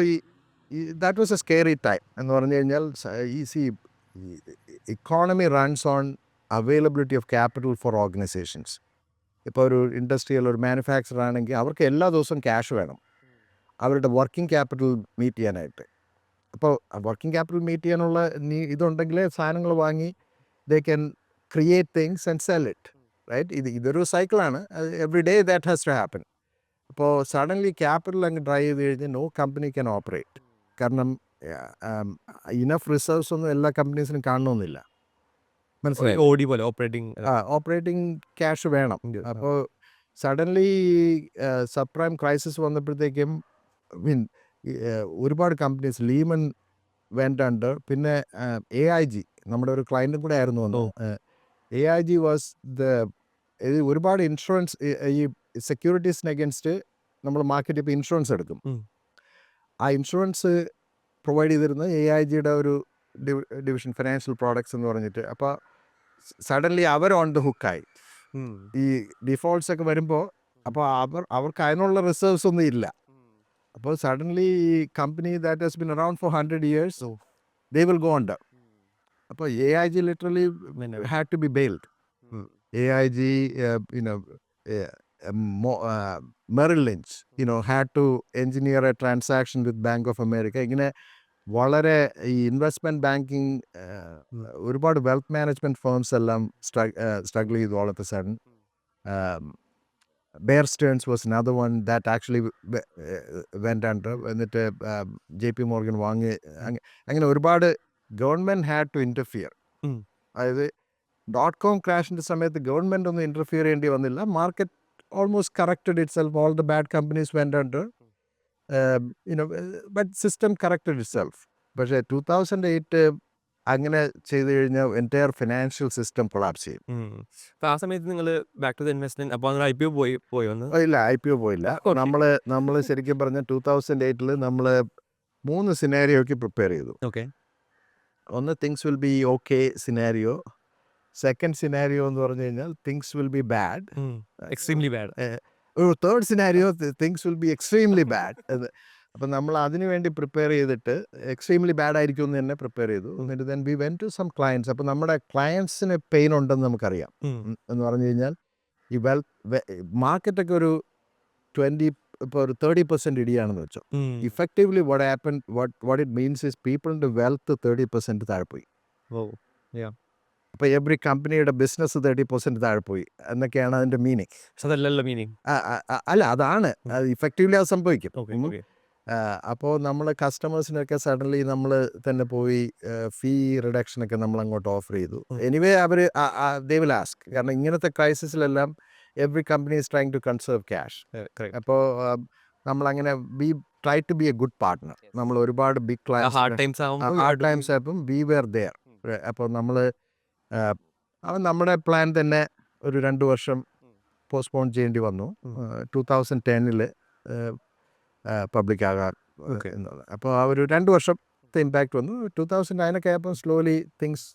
that was A scary time എന്ന് പറഞ്ഞു കഴിഞ്ഞാൽ economy runs on availability of capital four organisations. ഇപ്പോൾ ഒരു ഇൻഡസ്ട്രിയൽ ഒരു മാനുഫാക്ചർ ആണെങ്കിൽ അവർക്ക് എല്ലാ ദിവസവും ക്യാഷ് വേണം അവരുടെ വർക്കിംഗ് ക്യാപിറ്റൽ മീറ്റ് ചെയ്യാനായിട്ട്. അപ്പോൾ വർക്കിംഗ് ക്യാപിറ്റൽ മീറ്റ് ചെയ്യാനുള്ള ഇതുണ്ടെങ്കിലേ സാധനങ്ങൾ വാങ്ങി they can create things and sell it, right? ഇതൊരു സൈക്കിളാണ്. Every day that has to happen. അപ്പോൾ സഡൻലി ക്യാപിറ്റൽ അങ്ങ് ഡ്രൈവ് ചെയ്ത് കഴിഞ്ഞാൽ നോ കമ്പനി ക്യാൻ ഓപ്പറേറ്റ്. കാരണം ഇനഫ് റിസർവ്സ് ഒന്നും എല്ലാ കമ്പനീസിനും കാണണമെന്നില്ല. മനസ്സിലായി? ഓടി പോലെ ഓപ്പറേറ്റിംഗ് ഓപ്പറേറ്റിംഗ് ക്യാഷ് വേണം. അപ്പോൾ സഡൻലി സബ്പ്രൈം ക്രൈസിസ് വന്നപ്പോഴത്തേക്കും ഒരുപാട് കമ്പനീസ് ലീമൻ വെന്റ് അണ്ടർ. പിന്നെ AIG നമ്മുടെ ഒരു ക്ലയൻറ്റും കൂടെ ആയിരുന്നു വന്നു. AIG വാസ് ഒരുപാട് ഇൻഷുറൻസ് ഈ സെക്യൂരിറ്റീസിന് അഗൻസ്റ്റ് നമ്മൾ മാർക്കറ്റ് ഇപ്പോൾ ഇൻഷുറൻസ് എടുക്കും. ആ ഇൻഷുറൻസ് പ്രൊവൈഡ് ചെയ്തിരുന്നത് AIGയുടെ ഒരു ഡിവിഷൻ ഫിനാൻഷ്യൽ പ്രോഡക്ട്സ് എന്ന് പറഞ്ഞിട്ട്. അപ്പോൾ സഡൻലി അവർ ഓൺ ദ ഹുക്കായി. ഈ ഡിഫോൾട്ട്സ് ഒക്കെ വരുമ്പോൾ അപ്പോൾ അവർക്ക് അതിനുള്ള റിസർവ്സ് ഒന്നും ഇല്ല. അപ്പോൾ സഡൻലി ഈ company that has been around for 100 years they will go under. അപ്പോൾ AIG literally had to be bailed. AIG Merrill Lynch had to engineer a transaction with Bank of America. ഇങ്ങനെ വളരെ ഈ investment banking ഒരുപാട് wealth management firms എല്ലാം struggle ചെയ്തു all of a sudden. Bear Stearns was another one that actually went under. എന്നിട്ട് JP Morgan വാങ്ങി. അങ്ങനെ ഒരുപാട് ഗവൺമെൻറ് ഹാഡ് ടു ഇൻ്റർഫിയർ. അതായത് .com ക്രാഷിൻ്റെ സമയത്ത് ഗവൺമെൻറ് ഒന്നും ഇൻ്റർഫിയർ ചെയ്യേണ്ടി വന്നില്ല. Market almost corrected it self. All the bad companies went under. But system corrected it self. പക്ഷേ 2008 അങ്ങനെ ചെയ്തു കഴിഞ്ഞാൽ എൻറ്റയർ ഫിനാൻഷ്യൽ സിസ്റ്റം കൊളാപ്സ് ചെയ്യും. അപ്പോൾ ആ സമയത്ത് നിങ്ങൾ ബാക്ക് ടു ദ ഇൻവെസ്റ്റ്മെന്റ് അപ്പോൾ നിങ്ങൾ IPO പോയി വന്ന്? ഇല്ല, IPO പോയില്ല. നമ്മൾ ശരിക്കും പറഞ്ഞ 2008 നമ്മൾ 3 സിനാരിയോയ്ക്ക് പ്രിപ്പയർ ചെയ്തു. ഓക്കെ. ഒന്ന് things will be okay scenario. Second scenario എന്ന് പറഞ്ഞു കഴിഞ്ഞാൽ things will be bad. Extremely bad. ഒരു third scenario things will be extremely bad. അപ്പം നമ്മൾ അതിനു വേണ്ടി പ്രിപ്പയർ ചെയ്തിട്ട് എക്സ്ട്രീംലി ബാഡ് ആയിരിക്കും എന്ന് തന്നെ പ്രിപ്പയർ ചെയ്തു. എന്നിട്ട് then we went to some clients. അപ്പം നമ്മുടെ ക്ലയൻസിന് പെയിൻ ഉണ്ടെന്ന് നമുക്കറിയാം. എന്ന് പറഞ്ഞു കഴിഞ്ഞാൽ ഈ മാർക്കറ്റൊക്കെ ഒരു 30% ഇടിയാണെന്ന് വെച്ചോ. Effectively what it means is പീപ്പിളിൻ്റെ വെൽത്ത് 30% താഴെ പോയി. അപ്പോൾ എവറി കമ്പനിയുടെ ബിസിനസ് 30% താഴെ പോയി എന്നൊക്കെയാണ് അതിൻ്റെ മീനിങ്. അതല്ലല്ലോ മീനിങ്. അല്ല, അതാണ് ഇഫക്റ്റീവ്ലി അത് സംഭവിക്കും. ഓക്കെ. അപ്പോൾ നമ്മൾ കസ്റ്റമേഴ്സിനൊക്കെ സഡൻലി നമ്മൾ തന്നെ പോയി ഫീ റിഡക്ഷനൊക്കെ നമ്മൾ അങ്ങോട്ട് ഓഫർ ചെയ്തു. എനിവേ അവർ ദേ വിൽ ആസ്ക്. കാരണം ഇങ്ങനത്തെ ക്രൈസിസിലെല്ലാം every company is trying to conserve cash. അപ്പോൾ നമ്മളങ്ങനെ we try to be a good partner. നമ്മൾ ഒരുപാട് ബിഗ് ക്ലയൻസ് ഹാർഡ് ടൈംസ് ആയപ്പം വി വെർ ദെയർ. അപ്പോൾ നമ്മൾ നമ്മുടെ പ്ലാൻ തന്നെ ഒരു 2 വർഷം പോസ്റ്റ്പോൺ ചെയ്യേണ്ടി വന്നു. 2010 പബ്ലിക് ആകാൻ എന്നുള്ളത്. അപ്പോൾ ആ ഒരു 2 വർഷത്തെ ഇമ്പാക്റ്റ് വന്നു. 2009 ആയപ്പോൾ സ്ലോലി തിങ്സ്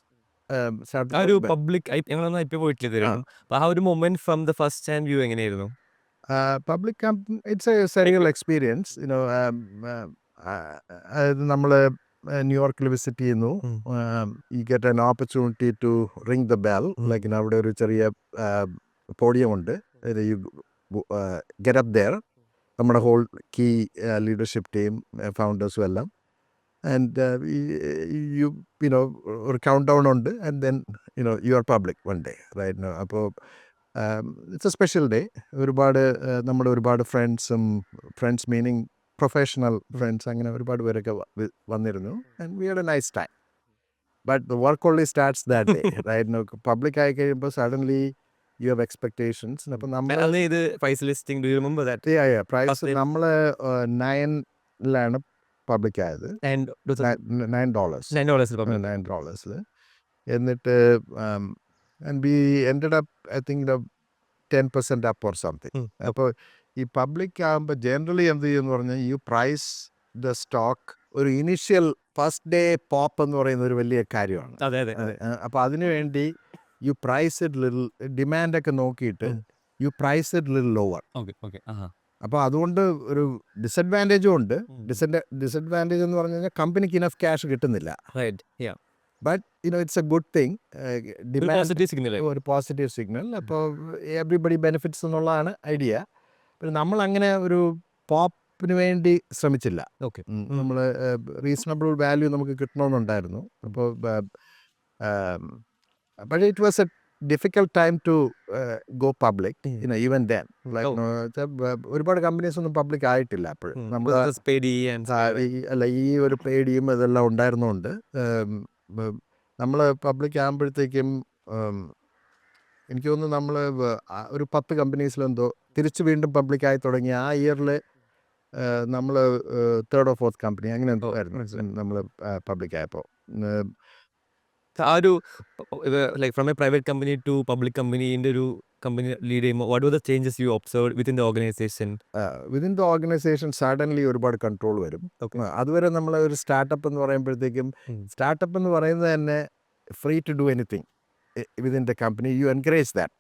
ഒരു പബ്ലിക് ഞങ്ങളൊന്നും IPO പോയിട്ടില്ല തരുന്നു. അപ്പോൾ ആ ഒരു moment from the first hand view എങ്ങനെയായിരുന്നു? Public it's a surreal experience. അതായത് നമ്മൾ ന്യൂയോർക്കിൽ വിസിറ്റ് ചെയ്യുന്നു. You get an opportunity to ring the bell. Like അവിടെ ഒരു ചെറിയ പോഡിയമുണ്ട്. You get up there. നമ്മുടെ ഹോൾ കീ ലീഡർഷിപ്പ് ടീം ഫൗണ്ടേഴ്സും എല്ലാം. ആൻഡ് ഒരു കൗണ്ട് ഡൗൺ ഉണ്ട്. And then you are public one day, right no. അപ്പോൾ ഇറ്റ്സ് എ സ്പെഷ്യൽ ഡേ. നമ്മുടെ ഒരുപാട് ഫ്രണ്ട്സ് മീനിങ് പ്രൊഫഷണൽ ഫ്രണ്ട്സ്, അങ്ങനെ ഒരുപാട് പേരൊക്കെ വന്നിരുന്നു. And we had a nice time. But the work only starts that day, right no. Public ആയി കഴിയുമ്പോൾ suddenly you have expectations. അപ്പം നമ്മൾ പ്രൈസ് നമ്മൾ 9 പബ്ലിക് ആയത്. $9. എന്നിട്ട് and we ended up I think 10% up or something. അപ്പോൾ ഈ public ആകുമ്പോൾ ജനറലി എന്ത് ചെയ്യുമെന്ന് പറഞ്ഞാൽ യു പ്രൈസ് ദ സ്റ്റോക്ക് ഒരു ഇനിഷ്യൽ ഫസ്റ്റ് ഡേ പോപ്പ് എന്ന് പറയുന്ന ഒരു വലിയ കാര്യമാണ്. അതെ അതെ അപ്പോൾ അതിനു വേണ്ടി യു പ്രൈസ് ഇറ്റ് ലിറ്റിൽ ഡിമാൻഡൊക്കെ നോക്കിയിട്ട് U price it little lower. Okay okay അപ്പോൾ അതുകൊണ്ട് ഒരു ഡിസഡ്വാൻറ്റേജും ഉണ്ട്. ഡിസഡ്വാൻറ്റേജ് എന്ന് പറഞ്ഞു കഴിഞ്ഞാൽ കമ്പനിക്ക് ഇനഫ് ക്യാഷ് കിട്ടുന്നില്ല. Right but it's a good thing. ഒരു പോസിറ്റീവ് സിഗ്നൽ. അപ്പോൾ എവറിബഡി ബെനിഫിറ്റ്സ് എന്നുള്ളതാണ് ഐഡിയ. പിന്നെ നമ്മൾ അങ്ങനെ ഒരു പോപ്പിന് വേണ്ടി ശ്രമിച്ചില്ല. ഓക്കെ നമ്മൾ റീസണബിൾ വാല്യൂ നമുക്ക് കിട്ടണമെന്നുണ്ടായിരുന്നു. അപ്പോൾ പക്ഷേ it was a difficult time to go public even then. ഒരുപാട് കമ്പനീസ് ഒന്നും പബ്ലിക് ആയിട്ടില്ല അപ്പോഴും. നമ്മൾ അല്ല ഈ ഒരു പേടിയും ഇതെല്ലാം ഉണ്ടായിരുന്നുകൊണ്ട് നമ്മൾ പബ്ലിക് ആകുമ്പോഴത്തേക്കും എനിക്ക് തോന്നുന്നു നമ്മൾ ഒരു 10 കമ്പനീസിലെന്തോ തിരിച്ച് വീണ്ടും പബ്ലിക്കായി തുടങ്ങി. ആ ഇയറിൽ നമ്മൾ 3rd or 4th കമ്പനി അങ്ങനെ എന്തോ ആയിരുന്നു നമ്മൾ പബ്ലിക്കായപ്പോൾ. ആ ഒരു like from a private company to public കമ്പനീൻ്റെ ഒരു കമ്പനി ലീഡ് ചെയ്യുമ്പോൾ what was the changes you observe within the organisation? Within the organisation suddenly ഒരുപാട് കൺട്രോൾ വരും. അതുവരെ നമ്മൾ ഒരു സ്റ്റാർട്ടപ്പ് എന്ന് പറയുമ്പോഴത്തേക്കും സ്റ്റാർട്ടപ്പ് എന്ന് പറയുന്നത് തന്നെ free to do anything within the company. You encourage that.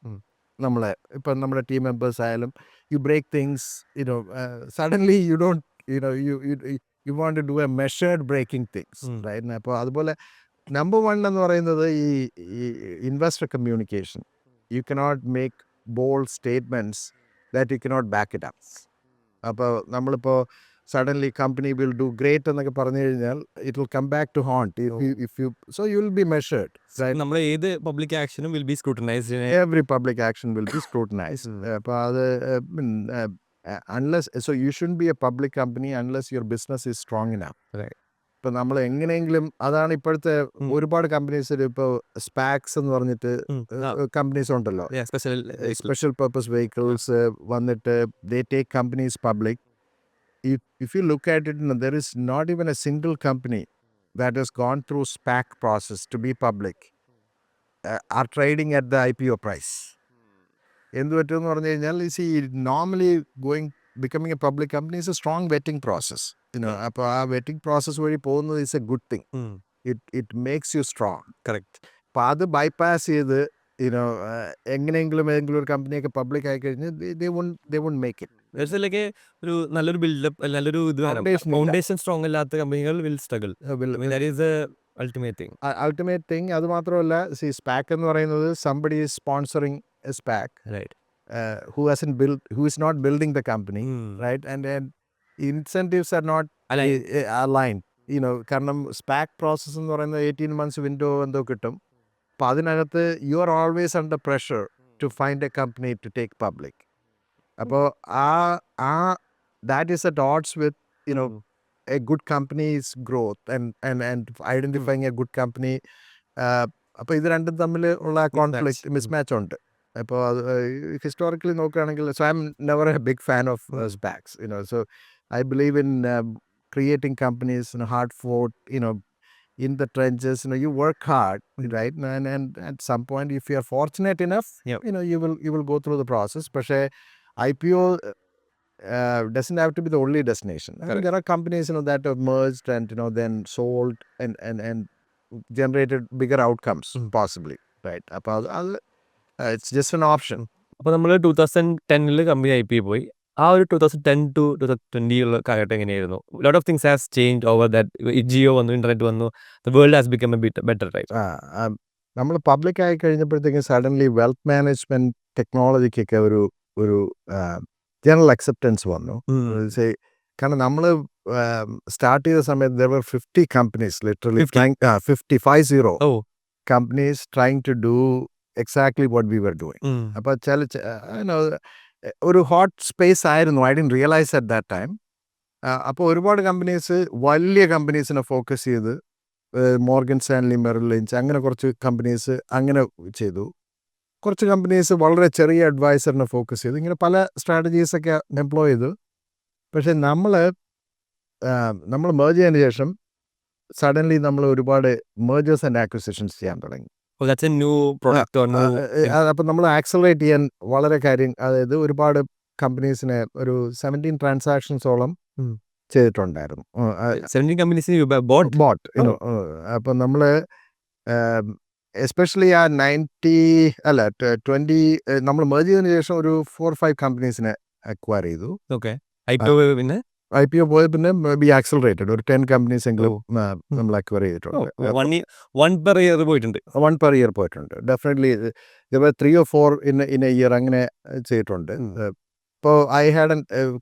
നമ്മളെ ഇപ്പം നമ്മുടെ ടീം മെമ്പേഴ്സ് ആയാലും you break things suddenly you don't you want to do a measured breaking things right. അപ്പോൾ അതുപോലെ നമ്പർ 1 എന്ന് പറയുന്നത് ഈ investor communication. You cannot make bold statements that you cannot back it up. അപ്പോൾ നമ്മളിപ്പോൾ suddenly company will do great എന്നൊക്കെ പറഞ്ഞു കഴിഞ്ഞാൽ it will come back to haunt if you so you will be measured. നമ്മൾ ഏത് public ആക്ഷനും will be scrutinised. Every public action will be scrutinised. അപ്പോൾ അത് unless so you should be a public company unless your business is strong enough. ഇപ്പം നമ്മൾ എങ്ങനെയെങ്കിലും അതാണ് ഇപ്പോഴത്തെ ഒരുപാട് കമ്പനീസിൽ ഇപ്പോൾ സ്പാക്സ് എന്ന് പറഞ്ഞിട്ട് കമ്പനീസ് ഉണ്ടല്ലോ, സ്പെഷ്യൽ പർപ്പസ് വെഹിക്കിൾസ് വന്നിട്ട് they take companies public. If you look at it, there is not even a single company that has gone through SPAC process to be public are trading at the IPO price. എന്ത് പറ്റുമെന്ന് പറഞ്ഞു കഴിഞ്ഞാൽ normally becoming a public company is a strong vetting process. അപ്പോൾ ആ wetting process വഴി പോകുന്നത് is A good thing. It makes you strong. Correct. അപ്പോൾ അത് ബൈപ്പാസ് ചെയ്ത് എങ്ങനെയെങ്കിലും ഏതെങ്കിലും ഒരു കമ്പനിയൊക്കെ പബ്ലിക് ആയി കഴിഞ്ഞാൽ they won't make it. Like ഒരു നല്ലൊരു ബിൽഡപ്പ് നല്ലൊരു ഇത് ഫൗണ്ടേഷൻ സ്ട്രോങ് അല്ലാത്ത കമ്പനികൾ will struggle. That is the ultimate thing. അത് മാത്രമല്ല സ്പാക്ക് എന്ന് പറയുന്നത് somebody is sponsoring a SPAC, right, who is not building the company, right, and then incentives are not aligned. കാരണം സ്പാക്ക് പ്രോസസ് എന്ന് പറയുന്നത് 18 months വിൻഡോ എന്തോ കിട്ടും. അപ്പോൾ അതിനകത്ത് you are always under pressure to find a company to take public. അപ്പോൾ that is at odds with a good companies growth and identifying a good company. അപ്പോൾ ഇത് രണ്ടും തമ്മിൽ ഉള്ള കോൺഫ്ലിക്റ്റ് മിസ്മാച്ച് ഉണ്ട്. അപ്പോൾ അത് ഹിസ്റ്റോറിക്കലി നോക്കുകയാണെങ്കിൽ so I'm never a big fan of SPACs. So I believe in creating companies, hard fought, in the trenches. You work hard, right? And at some point, if you are fortunate enough, you will go through the process. But IPO doesn't have to be the only destination. I mean, there are companies that have merged and then sold and generated bigger outcomes possibly, right? It's just an option. അപ്പോൾ നമ്മൾ 2010 company IPO പോയി. ആ ഒരു 2010 to 2020 ഉള്ള കാലഘട്ടം എങ്ങനെയായിരുന്നു? Lot of things has change over that. Jio വന്നു, internet വന്നു, the world has become a better type. നമ്മൾ പബ്ലിക് ആയി കഴിഞ്ഞപ്പോഴത്തേക്കും സഡൻലി വെൽത്ത് മാനേജ്മെന്റ് ടെക്നോളജിക്കൊക്കെ ഒരു ജനറൽ അക്സെപ്റ്റൻസ് വന്നു. കാരണം നമ്മൾ സ്റ്റാർട്ട് ചെയ്ത സമയത്ത് there were 50 companies literally 50 companies trying to do exactly what we were doing. അപ്പോൾ ഒരു ഹോട്ട് സ്പേസ് ആയിരുന്നു. I didn't realise at that time. അപ്പോൾ ഒരുപാട് കമ്പനീസ് വലിയ കമ്പനീസിനെ ഫോക്കസ് ചെയ്ത് മോർഗൻ സ്റ്റാൻലി, മെറിൽ ലിഞ്ച് അങ്ങനെ കുറച്ച് കമ്പനീസ് അങ്ങനെ ചെയ്തു. കുറച്ച് കമ്പനീസ് വളരെ ചെറിയ അഡ്വൈസറിനെ ഫോക്കസ് ചെയ്തു. ഇങ്ങനെ പല സ്ട്രാറ്റജീസൊക്കെ എംപ്ലോയ് ചെയ്തു. പക്ഷെ നമ്മൾ മേർജ് ചെയ്തതിന് ശേഷം സഡൻലി നമ്മൾ ഒരുപാട് മേർജേഴ്സ് ആൻഡ് ആക്വിസിഷൻസ് ചെയ്യാൻ തുടങ്ങി. അപ്പം നമ്മൾ ആക്സലറേറ്റ് ചെയ്യാൻ വളരെ കാര്യം, അതായത് ഒരുപാട് കമ്പനീസിനെ ഒരു 17 ട്രാൻസാക്ഷൻസോളം ഉം. ചെയ്തിട്ടുണ്ടായിരുന്നു. 17 കമ്പനീസിന് യു ബോട്ട്. ബോട്ട് അപ്പം നമ്മൾ എസ്പെഷ്യലി ആ 20 നമ്മൾ മെർജ് ചെയ്തതിന് ശേഷം ഒരു 4-5 കമ്പനീസിനെ അക്വയർ ചെയ്തു. ഓക്കെ. IPO പിന്നെ IPO പോയത് പിന്നെ ബി ആക്സലറേറ്റഡ് ഒരു 10 കമ്പനീസ് എങ്കിലും നമ്മൾ അക്വയർ ചെയ്തിട്ടുണ്ട്. 1 per year പോയിട്ടുണ്ട്. 1 per year പോയിട്ടുണ്ട്. Definitely 3 or 4 in a year അങ്ങനെ ചെയ്തിട്ടുണ്ട്. ഇപ്പോൾ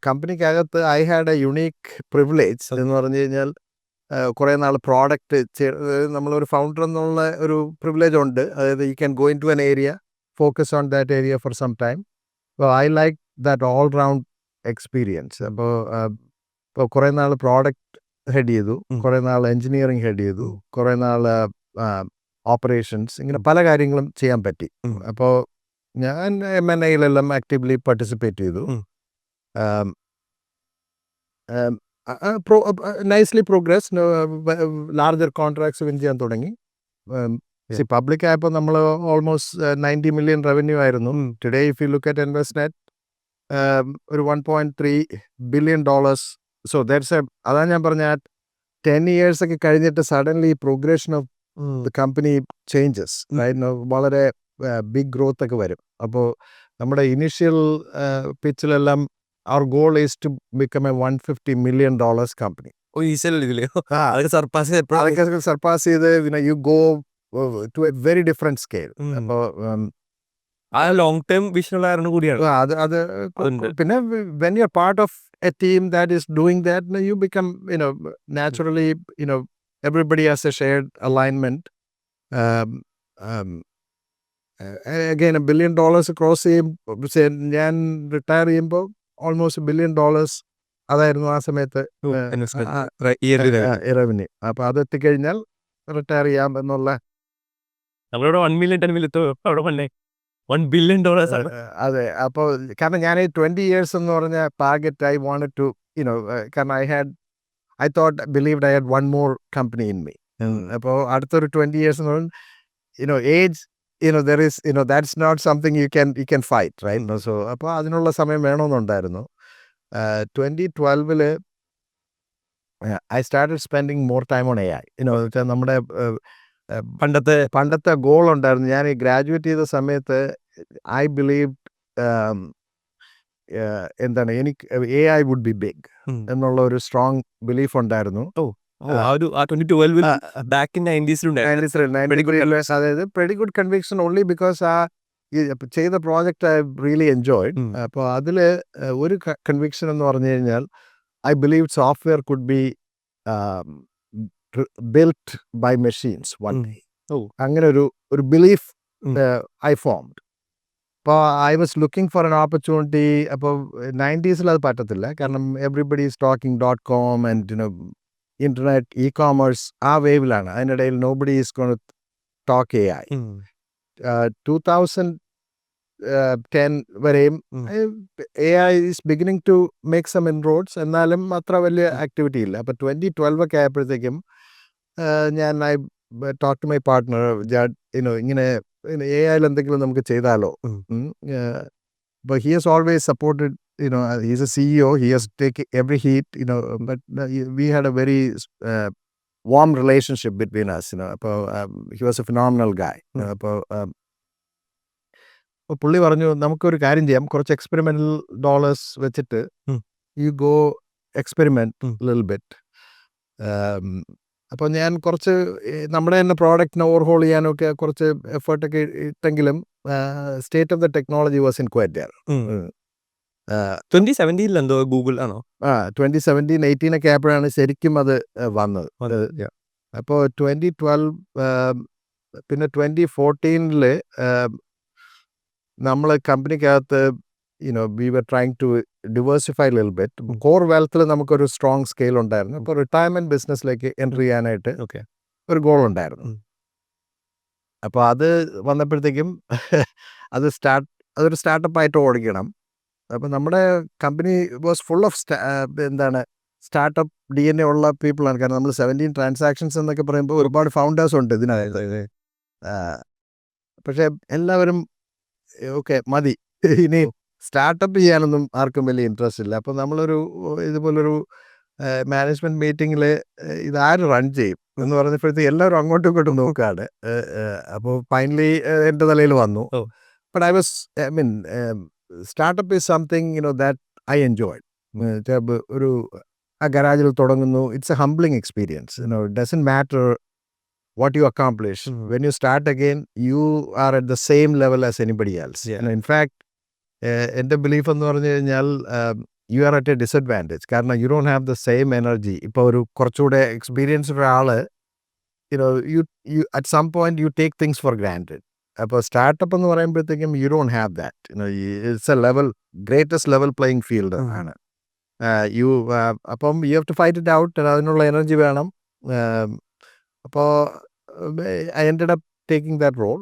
കമ്പനിക്കകത്ത് I had a unique privilege എന്ന് പറഞ്ഞു കഴിഞ്ഞാൽ കുറേ നാൾ പ്രോഡക്റ്റ് നമ്മളൊരു ഫൗണ്ടർ എന്നുള്ള ഒരു പ്രിവിലേജ് ഉണ്ട്. അതായത് you can go in to an area, focus on that area for some time. അപ്പോൾ I like that all round experience. അപ്പോൾ കുറേ നാൾ പ്രോഡക്റ്റ് ഹെഡ് ചെയ്തു, കുറേ നാൾ എൻജിനീയറിംഗ് ഹെഡ് ചെയ്തു, കുറേ നാൾ ഓപ്പറേഷൻസ്, ഇങ്ങനെ പല കാര്യങ്ങളും ചെയ്യാൻ പറ്റി. അപ്പോൾ ഞാൻ M&Aയിലെല്ലാം ആക്റ്റീവ്ലി പാർട്ടിസിപ്പേറ്റ് ചെയ്തു. Nicely progress, larger contracts win ചെയ്യാൻ തുടങ്ങി. പബ്ലിക് ആയപ്പോൾ നമ്മൾ ഓൾമോസ്റ്റ് 90 million റവന്യൂ ആയിരുന്നു. Today if you look at Envestnet ഒരു $1.3 billion. സോ അതാണ് ഞാൻ പറഞ്ഞ 10 years ഒക്കെ കഴിഞ്ഞിട്ട് suddenly progression of the company changes, വളരെ ബിഗ് ഗ്രോത്ത് ഒക്കെ വരും. അപ്പോൾ നമ്മുടെ initial പിച്ചിലെല്ലാം our goal is to become a $150 million company. അതൊക്കെ സർപ്പാസ് ചെയ്ത് you go to a very different scale. അപ്പോൾ ആ ലോങ് ടേം വിഷനുള്ള കാരണം കൂടിയാണ്. അത് പിന്നെ when you're part of a team that is doing that, you become naturally everybody has a shared alignment. Again $1 billion cross ചെയ്യും. ഞാൻ retire ചെയ്യുമ്പോൾ almost $1 billion അതായിരുന്നു ആ സമയത്ത് റവന്യൂ. അപ്പോൾ അത് എത്തിക്കഴിഞ്ഞാൽ റിട്ടയർ ചെയ്യാം എന്നുള്ള. നമ്മളിവിടെ 1 million 10 million അവിടെ വന്നേ $1 billion ആണ്. അതെ. അപ്പോൾ കാരണം ഞാൻ 20 years എന്ന് പറഞ്ഞ ടാർഗറ്റ് ഐ വാണ്ടഡ് ടു കാരണം I believed I had one more company in me. അപ്പോൾ അടുത്തൊരു 20 years എന്ന് പറഞ്ഞാൽ age there is that's not something you can fight, right? So അപ്പോൾ അതിനുള്ള സമയം വേണമെന്നുണ്ടായിരുന്നു. 2012 I started spending more time on AI. നമ്മുടെ പണ്ടത്തെ ഗോൾ ഉണ്ടായിരുന്നു. ഞാൻ ഗ്രാജുവേറ്റ് ചെയ്ത സമയത്ത് ഐ ബിലീവ് എന്താണ് എനിക്ക് AI would be big എന്നുള്ള ഒരു സ്ട്രോങ് ബിലീഫ് ഉണ്ടായിരുന്നു. അതായത് pretty good conviction only because ചെയ്ത പ്രോജക്റ്റ് ഐ റിയലി എൻജോയ്ഡ്. അപ്പോൾ അതിൽ ഒരു കൺവിക്ഷൻ എന്ന് പറഞ്ഞു കഴിഞ്ഞാൽ I believe software could be built by machines one day. അങ്ങനെ ഒരു ബിലീഫ് ഐ ഫോംഡ്. അപ്പോൾ I was looking for an opportunity. അപ്പോൾ 90s അത് പറ്റത്തില്ല, കാരണം everybody is talking .com and internet e-commerce ആ വേവിലാണ്. അതിനിടയിൽ nobody is gonna talk AI. 2010 വരെയും AI is beginning to make some inroads, എന്നാലും അത്ര വലിയ ആക്ടിവിറ്റി ഇല്ല. അപ്പോൾ 2012 ഒക്കെ ആയപ്പോഴത്തേക്കും ഞാൻ I talk to my partner, ഇങ്ങനെ AI എന്തെങ്കിലും നമുക്ക് ചെയ്താലോ. But he has always supported, he's a CEO, he has taken every heat, but we had a very warm relationship between us. He was a phenomenal guy. അപ്പോൾ പുള്ളി പറഞ്ഞു, നമുക്കൊരു കാര്യം ചെയ്യാം, കുറച്ച് എക്സ്പെരിമെന്റൽ ഡോളേഴ്സ് വെച്ചിട്ട് you go experiment little bit. അപ്പോൾ ഞാൻ കുറച്ച് നമ്മുടെ തന്നെ പ്രോഡക്റ്റിനെ ഓവർഹോൾ ചെയ്യാനൊക്കെ കുറച്ച് എഫേർട്ടൊക്കെ ഇട്ടെങ്കിലും state of the technology was in quite there. 2017 എന്തോ ഗൂഗിൾ ആണോ? 2017-18 ഒക്കെ ആയപ്പോഴാണ് ശരിക്കും അത് വന്നത്. അപ്പോൾ 2012 പിന്നെ 2014 നമ്മൾ കമ്പനിക്കകത്ത് we were trying to diversify a little bit. Core വെൽത്തിൽ നമുക്കൊരു സ്ട്രോങ് സ്കെയിൽ ഉണ്ടായിരുന്നു. അപ്പോൾ റിട്ടയർമെന്റ് ബിസിനസ്സിലേക്ക് എൻട്രി ചെയ്യാനായിട്ട് ഒരു ഗോൾ ഉണ്ടായിരുന്നു. അപ്പോൾ അത് വന്നപ്പോഴത്തേക്കും അതൊരു സ്റ്റാർട്ടപ്പായിട്ട് ഓടിക്കണം. അപ്പോൾ നമ്മുടെ company was full of startup DNA ഉള്ള പീപ്പിളാണ്. കാരണം നമ്മൾ 17 ട്രാൻസാക്ഷൻസ് എന്നൊക്കെ പറയുമ്പോൾ ഒരുപാട് ഫൗണ്ടേഴ്സ് ഉണ്ട് ഇതിനകത്ത്. പക്ഷേ എല്ലാവരും ഓക്കെ മതി, ഇനി സ്റ്റാർട്ടപ്പ് ചെയ്യാനൊന്നും ആർക്കും വലിയ ഇൻട്രസ്റ്റ് ഇല്ല. അപ്പോൾ നമ്മളൊരു ഇതുപോലൊരു മാനേജ്മെൻറ്റ് മീറ്റിങ്ങിൽ ഇതാര് റൺ ചെയ്യും എന്ന് പറഞ്ഞപ്പോഴത്തേക്ക് എല്ലാവരും അങ്ങോട്ടും ഇങ്ങോട്ടും നോക്കുകയാണ്. അപ്പോൾ ഫൈനലി എൻ്റെ തലയിൽ വന്നു. ഓ. But I was startup is something that I enjoy. ഒരു ആ ഗരാജിൽ തുടങ്ങുന്നു. It's a humbling experience. It doesn't matter what you accomplish. When you start again, you are at the same level as anybody else. And in fact, എൻ്റെ belief എന്ന് പറഞ്ഞു കഴിഞ്ഞാൽ you are at a disadvantage. കാരണം you don't have the same energy. ഇപ്പോൾ ഒരു കുറച്ചുകൂടെ experienced ഒരാൾ you at some point you take things for granted. അപ്പോൾ സ്റ്റാർട്ടപ്പ് എന്ന് പറയുമ്പോഴത്തേക്കും you don't have that. It's a level greatest level playing field ആണ്. അപ്പം you have to fight it out. അതിനുള്ള എനർജി വേണം. അപ്പോൾ I ended up taking that role.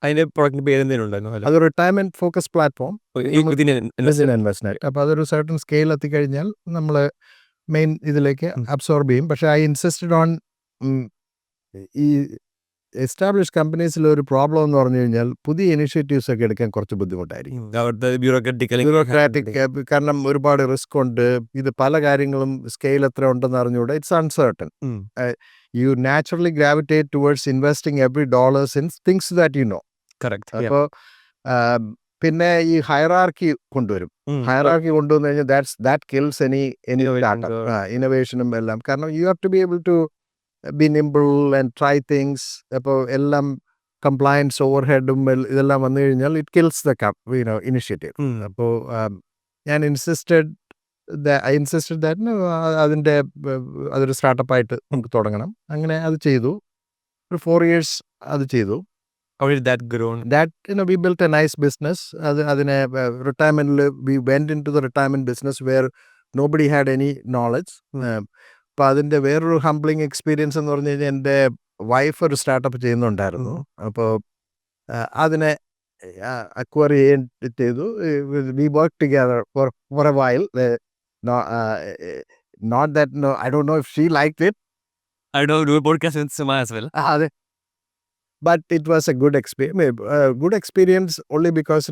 അതിന്റെ പ്രൊഡക്റ്റിന് പേര് എന്തെങ്കിലും ഉണ്ടായിരുന്നു? അത് റിട്ടയർമെന്റ് ഫോക്കസ് പ്ലാറ്റ്ഫോം ഇൻവെസ്റ്റ്മെന്റ്. അപ്പോൾ അതൊരു സർട്ടൺ സ്കെയിൽ എത്തിക്കഴിഞ്ഞാൽ നമ്മൾ മെയിൻ ഇതിലേക്ക് അബ്സോർബ് ചെയ്യും. പക്ഷേ ഐ ഇൻസിസ്റ്റഡ് ഓൺ ഈ എസ്റ്റാബ്ലിഷ് കമ്പനീസിൽ ഒരു പ്രോബ്ലം എന്ന് പറഞ്ഞു കഴിഞ്ഞാൽ പുതിയ ഇനിഷ്യേറ്റീവ്സ് ഒക്കെ എടുക്കാൻ കുറച്ച് ബുദ്ധിമുട്ടായിരിക്കും. ബ്യൂറോക്രാറ്റിക്, കാരണം ഒരുപാട് റിസ്ക് ഉണ്ട്. ഇത് പല കാര്യങ്ങളും സ്കെയിൽ എത്ര ഉണ്ടെന്ന് അറിഞ്ഞുകൂടെ. It's uncertain. You naturally gravitate towards investing every dollars in things that you know. Correct. അപ്പോൾ പിന്നെ ഈ ഹയറാർക്കി കൊണ്ടുവരും. ഹയറാർക്കി കൊണ്ടുവന്നു കഴിഞ്ഞാൽ ദാറ്റ് കിൽസ് എനി ഇന്നോവേഷനും എല്ലാം. കാരണം you have to be able to be nimble and try things. അപ്പോൾ എല്ലാം കംപ്ലയൻസ് ഓവർഹെഡും ഇതെല്ലാം വന്നു കഴിഞ്ഞാൽ ഇറ്റ് കിൽസ് ദ ഇനിഷ്യേറ്റീവ്. അപ്പോൾ ഞാൻ ഇൻസിസ്റ്റഡ് ദാറ്റ് അതിൻ്റെ അതൊരു സ്റ്റാർട്ടപ്പായിട്ട് നമുക്ക് തുടങ്ങണം. അങ്ങനെ അത് ചെയ്തു. ഒരു 4 years അത് ചെയ്തു. How did that grow? That we built a nice business. അതിനെ റിട്ടയർമെന്റിൽ we went into the retirement business where nobody had any knowledge. അപ്പോൾ അതിൻ്റെ വേറൊരു ഹംബ്ലിംഗ് എക്സ്പീരിയൻസ് എന്ന് പറഞ്ഞു കഴിഞ്ഞാൽ എൻ്റെ വൈഫ് ഒരു സ്റ്റാർട്ടപ്പ് ചെയ്യുന്നുണ്ടായിരുന്നു. അപ്പോൾ അതിനെ അക്വയർ ചെയ്തു. We work together for a while. Not that I don't know if she liked it. I don't do a podcast with Sima as well. അതെ. But it was a good experience only because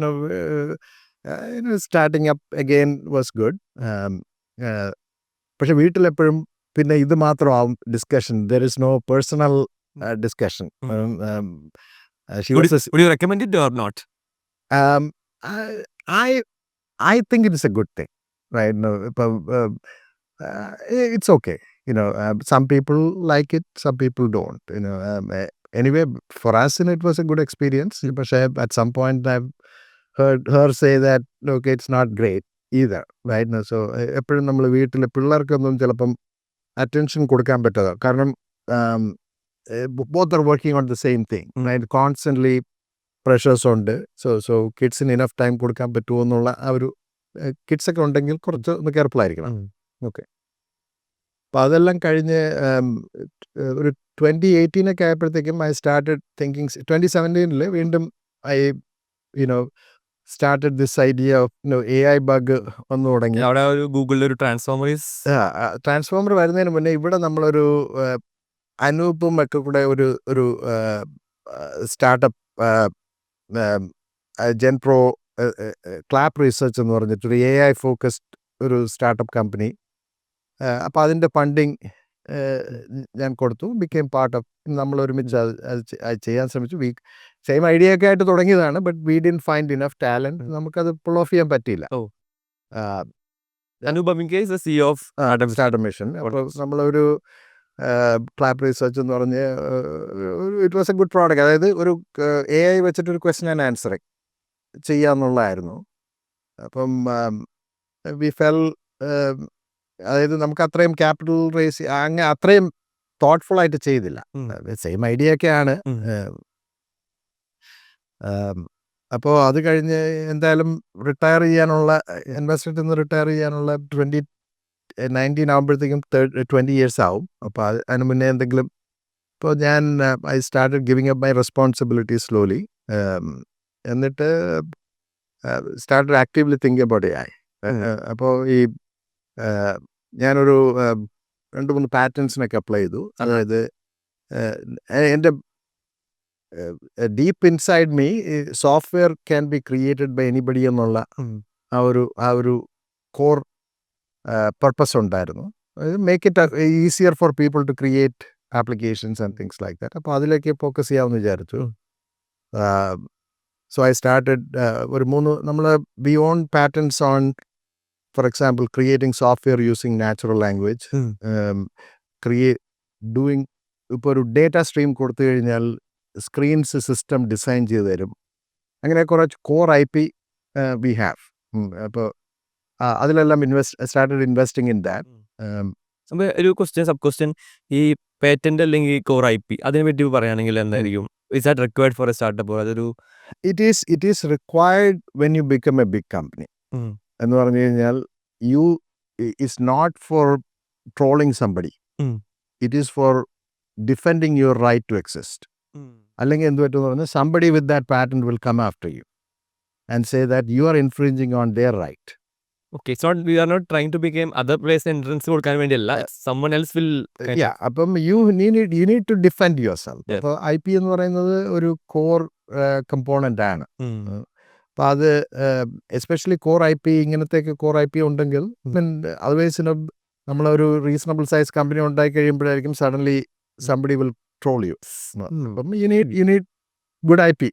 starting up again was good. പക്ഷെ വീട്ടിലെപ്പോഴും പിന്നെ ഇത് മാത്രമാവും discussion. There is no personal discussion. Would you recommend it or not? I think it is a good thing, right? No, it's okay. Some people like it, some people don't. Anyway, for us, it was a good experience. But at some point, I've heard her say that, okay, it's not great either, right? So, എപ്പോഴും നമ്മൾ വീട്ടിൽ പിള്ളേർക്കൊന്നും ചിലപ്പം attention കൊടുക്കാൻ പറ്റാതെ. കാരണം both are working on the same thing, right? Constantly pressures ഉണ്ട്. So കിഡ്സിന് enough time കൊടുക്കാൻ പറ്റുമോ എന്നുള്ള ആ ഒരു കിഡ്സൊക്കെ ഉണ്ടെങ്കിൽ കുറച്ച് ഒന്ന് കെയർഫുൾ ആയിരിക്കണം. ഓക്കെ. അപ്പോൾ അതെല്ലാം കഴിഞ്ഞ് ഒരു 2018 ആയപ്പോഴത്തേക്കും ഐ സ്റ്റാർട്ടഡ് തിങ്കിങ്. 2017 വീണ്ടും I started this idea of AI bug വന്നു തുടങ്ങി. അവിടെ ഒരു ഗൂഗിളിൽ ഒരു ട്രാൻസ്ഫോമർ വരുന്നതിന് മുന്നേ ഇവിടെ നമ്മളൊരു അനൂപും ഒക്കെ കൂടെ ഒരു സ്റ്റാർട്ടപ്പ് ജെൻപ്രോ ക്ലാപ്പ് റിസർച്ച് എന്ന് പറഞ്ഞിട്ടൊരു AI ഫോക്കസ്ഡ് ഒരു സ്റ്റാർട്ടപ്പ് കമ്പനി. അപ്പോൾ അതിൻ്റെ ഫണ്ടിങ് ഞാൻ കൊടുത്തു. Became part of. നമ്മൾ ഒരുമിച്ച് അത് ചെയ്യാൻ ശ്രമിച്ചു. സെയിം ഐഡിയ ഒക്കെ ആയിട്ട് തുടങ്ങിയതാണ്. But we didn't find enough talent. നമുക്കത് പുൾ ഓഫ് ചെയ്യാൻ പറ്റിയില്ല. Startup mission. അപ്പോൾ നമ്മളൊരു ക്ലാപ്പ് റിസർച്ച് എന്ന് പറഞ്ഞ് it was A good product. അതായത് ഒരു AI വെച്ചിട്ടൊരു ക്വസ്റ്റ്യൻ ആൻഡ് ആൻസർ ചെയ്യാന്നുള്ളതായിരുന്നു. അപ്പം വി ഫെൽ, അതായത് നമുക്ക് അത്രയും ക്യാപിറ്റൽ റേസ് അങ്ങനെ അത്രയും തോട്ട്ഫുൾ ആയിട്ട് ചെയ്തില്ല. സെയിം ഐഡിയ ഒക്കെയാണ്. അപ്പോൾ അത് കഴിഞ്ഞ് എന്തായാലും റിട്ടയർ ചെയ്യാനുള്ള ഇൻവെസ്റ്റ്മെൻറ്റിൽ നിന്ന് റിട്ടയർ ചെയ്യാനുള്ള 2019 ആകുമ്പോഴത്തേക്കും 20 years ആവും. അപ്പോൾ അതിന് മുന്നേ എന്തെങ്കിലും. ഇപ്പോൾ ഞാൻ I started giving up my responsibility slowly. എന്നിട്ട് started actively think about AI. അപ്പോൾ ഈ ഞാനൊരു 2-3 പാറ്റേൺസിനൊക്കെ അപ്ലൈ ചെയ്തു. അതായത് എൻ്റെ deep inside me software can be created by anybody എന്നുള്ള ആ ഒരു കോർ പർപ്പസ് ഉണ്ടായിരുന്നു. Make it easier for people to create applications and things like that. അപ്പോൾ അതിലേക്ക് ഫോക്കസ് ചെയ്യാമെന്ന് വിചാരിച്ചു. സോ ഐ സ്റ്റാർട്ടഡ് ഒരു 3 നമ്മൾ we on patents on, for example, creating software using natural language, doing ഇപ്പോൾ ഒരു ഡേറ്റ സ്ട്രീം കൊടുത്തു കഴിഞ്ഞാൽ സ്ക്രീൻസ് സിസ്റ്റം ഡിസൈൻ ചെയ്ത് തരും. അങ്ങനെ കുറച്ച് കോർ IP വി ഹാവ്. അപ്പോൾ അതിലെല്ലാം സ്റ്റാർട്ടഡ് ഇൻവെസ്റ്റിംഗ് ഇൻ ദാറ്റ്. അപ്പോൾ ഒരു സബ് ക്വസ്റ്റ്യൻ, ഈ പേറ്റന്റ് അല്ലെങ്കിൽ കോർ IP അതിനെ പറ്റി പറയുകയാണെങ്കിൽ എന്തായിരിക്കും? Is that required for a startup? അതൊരു it is required when you become a big company എന്ന് പറഞ്ഞു കഴിഞ്ഞാൽ it's not for trolling somebody, it is for defending your right to exist. അല്ലെങ്കിൽ എന്ത് പറ്റുമെന്ന് പറഞ്ഞാൽ somebody with that patent will come after you and say that you are infringing on their right. Okay, so we are not trying to become other place entrance കൊടുക്കാൻ വേണ്ടിയല്ല, someone else will അപ്പം you need to defend yourself. അപ്പോൾ IP എന്ന് പറയുന്നത് ഒരു core component ആണ്. അപ്പോൾ അത് എസ്പെഷ്യലി കോർ IP, ഇങ്ങനത്തെയൊക്കെ കോർ IP ഉണ്ടെങ്കിൽ അതർവൈസ് നമ്മളൊരു റീസണബിൾ സൈസ് കമ്പനി ഉണ്ടായി കഴിയുമ്പോഴായിരിക്കും suddenly somebody will troll you. അപ്പം യു നീഡ് ഗുഡ് IP.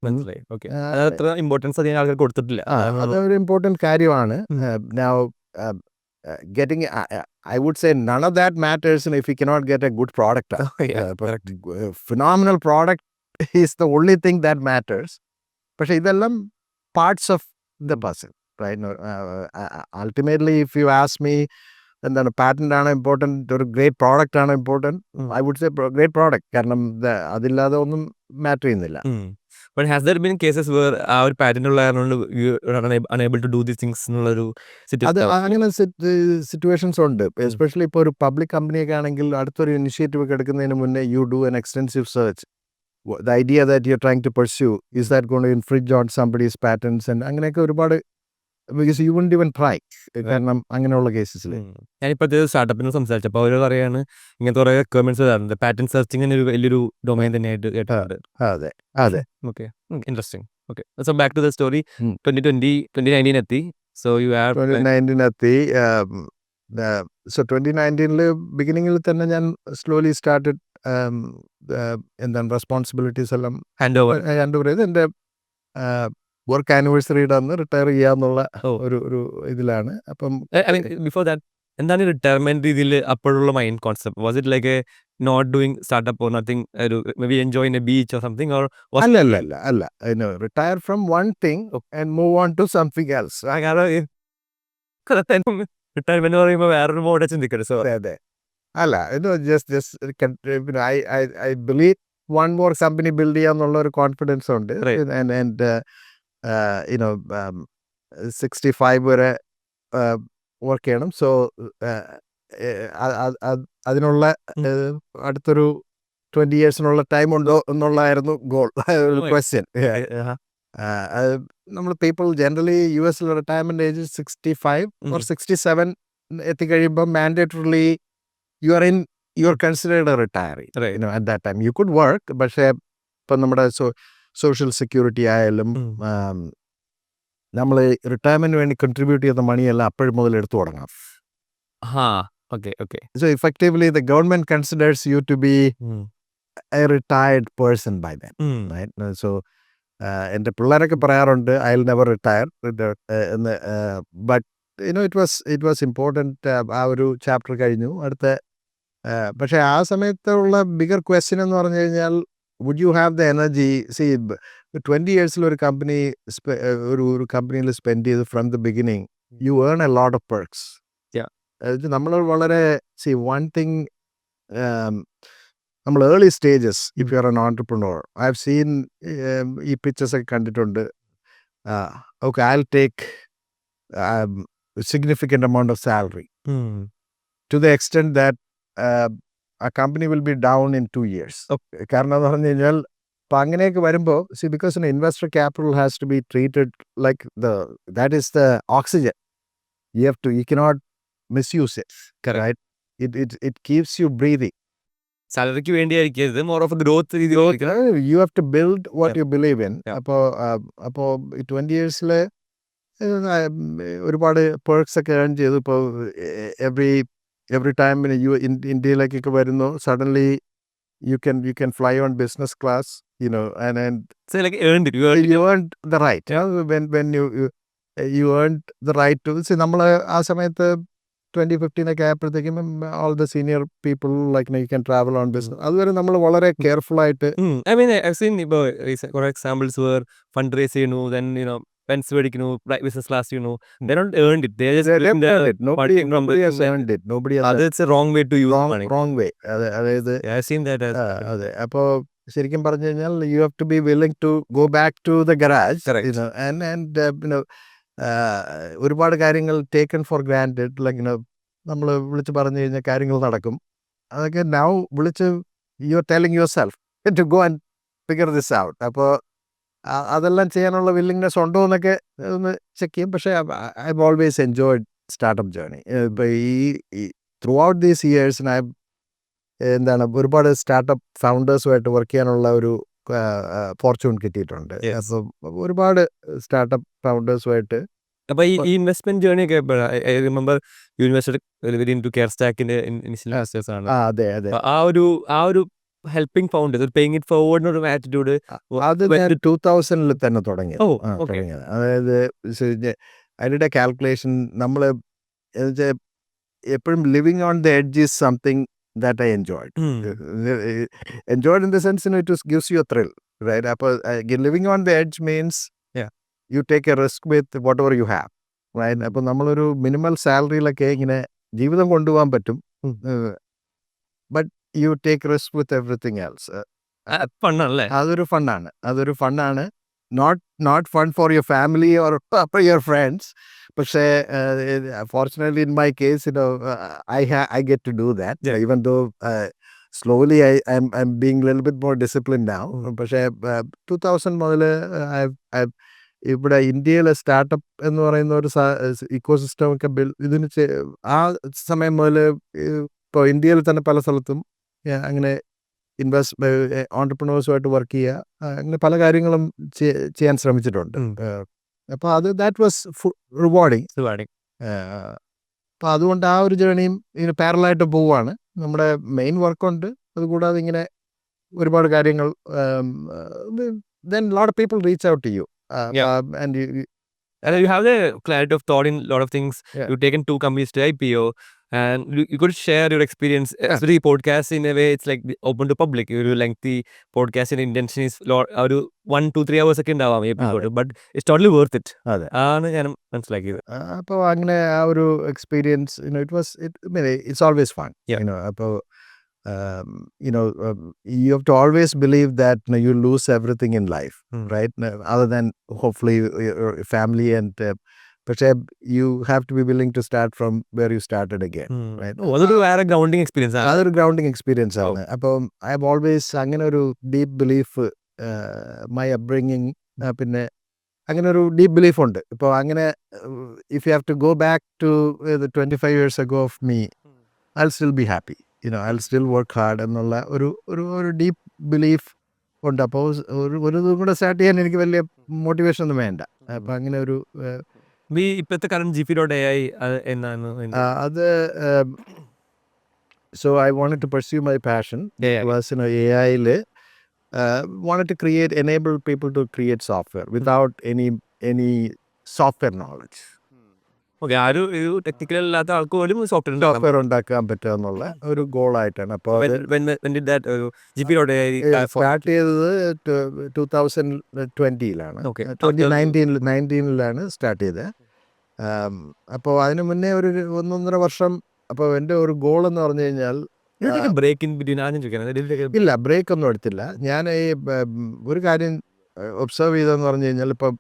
മനസ്സിലായി. ഓക്കെ, അതത്ര ഇമ്പോർട്ടൻസ് അധികം ആൾക്കാർ കൊടുത്തിട്ടില്ല. അതൊരു ഇമ്പോർട്ടൻറ്റ് കാര്യമാണ്. Now getting I would say none of that matters if you cannot get a good product. Phenomenal product is the only thing that matters. പക്ഷേ ഇതെല്ലാം parts of the puzzle, right? Ultimately, if you ask me, എന്താണ് patent ആണ് important, ഒരു great product ആണ് important, I would say great product. കാരണം അതില്ലാതെ ഒന്നും matter ചെയ്യുന്നില്ല. But has there been cases where ആ ഒരു പാറ്റന്റ് ഉള്ള കാരണം you are unable to do these things എന്നുള്ളൊരു അത് അങ്ങനെ സിറ്റുവേഷൻസ് ഉണ്ട്. എസ്പെഷ്യലി ഇപ്പോൾ ഒരു പബ്ലിക് കമ്പനിയൊക്കെ ആണെങ്കിൽ അടുത്തൊരു ഇനിഷ്യേറ്റീവ് ഒക്കെ എടുക്കുന്നതിന് മുന്നേ you do an extensive search. The idea that you're trying to pursue, is that going to infringe on somebody's patents? And അങ്ങനെയൊക്കെ ഒരുപാട്, because you wouldn't even try. കാരണം അങ്ങനെയുള്ള കേസസിൽ ഞാനിപ്പോഴത്തെ സ്റ്റാർട്ടപ്പിന് സംസാരിച്ചപ്പോൾ അവർ പറയാണ് ഇങ്ങനത്തെ കുറേ റിക്വയർമെന്റ്സ് വരാറുണ്ട്. പാറ്റന്റ് സെർച്ചിങ്ങിന് ഒരു വലിയൊരു ഡൊമൈൻ തന്നെയായിട്ട് കേട്ടിട്ടുണ്ട്. അതെ. Okay, interesting. Okay, so back to the story. 2019 എത്തി. സോ യു ഹാവ് 2019 എത്തി. സോ 2019 ബിഗിനിങ്ങിൽ തന്നെ ഞാൻ സ്ലോലി സ്റ്റാർട്ടഡ് എന്താണ് റെസ്പോൺസിബിലിറ്റീസ് എല്ലാം ഹാൻഡ് ഓവർ ചെയ്ത് എൻ്റെ വർക്ക് ആനിവേഴ്സറിയുടെ അന്ന് റിട്ടയർ ചെയ്യാന്നുള്ള ഒരു ഇതിലാണ്. അപ്പം ബിഫോർ ദാറ്റ് എന്താണ് റിട്ടയർമെന്റ് രീതിയിൽ അപ്പോഴുള്ള mind concept? Was it like a not doing startup or nothing, may be enjoy in a beach or something, or അല്ല retire from one thing and move on to something else. Retirement പറയുമ്പോൾ വേറൊരു മോഡെ ചിന്തിക്കരുത്. So അതെ അല്ല, just I believe one more company build ചെയ്യാന്നുള്ള ഒരു confidence ഉണ്ട്. ആൻഡ് 65 വരെ വർക്ക് ചെയ്യണം. സോ അതിനുള്ള അടുത്തൊരു 20 yearsനുള്ള ടൈം ഉണ്ടോ എന്നുള്ളതായിരുന്നു ഗോൾ, ക്വസ്റ്റ്യൻ. നമ്മൾ people generally US retirement age 65 or 67 എത്തിക്കഴിയുമ്പോൾ mandatorily you are considered a retiree. At that time you could work, പക്ഷേ ഇപ്പം നമ്മുടെ സോഷ്യൽ സെക്യൂരിറ്റി ആയാലും നമ്മൾ റിട്ടയർമെന്റ് വേണ്ടി കൺട്രിബ്യൂട്ട് ചെയ്യുന്ന മണിയെല്ലാം അപ്പോഴും മുതൽ എടുത്തു തുടങ്ങാം. So effectively the government considers you to be a retired person by then, right? So എൻ്റെ പിള്ളേരൊക്കെ പറയാറുണ്ട് I will never retire, but it was important. ആ ഒരു ചാപ്റ്റർ കഴിഞ്ഞു. അടുത്ത പക്ഷേ ആ സമയത്തുള്ള ബിഗർ ക്വസ്റ്റ്യൻ എന്ന് പറഞ്ഞു കഴിഞ്ഞാൽ, would you have the energy? സി 20 years ഒരു കമ്പനി ഒരു കമ്പനിയിൽ സ്പെൻഡ് ചെയ്ത് from the beginning you earn a lot of perks. നമ്മൾ വളരെ വൺ തിങ്, നമ്മൾ early stages if you are an entrepreneur, I have seen ഈ പിക്ചേഴ്സ് ഒക്കെ കണ്ടിട്ടുണ്ട്. Okay, I will take significant amount of salary to the extent that a company will be down in 2 years. കാരണം എന്ന് പറഞ്ഞു കഴിഞ്ഞാൽ അപ്പം അങ്ങനെയൊക്കെ വരുമ്പോൾ because an investor capital has to be treated like that is the oxygen. You cannot misuse it. Correct. Right? It keeps you breathing. സാലറിക്ക് വേണ്ടിയായിരിക്കും ഇത് മോർ ഓഫ് ഗ്രോത്ത് രീതി you have to build what Yeah. You believe in. Yeah. അപ്പോൾ 20 years ഒരുപാട് perks ഒക്കെ earn ചെയ്തു. ഇപ്പോൾ every time ഇന്ത്യയിലേക്കൊക്കെ വരുന്നു, suddenly you can fly own business class, and like earned it. You earned it. you earned the right. When you earned the right to see. നമ്മൾ ആ സമയത്ത് 2015 ഒക്കെ ആയപ്പോഴത്തേക്കും all the senior people you can travel on business. അതുവരെ നമ്മൾ വളരെ careful ആയിട്ട്. I mean, I've seen കുറേ examples where fundraise ചെയ്യുന്നു, then pens മേടിക്കുന്നു, business class they don't earn it. They just They've doing the earned it. Nobody has party earned it. Nobody has That's a wrong way to use money. wrong way. അതായത് Yeah, I've seen that as അതെ. അപ്പോൾ ശരിക്കും പറഞ്ഞു കഴിഞ്ഞാൽ you have to be willing to go back to the garage. Correct. ഒരുപാട് കാര്യങ്ങൾ taken four granted. നമ്മൾ വിളിച്ച് പറഞ്ഞു കഴിഞ്ഞാൽ കാര്യങ്ങൾ നടക്കും. അതൊക്കെ നൗ വിളിച്ച് you are telling yourself to go and figure this out. അപ്പോൾ അതെല്ലാം ചെയ്യാനുള്ള വില്ലിങ്നെസ് ഉണ്ടോ എന്നൊക്കെ ഒന്ന് ചെക്ക് ചെയ്യും. പക്ഷേ I have always enjoyed startup journey. ഇപ്പോൾ ഈ ത്രൂ ഔട്ട് ദീസ് ഇയേഴ്സ് ഒരുപാട് സ്റ്റാർട്ടപ്പ് ഫൗണ്ടേഴ്സുമായിട്ട് വർക്ക് ചെയ്യാനുള്ള ഒരു ഫോർച്യൂൺ കിട്ടിയിട്ടുണ്ട്. Yes. അപ്പോൾ ഒരുപാട് സ്റ്റാർട്ടപ്പ് ഫൗണ്ടേഴ്സുമായിട്ട്. അപ്പോൾ ഈ ഇൻവെസ്റ്റ്മെന്റ് ജേർണി ഒക്കെ I remember you invested in to care സ്റ്റാക്കിന്റെ ഇനിഷ്യൽ ഇൻവെസ്റ്റേഴ്സ് ആണ്. അതെ അതെ. അപ്പൊ ആ ഒരു ഹെൽപ്പിംഗ് ഫൗണ്ടേഴ്സ്, ഒരു പേയിങ് ഇറ്റ് ഫോർവേഡ് ഒരു ആറ്റിറ്റ്യൂഡ് അത് ഞാൻ 2000 തന്നെ തുടങ്ങിയത്. Oh, okay. തുടങ്ങിയത് അതായത് അതിൻ്റെ കാൽക്കുലേഷൻ നമ്മൾ എപ്പോഴും living on the edge is something that I enjoyed. Enjoyed in the sense, it just gives you a thrill, right? Living on the edge means you take a risk with whatever you have, right? അപ്പോൾ നമ്മളൊരു minimal സാലറിയിലൊക്കെ ഇങ്ങനെ ജീവിതം കൊണ്ടുപോകാൻ പറ്റും. But you take risk with everything else. ഫണ്ണല്ലേ? അതൊരു ഫണ്ണാണ്. Not fun for your family or for your friends. പക്ഷേ fortunately in my case, I get to do that. Yeah. Even though slowly I'm being a little bit more disciplined now. പക്ഷേ 2000 മുതൽ ഇവിടെ ഇന്ത്യയിലെ startup എന്ന് പറയുന്ന ഒരു ecosystem ഒക്കെ ഇതിന് ആ സമയം മുതൽ ഇപ്പോൾ ഇന്ത്യയിൽ തന്നെ പല സ്ഥലത്തും അങ്ങനെ ഓൺടർപ്രണേഴ്സുമായിട്ട് വർക്ക് ചെയ്യുക, അങ്ങനെ പല കാര്യങ്ങളും ചെയ്യാൻ ശ്രമിച്ചിട്ടുണ്ട്. അപ്പോൾ ദാറ്റ് വാസ് റിവാർഡിങ്. അപ്പോൾ അതുകൊണ്ട് ആ ഒരു ജേണിയും ഇങ്ങനെ പാരലായിട്ട് പോവുകയാണ്. നമ്മുടെ മെയിൻ വർക്കുണ്ട്, അതുകൂടാതെ ഇങ്ങനെ ഒരുപാട് കാര്യങ്ങൾ. then a lot of people reach out to you. And you have the clarity of thought in a lot of things. Yeah. You've taken 2 companies to IPO, and you could share your experience. Especially podcast in a way, it's like open to public. ഒരു lengthy podcast in intention is ഒരു 1-2-3 hours ഒക്കെ ഉണ്ടാവാം episode, but it's totally worth it. അതെ. ആണ് ഞാൻ മനസ്സിലാക്കിയത്. അപ്പോൾ അങ്ങനെ ആ ഒരു experience it's always fun. Yeah. അപ്പോൾ you have to always believe that you lose everything in life, right? Other than hopefully your family and പക്ഷേ you have to be willing to start from where you started again, right? അതൊരു വേറെ grounding experience ആണ്. അതൊരു grounding experience ആണ്. അപ്പം I have always അങ്ങനെ ഒരു deep belief, my upbringing, പിന്നെ അങ്ങനെ ഒരു ഡീപ്പ് ബിലീഫ് ഉണ്ട്. ഇപ്പോൾ അങ്ങനെ if you have to go back to 25 years ago of me, I'll still be happy. I'll still work hard എന്നുള്ള ഒരു ഡീപ്പ് ബിലീഫ് ഉണ്ട്. അപ്പോൾ ഒരു ഇതും കൂടെ സ്റ്റാർട്ട് ചെയ്യാൻ എനിക്ക് വലിയ മോട്ടിവേഷൻ ഒന്നും വേണ്ട. അപ്പം അങ്ങനെ ഒരു ഇപ്പോഴത്തെ കറണ്ട് GP.ai എന്നാണ് അത് so I wanted to pursue my passion. Was AI-ൽ wanted to enable people to create software without any software knowledge. Okay, ആ ഒരു ടെക്നിക്കൽ അല്ലാത്ത ആൾക്ക് പോലും സോഫ്റ്റ്വെയർ ഉണ്ടാക്കാൻ പറ്റുക എന്നുള്ള ഒരു ഗോളായിട്ടാണ്. അപ്പോൾ GP.ai സ്റ്റാർട്ട് ചെയ്തത് 2020-ലാണ്. 2019-ലാണ് സ്റ്റാർട്ട് ചെയ്തത്. അപ്പോൾ അതിന് മുന്നേ ഒരു 1.5 വർഷം. അപ്പോൾ എൻ്റെ ഒരു ഗോൾ എന്ന് പറഞ്ഞു കഴിഞ്ഞാൽ ബ്രേക്ക് ഇൻ ബിറ്റ്വീൻ ഇല്ല, ബ്രേക്ക് ഒന്നും എടുത്തില്ല. ഞാൻ ഈ ഒരു കാര്യം ഒബ്സർവ് ചെയ്തതെന്ന് പറഞ്ഞു കഴിഞ്ഞാൽ, ഇപ്പം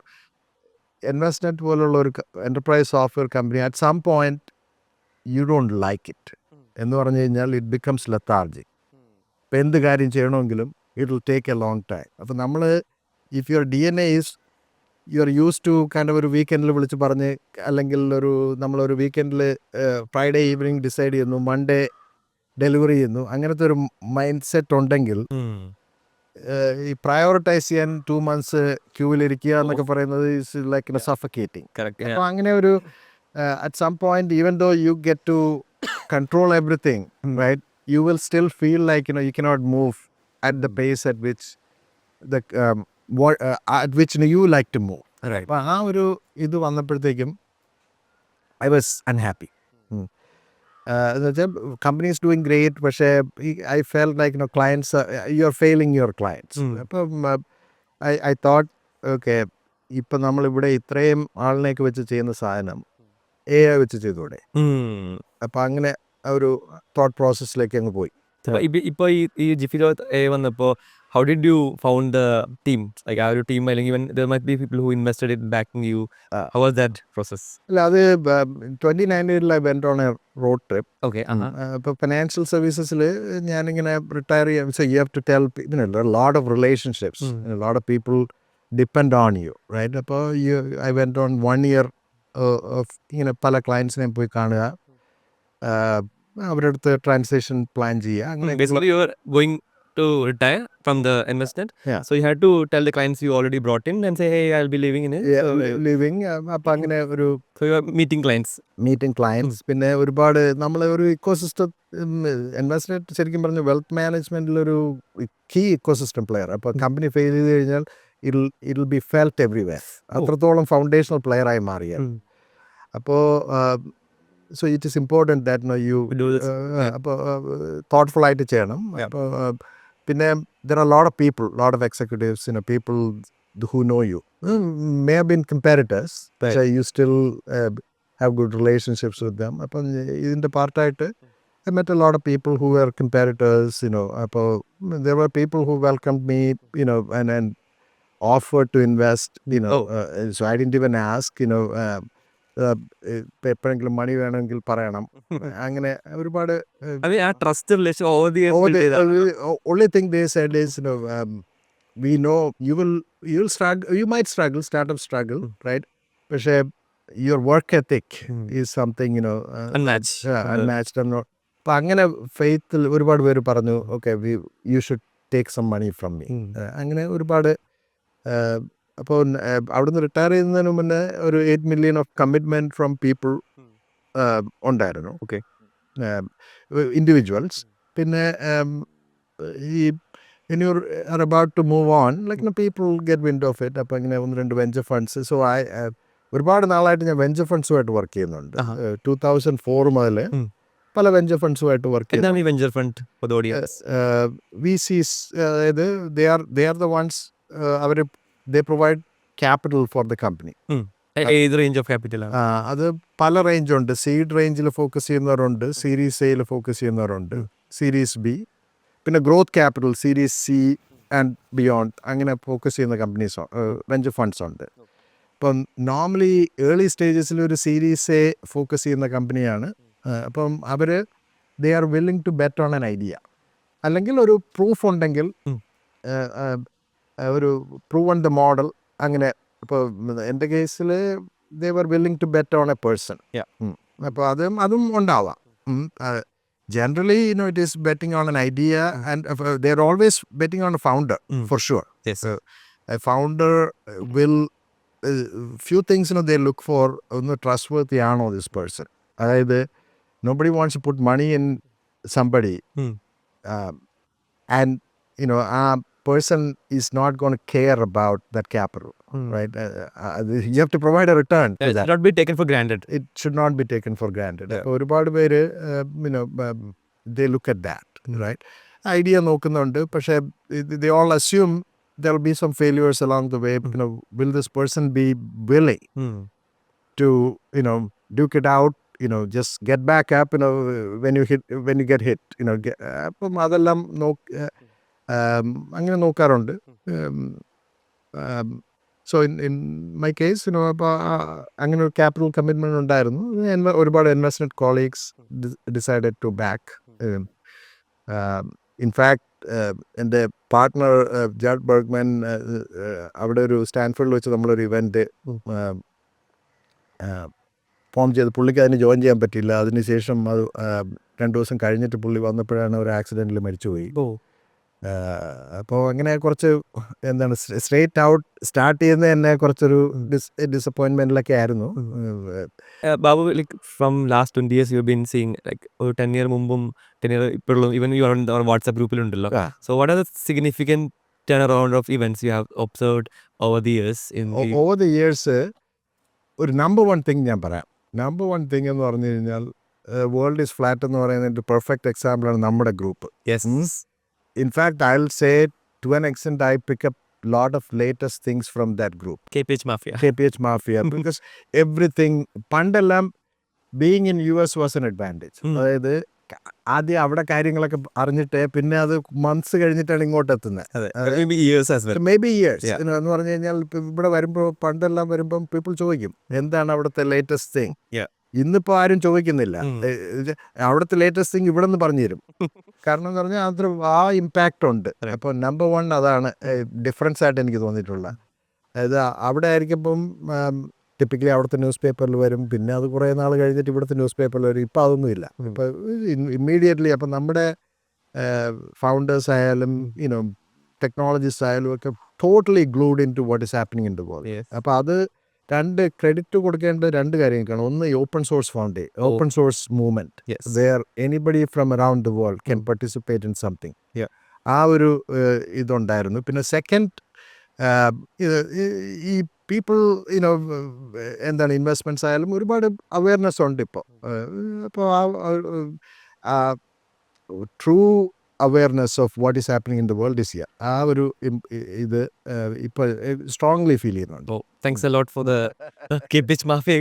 ഇൻവെസ്റ്റ്മെൻറ്റ് പോലുള്ള ഒരു enterprise software company at some point you don't like it എന്ന് പറഞ്ഞു കഴിഞ്ഞാൽ ഇറ്റ് ബിക്കംസ് ലെത്താർജിക്. ഇപ്പം എന്ത് കാര്യം ചെയ്യണമെങ്കിലും it will take a long time. അപ്പം നമ്മൾ if your DNA is you are use to kind of ഒരു വീക്കെൻഡിൽ വിളിച്ച് പറഞ്ഞ്, അല്ലെങ്കിൽ നമ്മളൊരു വീക്കെൻഡിൽ ഫ്രൈഡേ ഈവനിങ് ഡിസൈഡ് ചെയ്യുന്നു, മൺഡേ ഡെലിവറി ചെയ്യുന്നു. അങ്ങനത്തെ ഒരു മൈൻഡ് സെറ്റ് ഉണ്ടെങ്കിൽ ഈ പ്രയോറിറ്റൈസ് ചെയ്യാൻ 2 months ക്യൂവിലിരിക്കുക എന്നൊക്കെ പറയുന്നത് ഈസ് ലൈക്ക് സഫക്കേറ്റിംഗ്. കറക്റ്റ്. അപ്പോൾ അങ്ങനെ ഒരു at some point even though you get to control everything, right, you will still feel like you cannot move at the pace at which you like to move. അപ്പോൾ ആ ഒരു ഇത് വന്നപ്പോഴത്തേക്കും I was unhappy. എന്ന് വെച്ചാൽ company is doing great, പക്ഷേ I felt like clients you are failing your clients. അപ്പം I thought okay, ഇപ്പം നമ്മളിവിടെ ഇത്രയും ആളിനെയൊക്കെ വെച്ച് ചെയ്യുന്ന സാധനം AI വെച്ച് ചെയ്തൂടെ. അപ്പം അങ്ങനെ ഒരു തോട്ട് പ്രോസസ്സിലേക്ക് അങ്ങ് പോയി. ഇപ്പോൾ ഈ ജിഫിലോ വന്നപ്പോൾ how did you found the team? Like ആ ഒരു ടീം, അല്ലെങ്കിൽ there might be people who invested in backing you. How was that process? അല്ല, അത് 2019 I went on a road trip. Okay. ഇപ്പോൾ ഫിനാൻഷ്യൽ സർവീസസിൽ ഞാനിങ്ങനെ റിട്ടയർ ചെയ്യാം. So you have to tell lot of relationships, lot of people depend on you, right? അപ്പോൾ I went on 1 year of ഇങ്ങനെ പല ക്ലയൻസിനെയും പോയി കാണുക, അവരുടെ അടുത്ത് ട്രാൻസാക്ഷൻ പ്ലാൻ ചെയ്യുക. അങ്ങനെ Basically, you were going to retire from the investment. Yeah. So you had to tell the clients you already brought in and say, hey, I'll be living in it. Living. അപ്പം അങ്ങനെ ഒരു So you are meeting clients. Meeting clients. പിന്നെ ഒരുപാട് നമ്മളെ ഒരു ecosystem, investment ശരിക്കും പറഞ്ഞ wealth മാനേജ്മെൻറ്റിലൊരു കീ ഇക്കോസിസ്റ്റം പ്ലെയർ. അപ്പോൾ കമ്പനി ഫെയിൽ ചെയ്ത് കഴിഞ്ഞാൽ it will be felt everywhere. അത്രത്തോളം ഫൗണ്ടേഷണൽ പ്ലെയറായി മാറിയാൽ. അപ്പോൾ so it is important that you Do this. അപ്പോൾ തോട്ട്ഫുൾ ആയിട്ട് ചെയ്യണം. അപ്പോൾ പിന്നെ there are lot of people, lot of executives, people who know you may have been competitors, Right. so you still have good relationships with them. അപ്പം ഇതിൻ്റെ പാർട്ടായിട്ട് I met a lot of people who were competitors, അപ്പോൾ there were people who welcomed me, and offered to invest, so I didn't even ask, എപ്പോഴെങ്കിലും മണി വേണമെങ്കിൽ പറയണം. അങ്ങനെ ഒരുപാട്. I mean, ആ trust relation over the years build ചെയ്ത. only thing they said is, we know you'll struggle, you might struggle, startup struggle, right? പക്ഷേ your work ethic is something, Unmatched. unmatched. അപ്പം അങ്ങനെ ഫെയ്ത്തിൽ ഒരുപാട് പേര് പറഞ്ഞു, okay, you should take some money from me. അങ്ങനെ ഒരുപാട്. അപ്പോൾ അവിടുന്ന് റിട്ടയർ ചെയ്യുന്നതിന് മുന്നേ ഒരു 8 million of commitment from people ഉണ്ടായിരുന്നു. Okay. ഇൻഡിവിജ്വൽസ്. പിന്നെ ഈ when you are about to move on, like people get wind of it. അപ്പോൾ ഇങ്ങനെ 1-2 വെഞ്ചർ ഫണ്ട്സ്. സോ ഒരുപാട് നാളായിട്ട് ഞാൻ വെഞ്ചർ ഫണ്ട്സുമായിട്ട് വർക്ക് ചെയ്യുന്നുണ്ട്. 2004 മുതൽ പല വെഞ്ചർ ഫണ്ട്സുമായിട്ട് വർക്ക് ചെയ്യുന്നു. എന്താണ് ഈ venture fund for the audience? VCs, അതായത് they are the ones, അവർ they provide capital for the company. ഏത് റേഞ്ച് ഓഫ് ക്യാപിറ്റൽ ആണ്? അത് പല റേഞ്ചുണ്ട്. സീഡ് റേഞ്ചിൽ ഫോക്കസ് ചെയ്യുന്നവരുണ്ട്, സീരീസ് എയിൽ ഫോക്കസ് ചെയ്യുന്നവരുണ്ട്, സീരീസ് ബി, പിന്നെ growth capital, series C and beyond, അങ്ങനെ ഫോക്കസ് ചെയ്യുന്ന കമ്പനീസ്, വെഞ്ചർ ഫണ്ട്സ് ഉണ്ട്. അപ്പം നോർമലി ഏർലി സ്റ്റേജസിൽ ഒരു സീരീസ് എ ഫോക്കസ് ചെയ്യുന്ന കമ്പനിയാണ്. അപ്പം അവർ they are willing to bet on an idea, അല്ലെങ്കിൽ ഒരു പ്രൂഫ് ഉണ്ടെങ്കിൽ, ഒരു പ്രൂവ് ഓൺ ദ മോഡൽ. അങ്ങനെ ഇപ്പോൾ എൻ്റെ കേസിൽ they were willing to bet on a person. അപ്പോൾ അതും ഉണ്ടാവാം. Generally, it is betting on an idea, and they are always betting on a founder, for sure. Yes. A founder will, few things they look for, trustworthy ആണോ this person. അതായത് nobody wants to put money in somebody, and a person is not going to care about that capital, right? You have to provide a return to It that. should not be taken for granted. It should not be taken for granted. ഒരുപാട് പേര് they look at that, right? Idea നോക്കുന്നുണ്ട്, പക്ഷേ they all assume there will be some failures along the way. Will this person be willing to duke it out, just get back up, when you get hit, അപ്പം അതെല്ലാം അങ്ങനെ നോക്കാറുണ്ട്. So in my case അപ്പോൾ അങ്ങനെ ഒരു capital commitment ഉണ്ടായിരുന്നു. ഒരുപാട് investment colleagues decided to back. In fact എൻ്റെ പാർട്ട്ണർ ജാഡ് ബർഗ്മാൻ, അവിടെ ഒരു സ്റ്റാൻഫോർഡിൽ വെച്ച് നമ്മളൊരു ഇവൻറ്റ് ഫോം ചെയ്ത്, പുള്ളിക്ക് അതിന് ജോയിൻ ചെയ്യാൻ പറ്റിയില്ല. അതിനുശേഷം അത് 2 ദിവസം കഴിഞ്ഞിട്ട് പുള്ളി വന്നപ്പോഴാണ് ഒരു ആക്സിഡൻറ്റിൽ മരിച്ചുപോയി. ഓ അപ്പോൾ അങ്ങനെ കുറച്ച് എന്താണ് സ്ട്രേറ്റ് ഔട്ട് സ്റ്റാർട്ട് ചെയ്യുന്നത് തന്നെ കുറച്ചൊരു ഡിസപ്പോയിൻമെൻറ്റിലൊക്കെ ആയിരുന്നു. Babu like from last 20 years you been seeing like ഒരു 10 year മുമ്പും 10 year ഇപ്പോഴും ഈവൻ യു ആർ വാട്സ്ആപ്പ് ഗ്രൂപ്പിലുണ്ടല്ലോ. ആ. So what are the significant turn around of events you have observed over the years in over the years ഒരു number 1 thing ഞാൻ പറയാം. Number 1 thing എന്ന് പറഞ്ഞു കഴിഞ്ഞാൽ വേൾഡ് ഈസ് ഫ്ലാറ്റ് എന്ന് പറയുന്നതിൻ്റെ പെർഫെക്റ്റ് എക്സാമ്പിളാണ് നമ്മുടെ group. Yes in fact I will say to an extent I pick up lot of latest things from that group. KPH Mafia. KPH Mafia. Because everything, പണ്ടെല്ലാം being in US was an advantage. അതായത് ആദ്യം അവിടെ കാര്യങ്ങളൊക്കെ അറിഞ്ഞിട്ട് പിന്നെ അത് months കഴിഞ്ഞിട്ടാണ് ഇങ്ങോട്ട് എത്തുന്നത്. Maybe years as well. May be years Yeah. എന്ന് പറഞ്ഞു കഴിഞ്ഞാൽ ഇപ്പം ഇവിടെ വരുമ്പോൾ പണ്ടെല്ലാം വരുമ്പം പീപ്പിൾ ചോദിക്കും എന്താണ് അവിടുത്തെ ലേറ്റസ്റ്റ് തിങ്. Yeah. ഇന്നിപ്പോൾ ആരും ചോദിക്കുന്നില്ല. അവിടുത്തെ ലേറ്റസ്റ്റ് തിങ് ഇവിടെ നിന്ന് പറഞ്ഞു തരും. കാരണം എന്ന് പറഞ്ഞാൽ അത്ര ആ ഇമ്പാക്റ്റ് ഉണ്ട്. അപ്പോൾ നമ്പർ 1 അതാണ് ഡിഫറൻസ് ആയിട്ട് എനിക്ക് തോന്നിയിട്ടുള്ളത്. അതായത് അവിടെ ആയിരിക്കുമ്പം ടിപ്പിക്കലി അവിടുത്തെ ന്യൂസ് പേപ്പറിൽ വരും, പിന്നെ അത് കുറേ നാൾ കഴിഞ്ഞിട്ട് ഇവിടുത്തെ ന്യൂസ് പേപ്പറിൽ വരും. ഇപ്പോൾ അതൊന്നുമില്ല. ഇപ്പോൾ ഇമ്മീഡിയറ്റ്ലി അപ്പം നമ്മുടെ ഫൗണ്ടേഴ്സ് ആയാലും ടെക്നോളജിസ്റ്റ് ആയാലും ഒക്കെ totally glued in to what is happening in the world. Yes. അപ്പോൾ അത് ക്രെഡിറ്റ് കൊടുക്കേണ്ട 2 കാര്യങ്ങളാണ്. ഒന്ന് ഈ open source open source movement Yes. Where anybody from around the world can participate in something. Yeah. ആ ഒരു ഇതുണ്ടായിരുന്നു. പിന്നെ സെക്കൻഡ് ഈ പീപ്പിൾ എന്താണ് ഇൻവെസ്റ്റ്മെൻറ്റ്സ് ആയാലും ഒരുപാട് അവയർനെസ് ഉണ്ട് ഇപ്പോൾ. അപ്പോൾ ആ true awareness of what is happening in the world is here. ആ ഒരു ഇത് ഇപ്പോൾ സ്ട്രോങ്ലി ഫീൽ ചെയ്യുന്നുണ്ട്. Oh, thanks a lot for the KPH Mafia.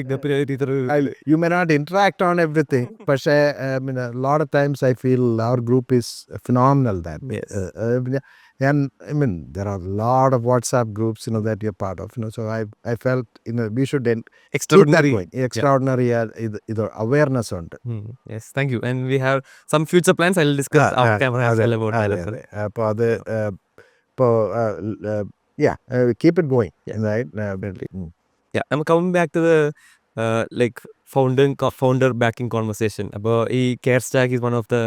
You may not interact on everything, പക്ഷേ a lot of times I feel our group is phenomenal that. Yes. And I mean there are a lot of WhatsApp groups that you're part of, so I felt we should keep that Extraordinary. going. Extraordinary ഇത് awareness ഉണ്ട്. Yes, thank you. And we have some future plans. I'll discuss off camera as well about that. അതെ. അപ്പോൾ അത് ഇപ്പോൾ keep it going. Right? Yeah, I'm coming back to the like founder backing conversation. About Care Stack is one of the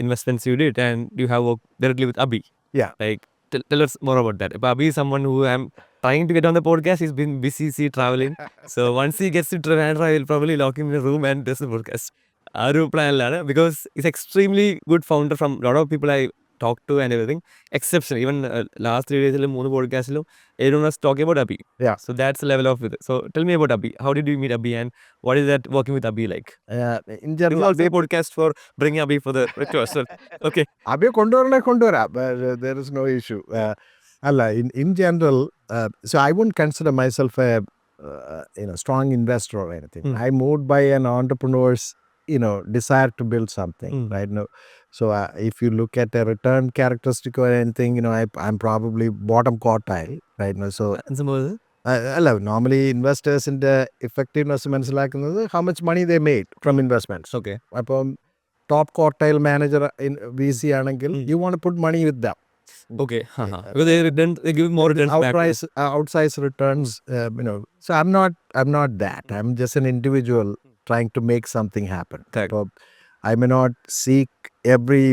investments you did, and you have worked directly with Abhi. Yeah. Like tell us more about that. Abhi is someone who I'm trying to get on the podcast. He's been busy traveling. So once he gets to Trivandrum, I will probably lock him in a room and do the podcast. Aru plan because he's extremely good founder from a lot of people I talked to and everything. Exception. Even last 3 days, 3 podcasts, everyone was talking about Abhi. Yeah. So that's the level of it. So tell me about Abhi. How did you meet Abhi, and what is that working with Abhi like? In This is general, also a podcast for bringing Abhi for the request. Okay. അബിയെ കൊണ്ടുവരാം. There is no issue. അല്ല, in general, so I wouldn't consider myself a strong investor or anything. I'm moved by an entrepreneur's desire to build something, right? No, so if you look at a return characteristic or anything, I'm probably bottom quartile, right? No, so അല്ല, normally ഇൻവെസ്റ്റേഴ്സിൻ്റെ effectiveness മനസ്സിലാക്കുന്നത് how much money they made from investments. Okay. അപ്പം top quartile manager VC ആണെങ്കിൽ you want to put money with them. Okay. Because they give more returns back. Outsized returns, so I'm not that. I'm just an individual trying to make something happen. Correct. So I may not seek every,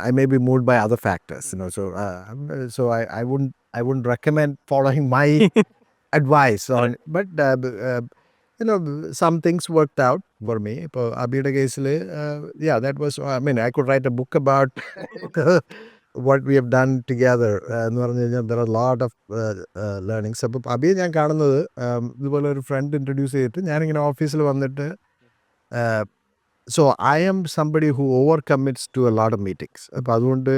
I may be moved by other factors, so I wouldn't recommend following my advice on, but some things worked out for me. ഇപ്പോൾ അബിയുടെ കേസിൽ that was, I could write a book about what we have done together. എന്ന് പറഞ്ഞു കഴിഞ്ഞാൽ there are a lot of learnings. അപ്പോൾ അബിയെ ഞാൻ കാണുന്നത് ഇതുപോലെ ഒരു ഫ്രണ്ട് ഇൻട്രൊഡ്യൂസ് ചെയ്തിട്ട് ഞാനിങ്ങനെ ഓഫീസിൽ വന്നിട്ട് so I am somebody who overcommits to a lot of meetings. അപ്പോൾ അതുകൊണ്ട്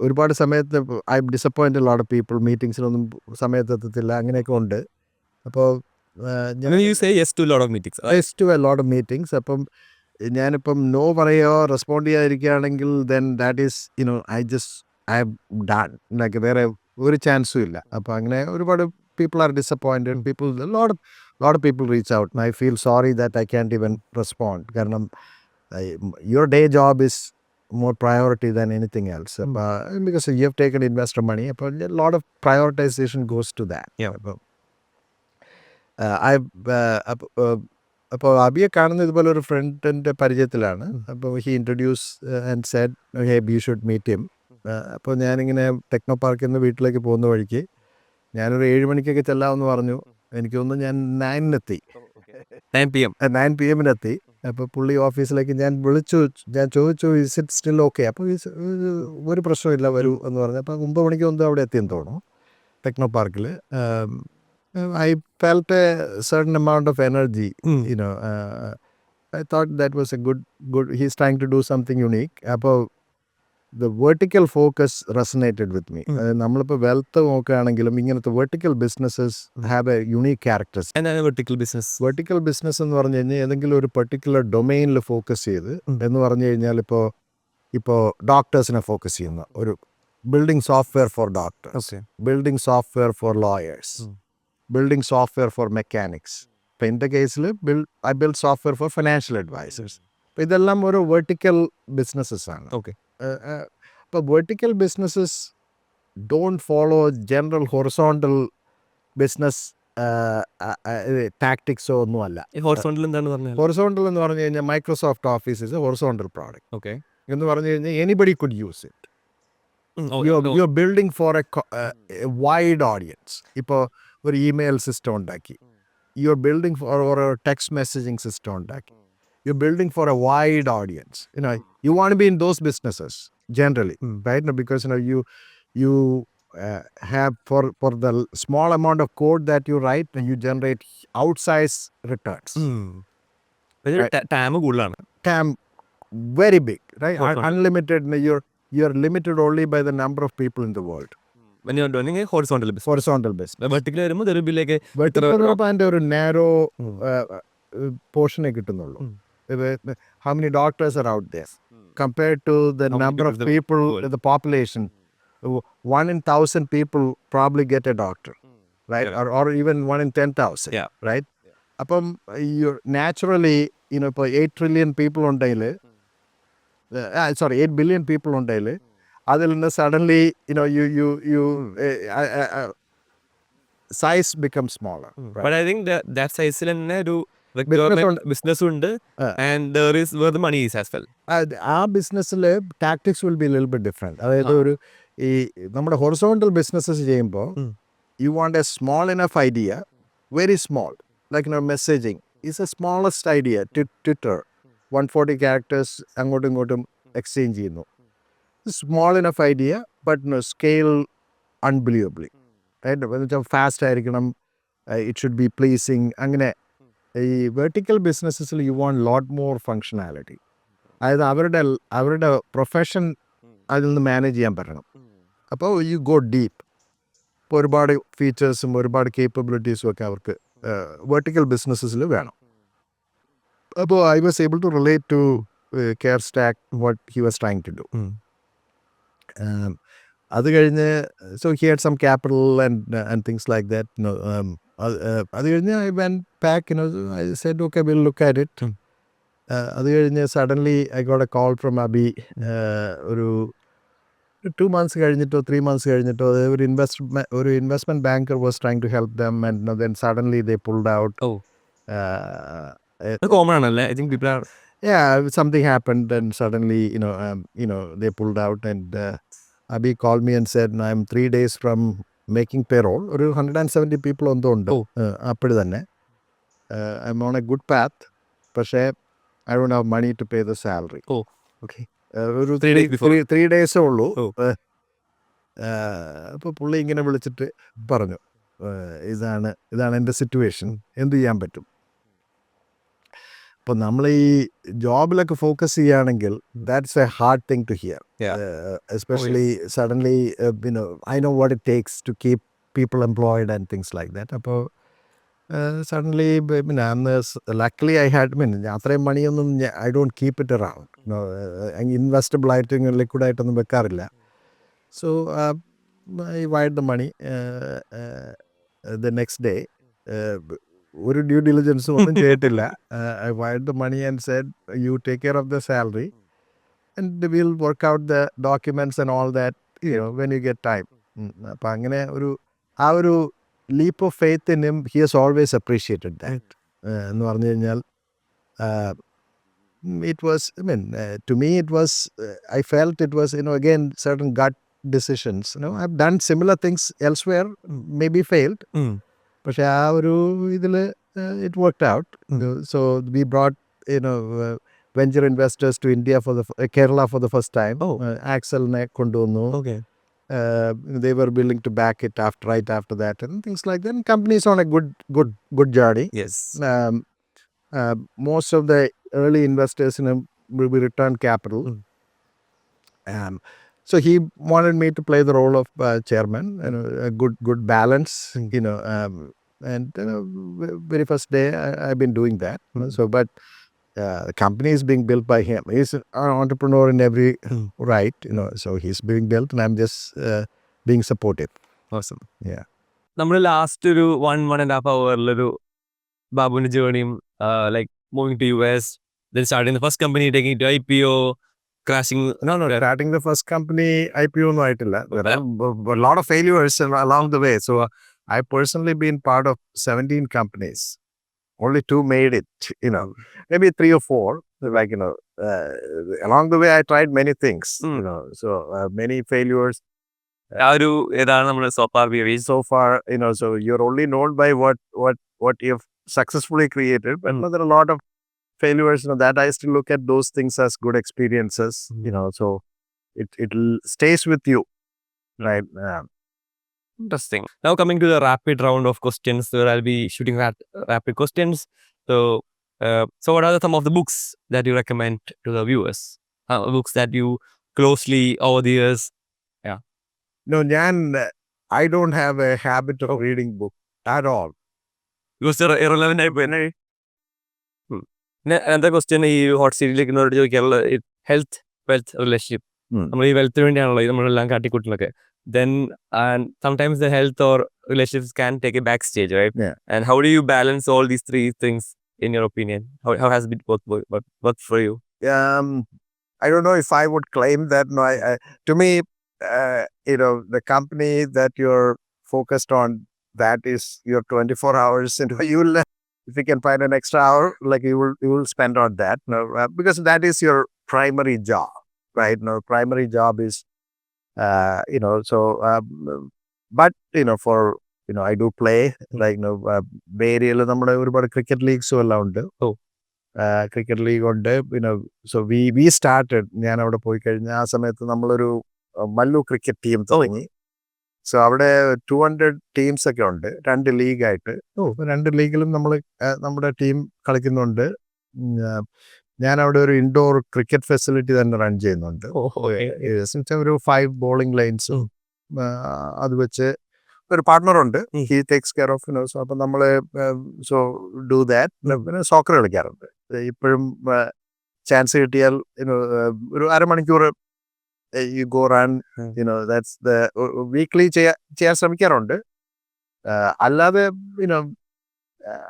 ഒരുപാട് സമയത്ത് I disappoint lot of people. മീറ്റിങ്സിനൊന്നും സമയത്ത് എത്തത്തില്ല, അങ്ങനെയൊക്കെ ഉണ്ട്. അപ്പോൾ You say yes to a lot of meetings. yes to a lot of meetings. അപ്പം ഞാനിപ്പം നോ പറയുകയോ respond ചെയ്യാതിരിക്കുകയാണെങ്കിൽ then that is I have done, വേറെ ഒരു ചാൻസും ഇല്ല. അപ്പോൾ അങ്ങനെ ഒരുപാട് people are disappointed. A lot of people reach out and I feel sorry that I can't even respond. കാരണം your day job is more priority than anything else. Because you have taken investor money, a lot of prioritization goes to that. Yeah. അപ്പോൾ അബിയെ കാണുന്നത് ഇതുപോലെ ഒരു ഫ്രണ്ടിൻ്റെ പരിചയത്തിലാണ്. അപ്പോൾ he introduce and said hey you should meet him. അപ്പോൾ ഞാനിങ്ങനെ techno പാർക്കിൽ നിന്ന് വീട്ടിലേക്ക് പോകുന്ന വഴിക്ക് ഞാനൊരു 7 മണിക്കൊക്കെ ചെല്ലാമെന്ന് പറഞ്ഞു. എനിക്ക് തോന്നുന്നു ഞാൻ 9-നെത്തി, 9 PM. 9 PM-നെത്തി. അപ്പോൾ പുള്ളി ഓഫീസിലേക്ക് ഞാൻ ചോദിച്ചു ഇസ് ഇറ്റ് സ്റ്റിൽ ഓക്കെ? അപ്പോൾ ഒരു പ്രശ്നമില്ല, വരൂ എന്ന് പറഞ്ഞു. അപ്പോൾ 9 മണിക്ക് മുമ്പ് അവിടെ എത്തിയെന്ന് തോന്നുന്നു ടെക്നോ പാർക്കിൽ. I felt a certain amount of energy, you know. I thought that was a good. He's trying to do something unique. അപ്പോൾ the vertical focus resonated with me. നമ്മളിപ്പോൾ വെൽത്ത് നോക്കുകയാണെങ്കിലും ഇങ്ങനത്തെ vertical businesses have A unique characters. എന്താണ് vertical business? Vertical business എന്ന് പറഞ്ഞു കഴിഞ്ഞാൽ ഏതെങ്കിലും ഒരു പെർട്ടിക്കുലർ ഡൊമൈനിൽ ഫോക്കസ് ചെയ്ത് എന്ന് പറഞ്ഞു കഴിഞ്ഞാൽ ഇപ്പോൾ ഡോക്ടേഴ്സിനെ ഫോക്കസ് ചെയ്യുന്ന ഒരു building software for doctors, building software for lawyers, building software for mechanics. ഇപ്പം എൻ്റെ കേസിൽ I build software for financial advisors. അപ്പോൾ ഇതെല്ലാം ഒരു വെർട്ടിക്കൽ ബിസിനസ്സസ് ആണ്. ഓക്കെ. അപ്പോൾ vertical businesses don't follow general horizontal business ടാക്ടിക്സോ ഒന്നുമല്ല. ഹൊറിസോണ്ടൽ എന്താണ് പറഞ്ഞത്? ഹൊറിസോണ്ടൽ എന്ന് പറഞ്ഞു കഴിഞ്ഞാൽ Microsoft office is a horizontal product. Okay. എന്ന് പറഞ്ഞു കഴിഞ്ഞാൽ anybody could use it. You are building for a wide audience. ഇപ്പോൾ ഒരു ഇമെയിൽ സിസ്റ്റം ഉണ്ടാക്കി, യു ആർ ബിൽഡിംഗ് ഫോർ ഒരു ടെക്സ്റ്റ് മെസ്സേജിങ് സിസ്റ്റം ഉണ്ടാക്കി, U are building for a wide audience. You want to be in those businesses generally, right? No, because you have for the small amount of code that you write, you generate outsized returns. ടാം കൂടുതലാണ്. TAM very big, right? Horizontal. Unlimited. You're limited only by the number of people in the world. When you're doing a horizontal business. Horizontal business. Vertical വരുമ്പോൾ തെരുവിലേക്ക് അതിൻ്റെ ഒരു narrow പോർഷനെ കിട്ടുന്നുള്ളൂ. How many doctors are out there compared to the How many number of people is the people world? in the population? 1 in 1,000 people probably get a doctor, right? Yeah. Or even 1 in 10,000, Yeah. right? അപ്പം you're naturally, ഇപ്പോൾ 8 trillion people ഉണ്ടെങ്കിൽ, 8 billion people ഉണ്ടെങ്കിൽ അതിൽ നിന്ന് suddenly size becomes smaller, right? But I think that സൈസിൽ തന്നെ ഒരു business ഉണ്ട്. Uh. And there is where the money is as well. ആ ബിസിനസ്സിൽ tactics will be little bit different. അതായത് ഒരു നമ്മുടെ ഹൊറിസോണ്ടൽ ബിസിനസ്സസ് ചെയ്യുമ്പോൾ you want a small enough idea, very small, like messaging is a smallest idea. Twitter 140 characters അങ്ങോട്ടും ഇങ്ങോട്ടും exchange ചെയ്യുന്നു. Small enough idea but scale unbelievably, right? എന്ന് വെച്ചാൽ fast ആയിരിക്കണം, ഇറ്റ് ഷുഡ് ബി പ്ലീസിങ്. അങ്ങനെ ഈ vertical ബിസിനസ്സസിൽ you want lot more functionality. അതായത് അവരുടെ പ്രൊഫഷൻ അതിൽ നിന്ന് മാനേജ് ചെയ്യാൻ പറ്റണം. അപ്പോൾ യു ഗോ ഡീപ്പ്. ഇപ്പോൾ ഒരുപാട് ഫീച്ചേഴ്സും ഒരുപാട് കേപ്പബിലിറ്റീസും ഒക്കെ അവർക്ക് വെർട്ടിക്കൽ ബിസിനസ്സസിൽ വേണം. അപ്പോൾ I was able to relate to CareStack what he was trying to do. അത് കഴിഞ്ഞ് so he had some capital and things like that. അത് കഴിഞ്ഞ് I went back, I said okay will look at it. അത് കഴിഞ്ഞ് suddenly I got a call from Abhi. ഒരു 2 months കഴിഞ്ഞിട്ടോ 3 months കഴിഞ്ഞിട്ടോ ഒരു investment banker was trying to help them and then suddenly they pulled out. Common ആണല്ലേ? I think people are something happened and suddenly they pulled out and Abhi called me and said I'm 3 days from making payroll. ഒരു 170 people എന്തോ ഉണ്ട് അപ്പോൾ തന്നെ. I'm on a good path, പക്ഷേ I don't have money to pay the salary. Okay. ഒരു 3 days before. 3 days ഉള്ളൂ. Oh. അപ്പോൾ പുള്ളി ഇങ്ങനെ വിളിച്ചിട്ട് പറഞ്ഞു, ഇതാണ് എൻ്റെ സിറ്റുവേഷൻ, എന്ത് ചെയ്യാൻ പറ്റും? അപ്പോൾ നമ്മൾ ഈ ജോബിലൊക്കെ ഫോക്കസ് ചെയ്യുകയാണെങ്കിൽ that's a hard thing to hear. Especially suddenly I know what it takes to keep people employed and things like that. അപ്പോൾ സഡൻലി അന്ന് ലക്ലി ഐ ഹാഡ് അത്രയും മണിയൊന്നും I don't keep it around. Investable ആയിട്ട് ലിക്വിഡായിട്ടൊന്നും വെക്കാറില്ല. So I wired the money the next day. ഒരു due ഡിലിജൻസും ഒന്നും ചെയ്തിട്ടില്ല. I wired the money and said you take care of the salary and will work out the documents and all that when you get time. അപ്പം അങ്ങനെ ആ ഒരു leap of faith in him he has always appreciated that. എന്ന് പറഞ്ഞു കഴിഞ്ഞാൽ it was, I mean, to me it was, I felt it was, again, certain gut decisions. I've done similar things elsewhere, maybe failed, പക്ഷെ ആ ഒരു ഇതിൽ it worked out. So we brought, venture investors to India for Kerala for the first time. Axelനെ കൊണ്ടുവന്നു. Okay. They were willing to back it right after that, and things like that. And companies on a good journey. Yes. Most of the early investors will be return capital. So he wanted me to play the role of chairman, a good balance, and very first day I've been doing that. So, but the company is being built by him. He's an entrepreneur in every right, so he's being built, and I'm just being supportive. Awesome. Yeah. നമ്മൾ last ഒരു 1.5 hourലൊരു ബാബുവിന്റെ ജേർണിയും like moving to US, then starting the first company, taking it to IPO, crashing. No, starting the first company IPO no ആയിട്ടില്ല. There are a lot of failures along the way. So I've personally been part of 17 companies. Only 2 made it, maybe 3 or 4. Like, along the way I tried many things, so many failures. ആ ഒരു ഏതാണ് നമ്മുടെ So far, so you're only known by what you've successfully created, but there are a lot of failures, that I still look at those things as good experiences, so it stays with you, right? Interesting. Now coming to the rapid round of questions, where I'll be shooting rapid questions. So what are some of the books that you recommend to the viewers? Books that you closely over the years? No, I don't have a habit of reading book at all. Because they're irrelevant ആയി പോയി. Another question ഈ hot സീറ്റിലേക്ക് ചോദിക്കാനുള്ള health wealth relationship. നമ്മൾ ഈ വെൽത്തിന് വേണ്ടിയാണല്ലോ നമ്മളെല്ലാം കാട്ടിക്കൂട്ടുന്നൊക്കെ. Then and sometimes the health or relationships can take a backstage, right? Yeah. And how do you balance all these 3 things in your opinion? How has it worked for you? I don't know if I would claim that. No, to me, the company that you're focused on, that is your 24 hours. You'll, if you can find an extra hour, like you will spend on that. Because that is your primary job, right? Primary job is, so, but, for, I do play, like, Bay Area, നമ്മുടെ ഒരുപാട് cricket ലീഗ്സും എല്ലാം ഉണ്ട്. Cricket league ഉണ്ട്. So we started, ഞാൻ അവിടെ പോയി കഴിഞ്ഞ ആ സമയത്ത് നമ്മളൊരു മല്ലു ക്രിക്കറ്റ് ടീം തുടങ്ങി. സോ അവിടെ 200 ടീംസ് ഒക്കെ ഉണ്ട്, 2 ലീഗായിട്ട്. 2 ലീഗിലും നമ്മുടെ ടീം കളിക്കുന്നുണ്ട്. ഞാൻ അവിടെ ഒരു ഇൻഡോർ ക്രിക്കറ്റ് ഫെസിലിറ്റി തന്നെ റൺ ചെയ്യുന്നുണ്ട്. ഒരു 5 ബോളിംഗ് ലൈൻസും അത് വെച്ച് ഒരു പാർട്ട്ണറുണ്ട്. He takes care of, so അപ്പം നമ്മൾ സോ ഡു ദാറ്റ്. പിന്നെ സോക്കർ കളിക്കാറുണ്ട്. ഇപ്പോഴും ചാൻസ് കിട്ടിയാൽ ഒരു അരമണിക്കൂർ you go run, that's the weekly ചെയ്യാൻ ശ്രമിക്കാറുണ്ട്. അല്ലാതെ,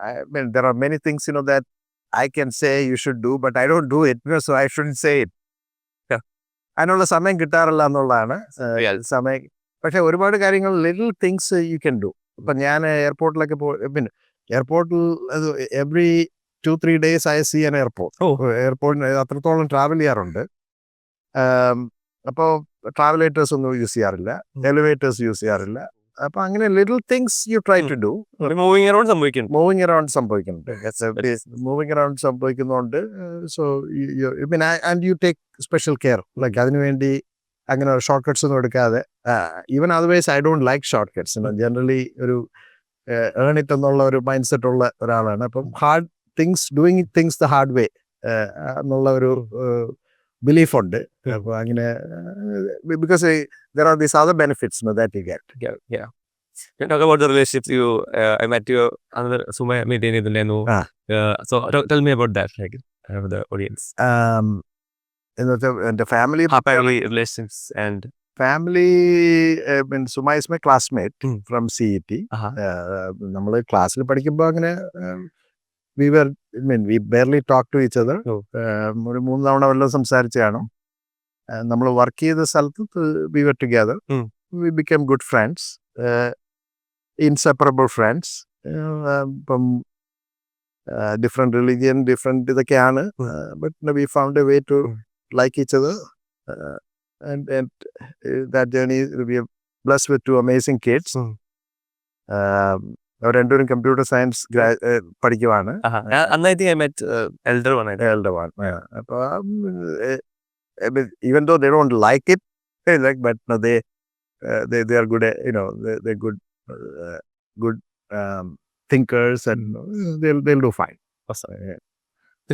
I mean, there are many things, that I can say you should do, but I don't do it, so I shouldn't say it. അതിനുള്ള സമയം കിട്ടാറില്ല എന്നുള്ളതാണ് സമയം. പക്ഷെ ഒരുപാട് കാര്യങ്ങൾ, little things you can do. ഇപ്പം ഞാൻ എയർപോർട്ടിലൊക്കെ പിന്നെ എയർപോർട്ടിൽ every 2-3 days I see an airport. എയർപോർട്ടിന് അത്രത്തോളം ട്രാവൽ ചെയ്യാറുണ്ട്. അപ്പോൾ ട്രാവലേറ്റേഴ്സ് ഒന്നും യൂസ് ചെയ്യാറില്ല, എലിവേറ്റേഴ്സ് യൂസ് ചെയ്യാറില്ല. അപ്പൊ അങ്ങനെ little things you try to do. Moving around സംഭവിക്കുന്നുണ്ട്. മൂവിങ് അറൗണ്ട് സംഭവിക്കുന്നുണ്ട്. So and you take special care, like അതിനുവേണ്ടി അങ്ങനെ ഷോർട്ട് കട്ട്സ് ഒന്നും എടുക്കാതെ. Even otherwise I don't like shortcuts. Generally ഒരു ഏൺ ഇറ്റ് എന്നുള്ള ഒരു മൈൻഡ് സെറ്റ് ഉള്ള ഒരാളാണ്. അപ്പം doing things the hard way എന്നുള്ള ഒരു ബിലീഫ് ഉണ്ട്. അപ്പോൾ അങ്ങനെ, because there are these other benefits that you get. Yeah. Talk about the relationships I met you another Sumay meet ചെയ്തിട്ടുണ്ടായിരുന്നു. So tell me about that, like, for the audience. The family relationships and family, Sumay is my classmate from CET. നമ്മൾ ക്ലാസ്സിൽ പഠിക്കുമ്പോൾ അങ്ങനെ we barely talk to each other. ഒരു 3 തവണ വല്ലതും സംസാരിച്ചാണ്. നമ്മൾ work ചെയ്ത സ്ഥലത്ത് we were together. We became good friends, inseparable friends. ഇപ്പം different religion, different ഇതൊക്കെയാണ്. But we found a way to like each other. And that journey, we are blessed with 2 amazing kids. അവർ രണ്ടുപേരും computer science പഠിക്കുവാണ്. അന്ന് I think I met elder one elder one. അപ്പോൾ even though they don't like it, but they are good at, they're good thinkers, and they'll do fine.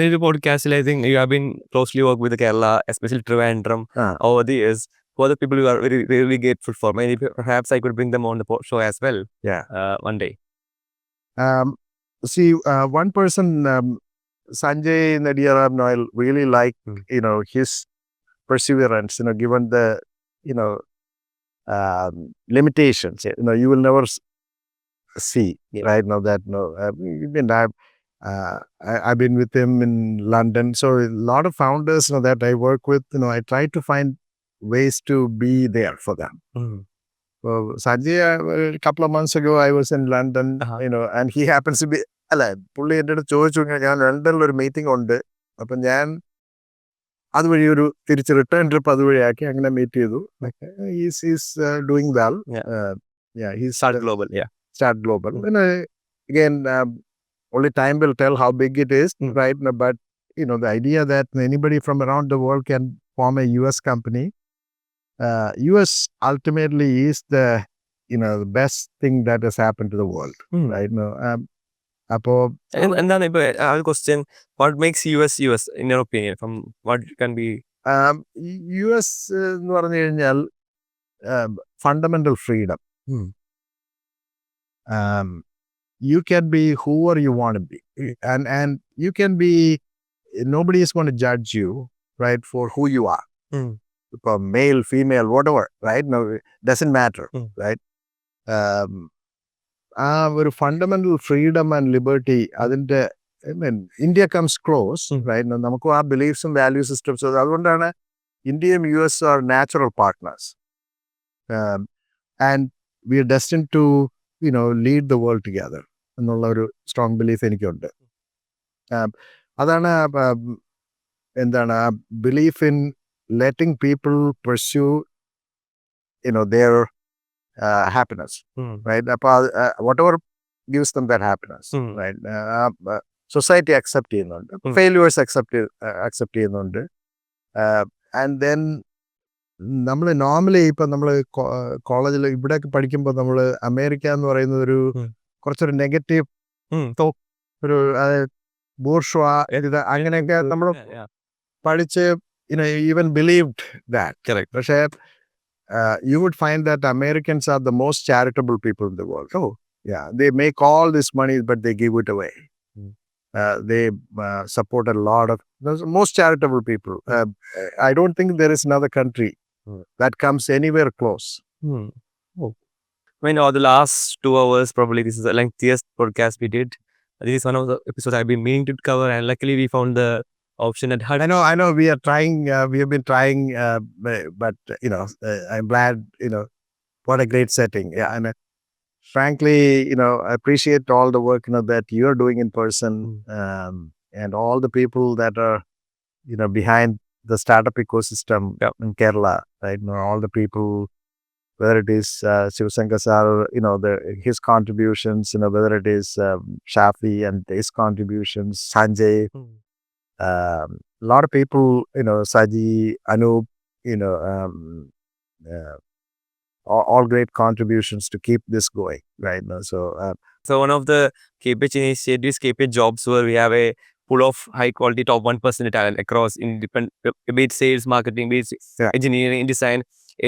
ഒരു പോഡ്കാസ്റ്റിൽ I think you have been closely work with Kerala, especially Trivandrum, over the years. For the people who are very, really grateful for, maybe perhaps I could bring them on the show as well. Yeah. One day. See, one person, Sanjay Nadiyaram Noel, really liked, his perseverance, given the, limitations. You will never see right now that, even I've been with him in London. So a lot of founders, that I work with, I try to find ways to be there for them. So Sanjay, a couple of months ago, I was in London, and he happens to be, പുള്ളി എൻ്റെ അടുത്ത് ചോദിച്ചു, ഞാൻ ലണ്ടനിൽ ഒരു meeting ഉണ്ട്, അപ്പം ഞാൻ അതുവഴി ഒരു തിരിച്ച് റിട്ടേൺ ട്രിപ്പ് അതുവഴിയാക്കി അങ്ങനെ മീറ്റ് ചെയ്തു. He's doing well. He's Start Global. Start Global. And again, only time will tell how big it is, right? But the idea that anybody from around the world can form a US company, US ultimately is the the best thing that has happened to the world, right? Appo എന്താണ് ഇപ്പൊ ആ ഒരു question, what makes US in your opinion, from what can be US എന്ന് പറഞ്ഞു കഴിഞ്ഞാൽ fundamental freedom. You can be whoever you want to be, and you can be, nobody is going to judge you, right, for who you are. Male, female, whatever, right? No, it doesn't matter, right? ഒരു fundamental freedom and liberty, അതിൻ്റെ India comes close, right? നമുക്കും ആ ബിലീഫ്സും value സിസ്റ്റംസും, അതുകൊണ്ടാണ് ഇന്ത്യയും US are natural partners, and we are destined to lead the world together എന്നുള്ള ഒരു സ്ട്രോങ് ബിലീഫ് എനിക്കുണ്ട്. അതാണ് എന്താണ് ആ belief in letting people pursue their happiness, right? Whatever gives them that happiness, right? Society accept ചെയ്യുന്നുണ്ട്, failures accept ചെയ്യുന്നുണ്ട്, and then നമ്മൾ normally ഇപ്പം നമ്മൾ കോളേജിൽ ഇവിടെയൊക്കെ പഠിക്കുമ്പോൾ നമ്മൾ അമേരിക്ക എന്ന് പറയുന്നത് ഒരു കുറച്ചൊരു നെഗറ്റീവ് ഒരു ബൂർഷ്വാ അങ്ങനെയൊക്കെ നമ്മൾ പഠിച്ച് even believed that. Correct. പക്ഷേ you would find that Americans are the most charitable people in the world. They make all this money, but they give it away. They support a lot of most charitable people. I don't think there is another country that comes anywhere close. I mean, the last 2 hours, probably this is the lengthiest podcast we did. This is one of the episodes I've been meaning to cover, and luckily we found the option at heart. I know we are trying, we have been trying, but I'm glad, what a great setting. And frankly, I appreciate all the work that you're doing in person, and all the people that are behind the startup ecosystem in Kerala, right? All the people, whether it is Shivasankar sir, his contributions, whether it is Shafi and his contributions, Sanjay, a lot of people, Saji, Anup, all great contributions to keep this going, right? So one of the KPH initiatives, KPH Jobs, where we have a pool of high quality top 1% talent across in different, be it sales, marketing, be it engineering, design,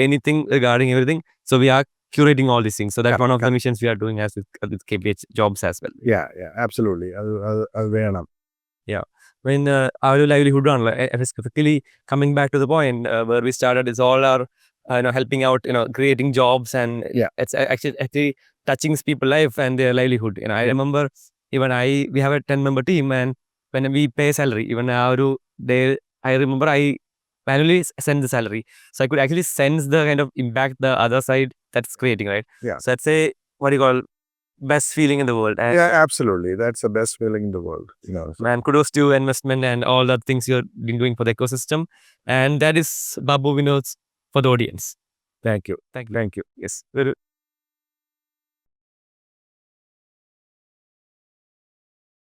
anything regarding everything. So we are curating all these things. So that's one of the missions we are doing as with KPH Jobs as well. Yeah, absolutely. When our livelihood run, specifically coming back to the point where we started, is all our helping out, creating jobs, and it's actually touching people's life and their livelihood. I remember even we have a 10-member team, and when we pay salary, even I remember I manually send the salary, so I could actually sense the kind of impact the other side that's creating, right? Yeah. So that's a what do you call best feeling in the world. And Yeah, absolutely. That's the best feeling in the world. man, kudos to your investment and all the things you've been doing for the ecosystem. And that is Babu Vinod's for the audience. Thank you. Thank you. Thank you. Yes.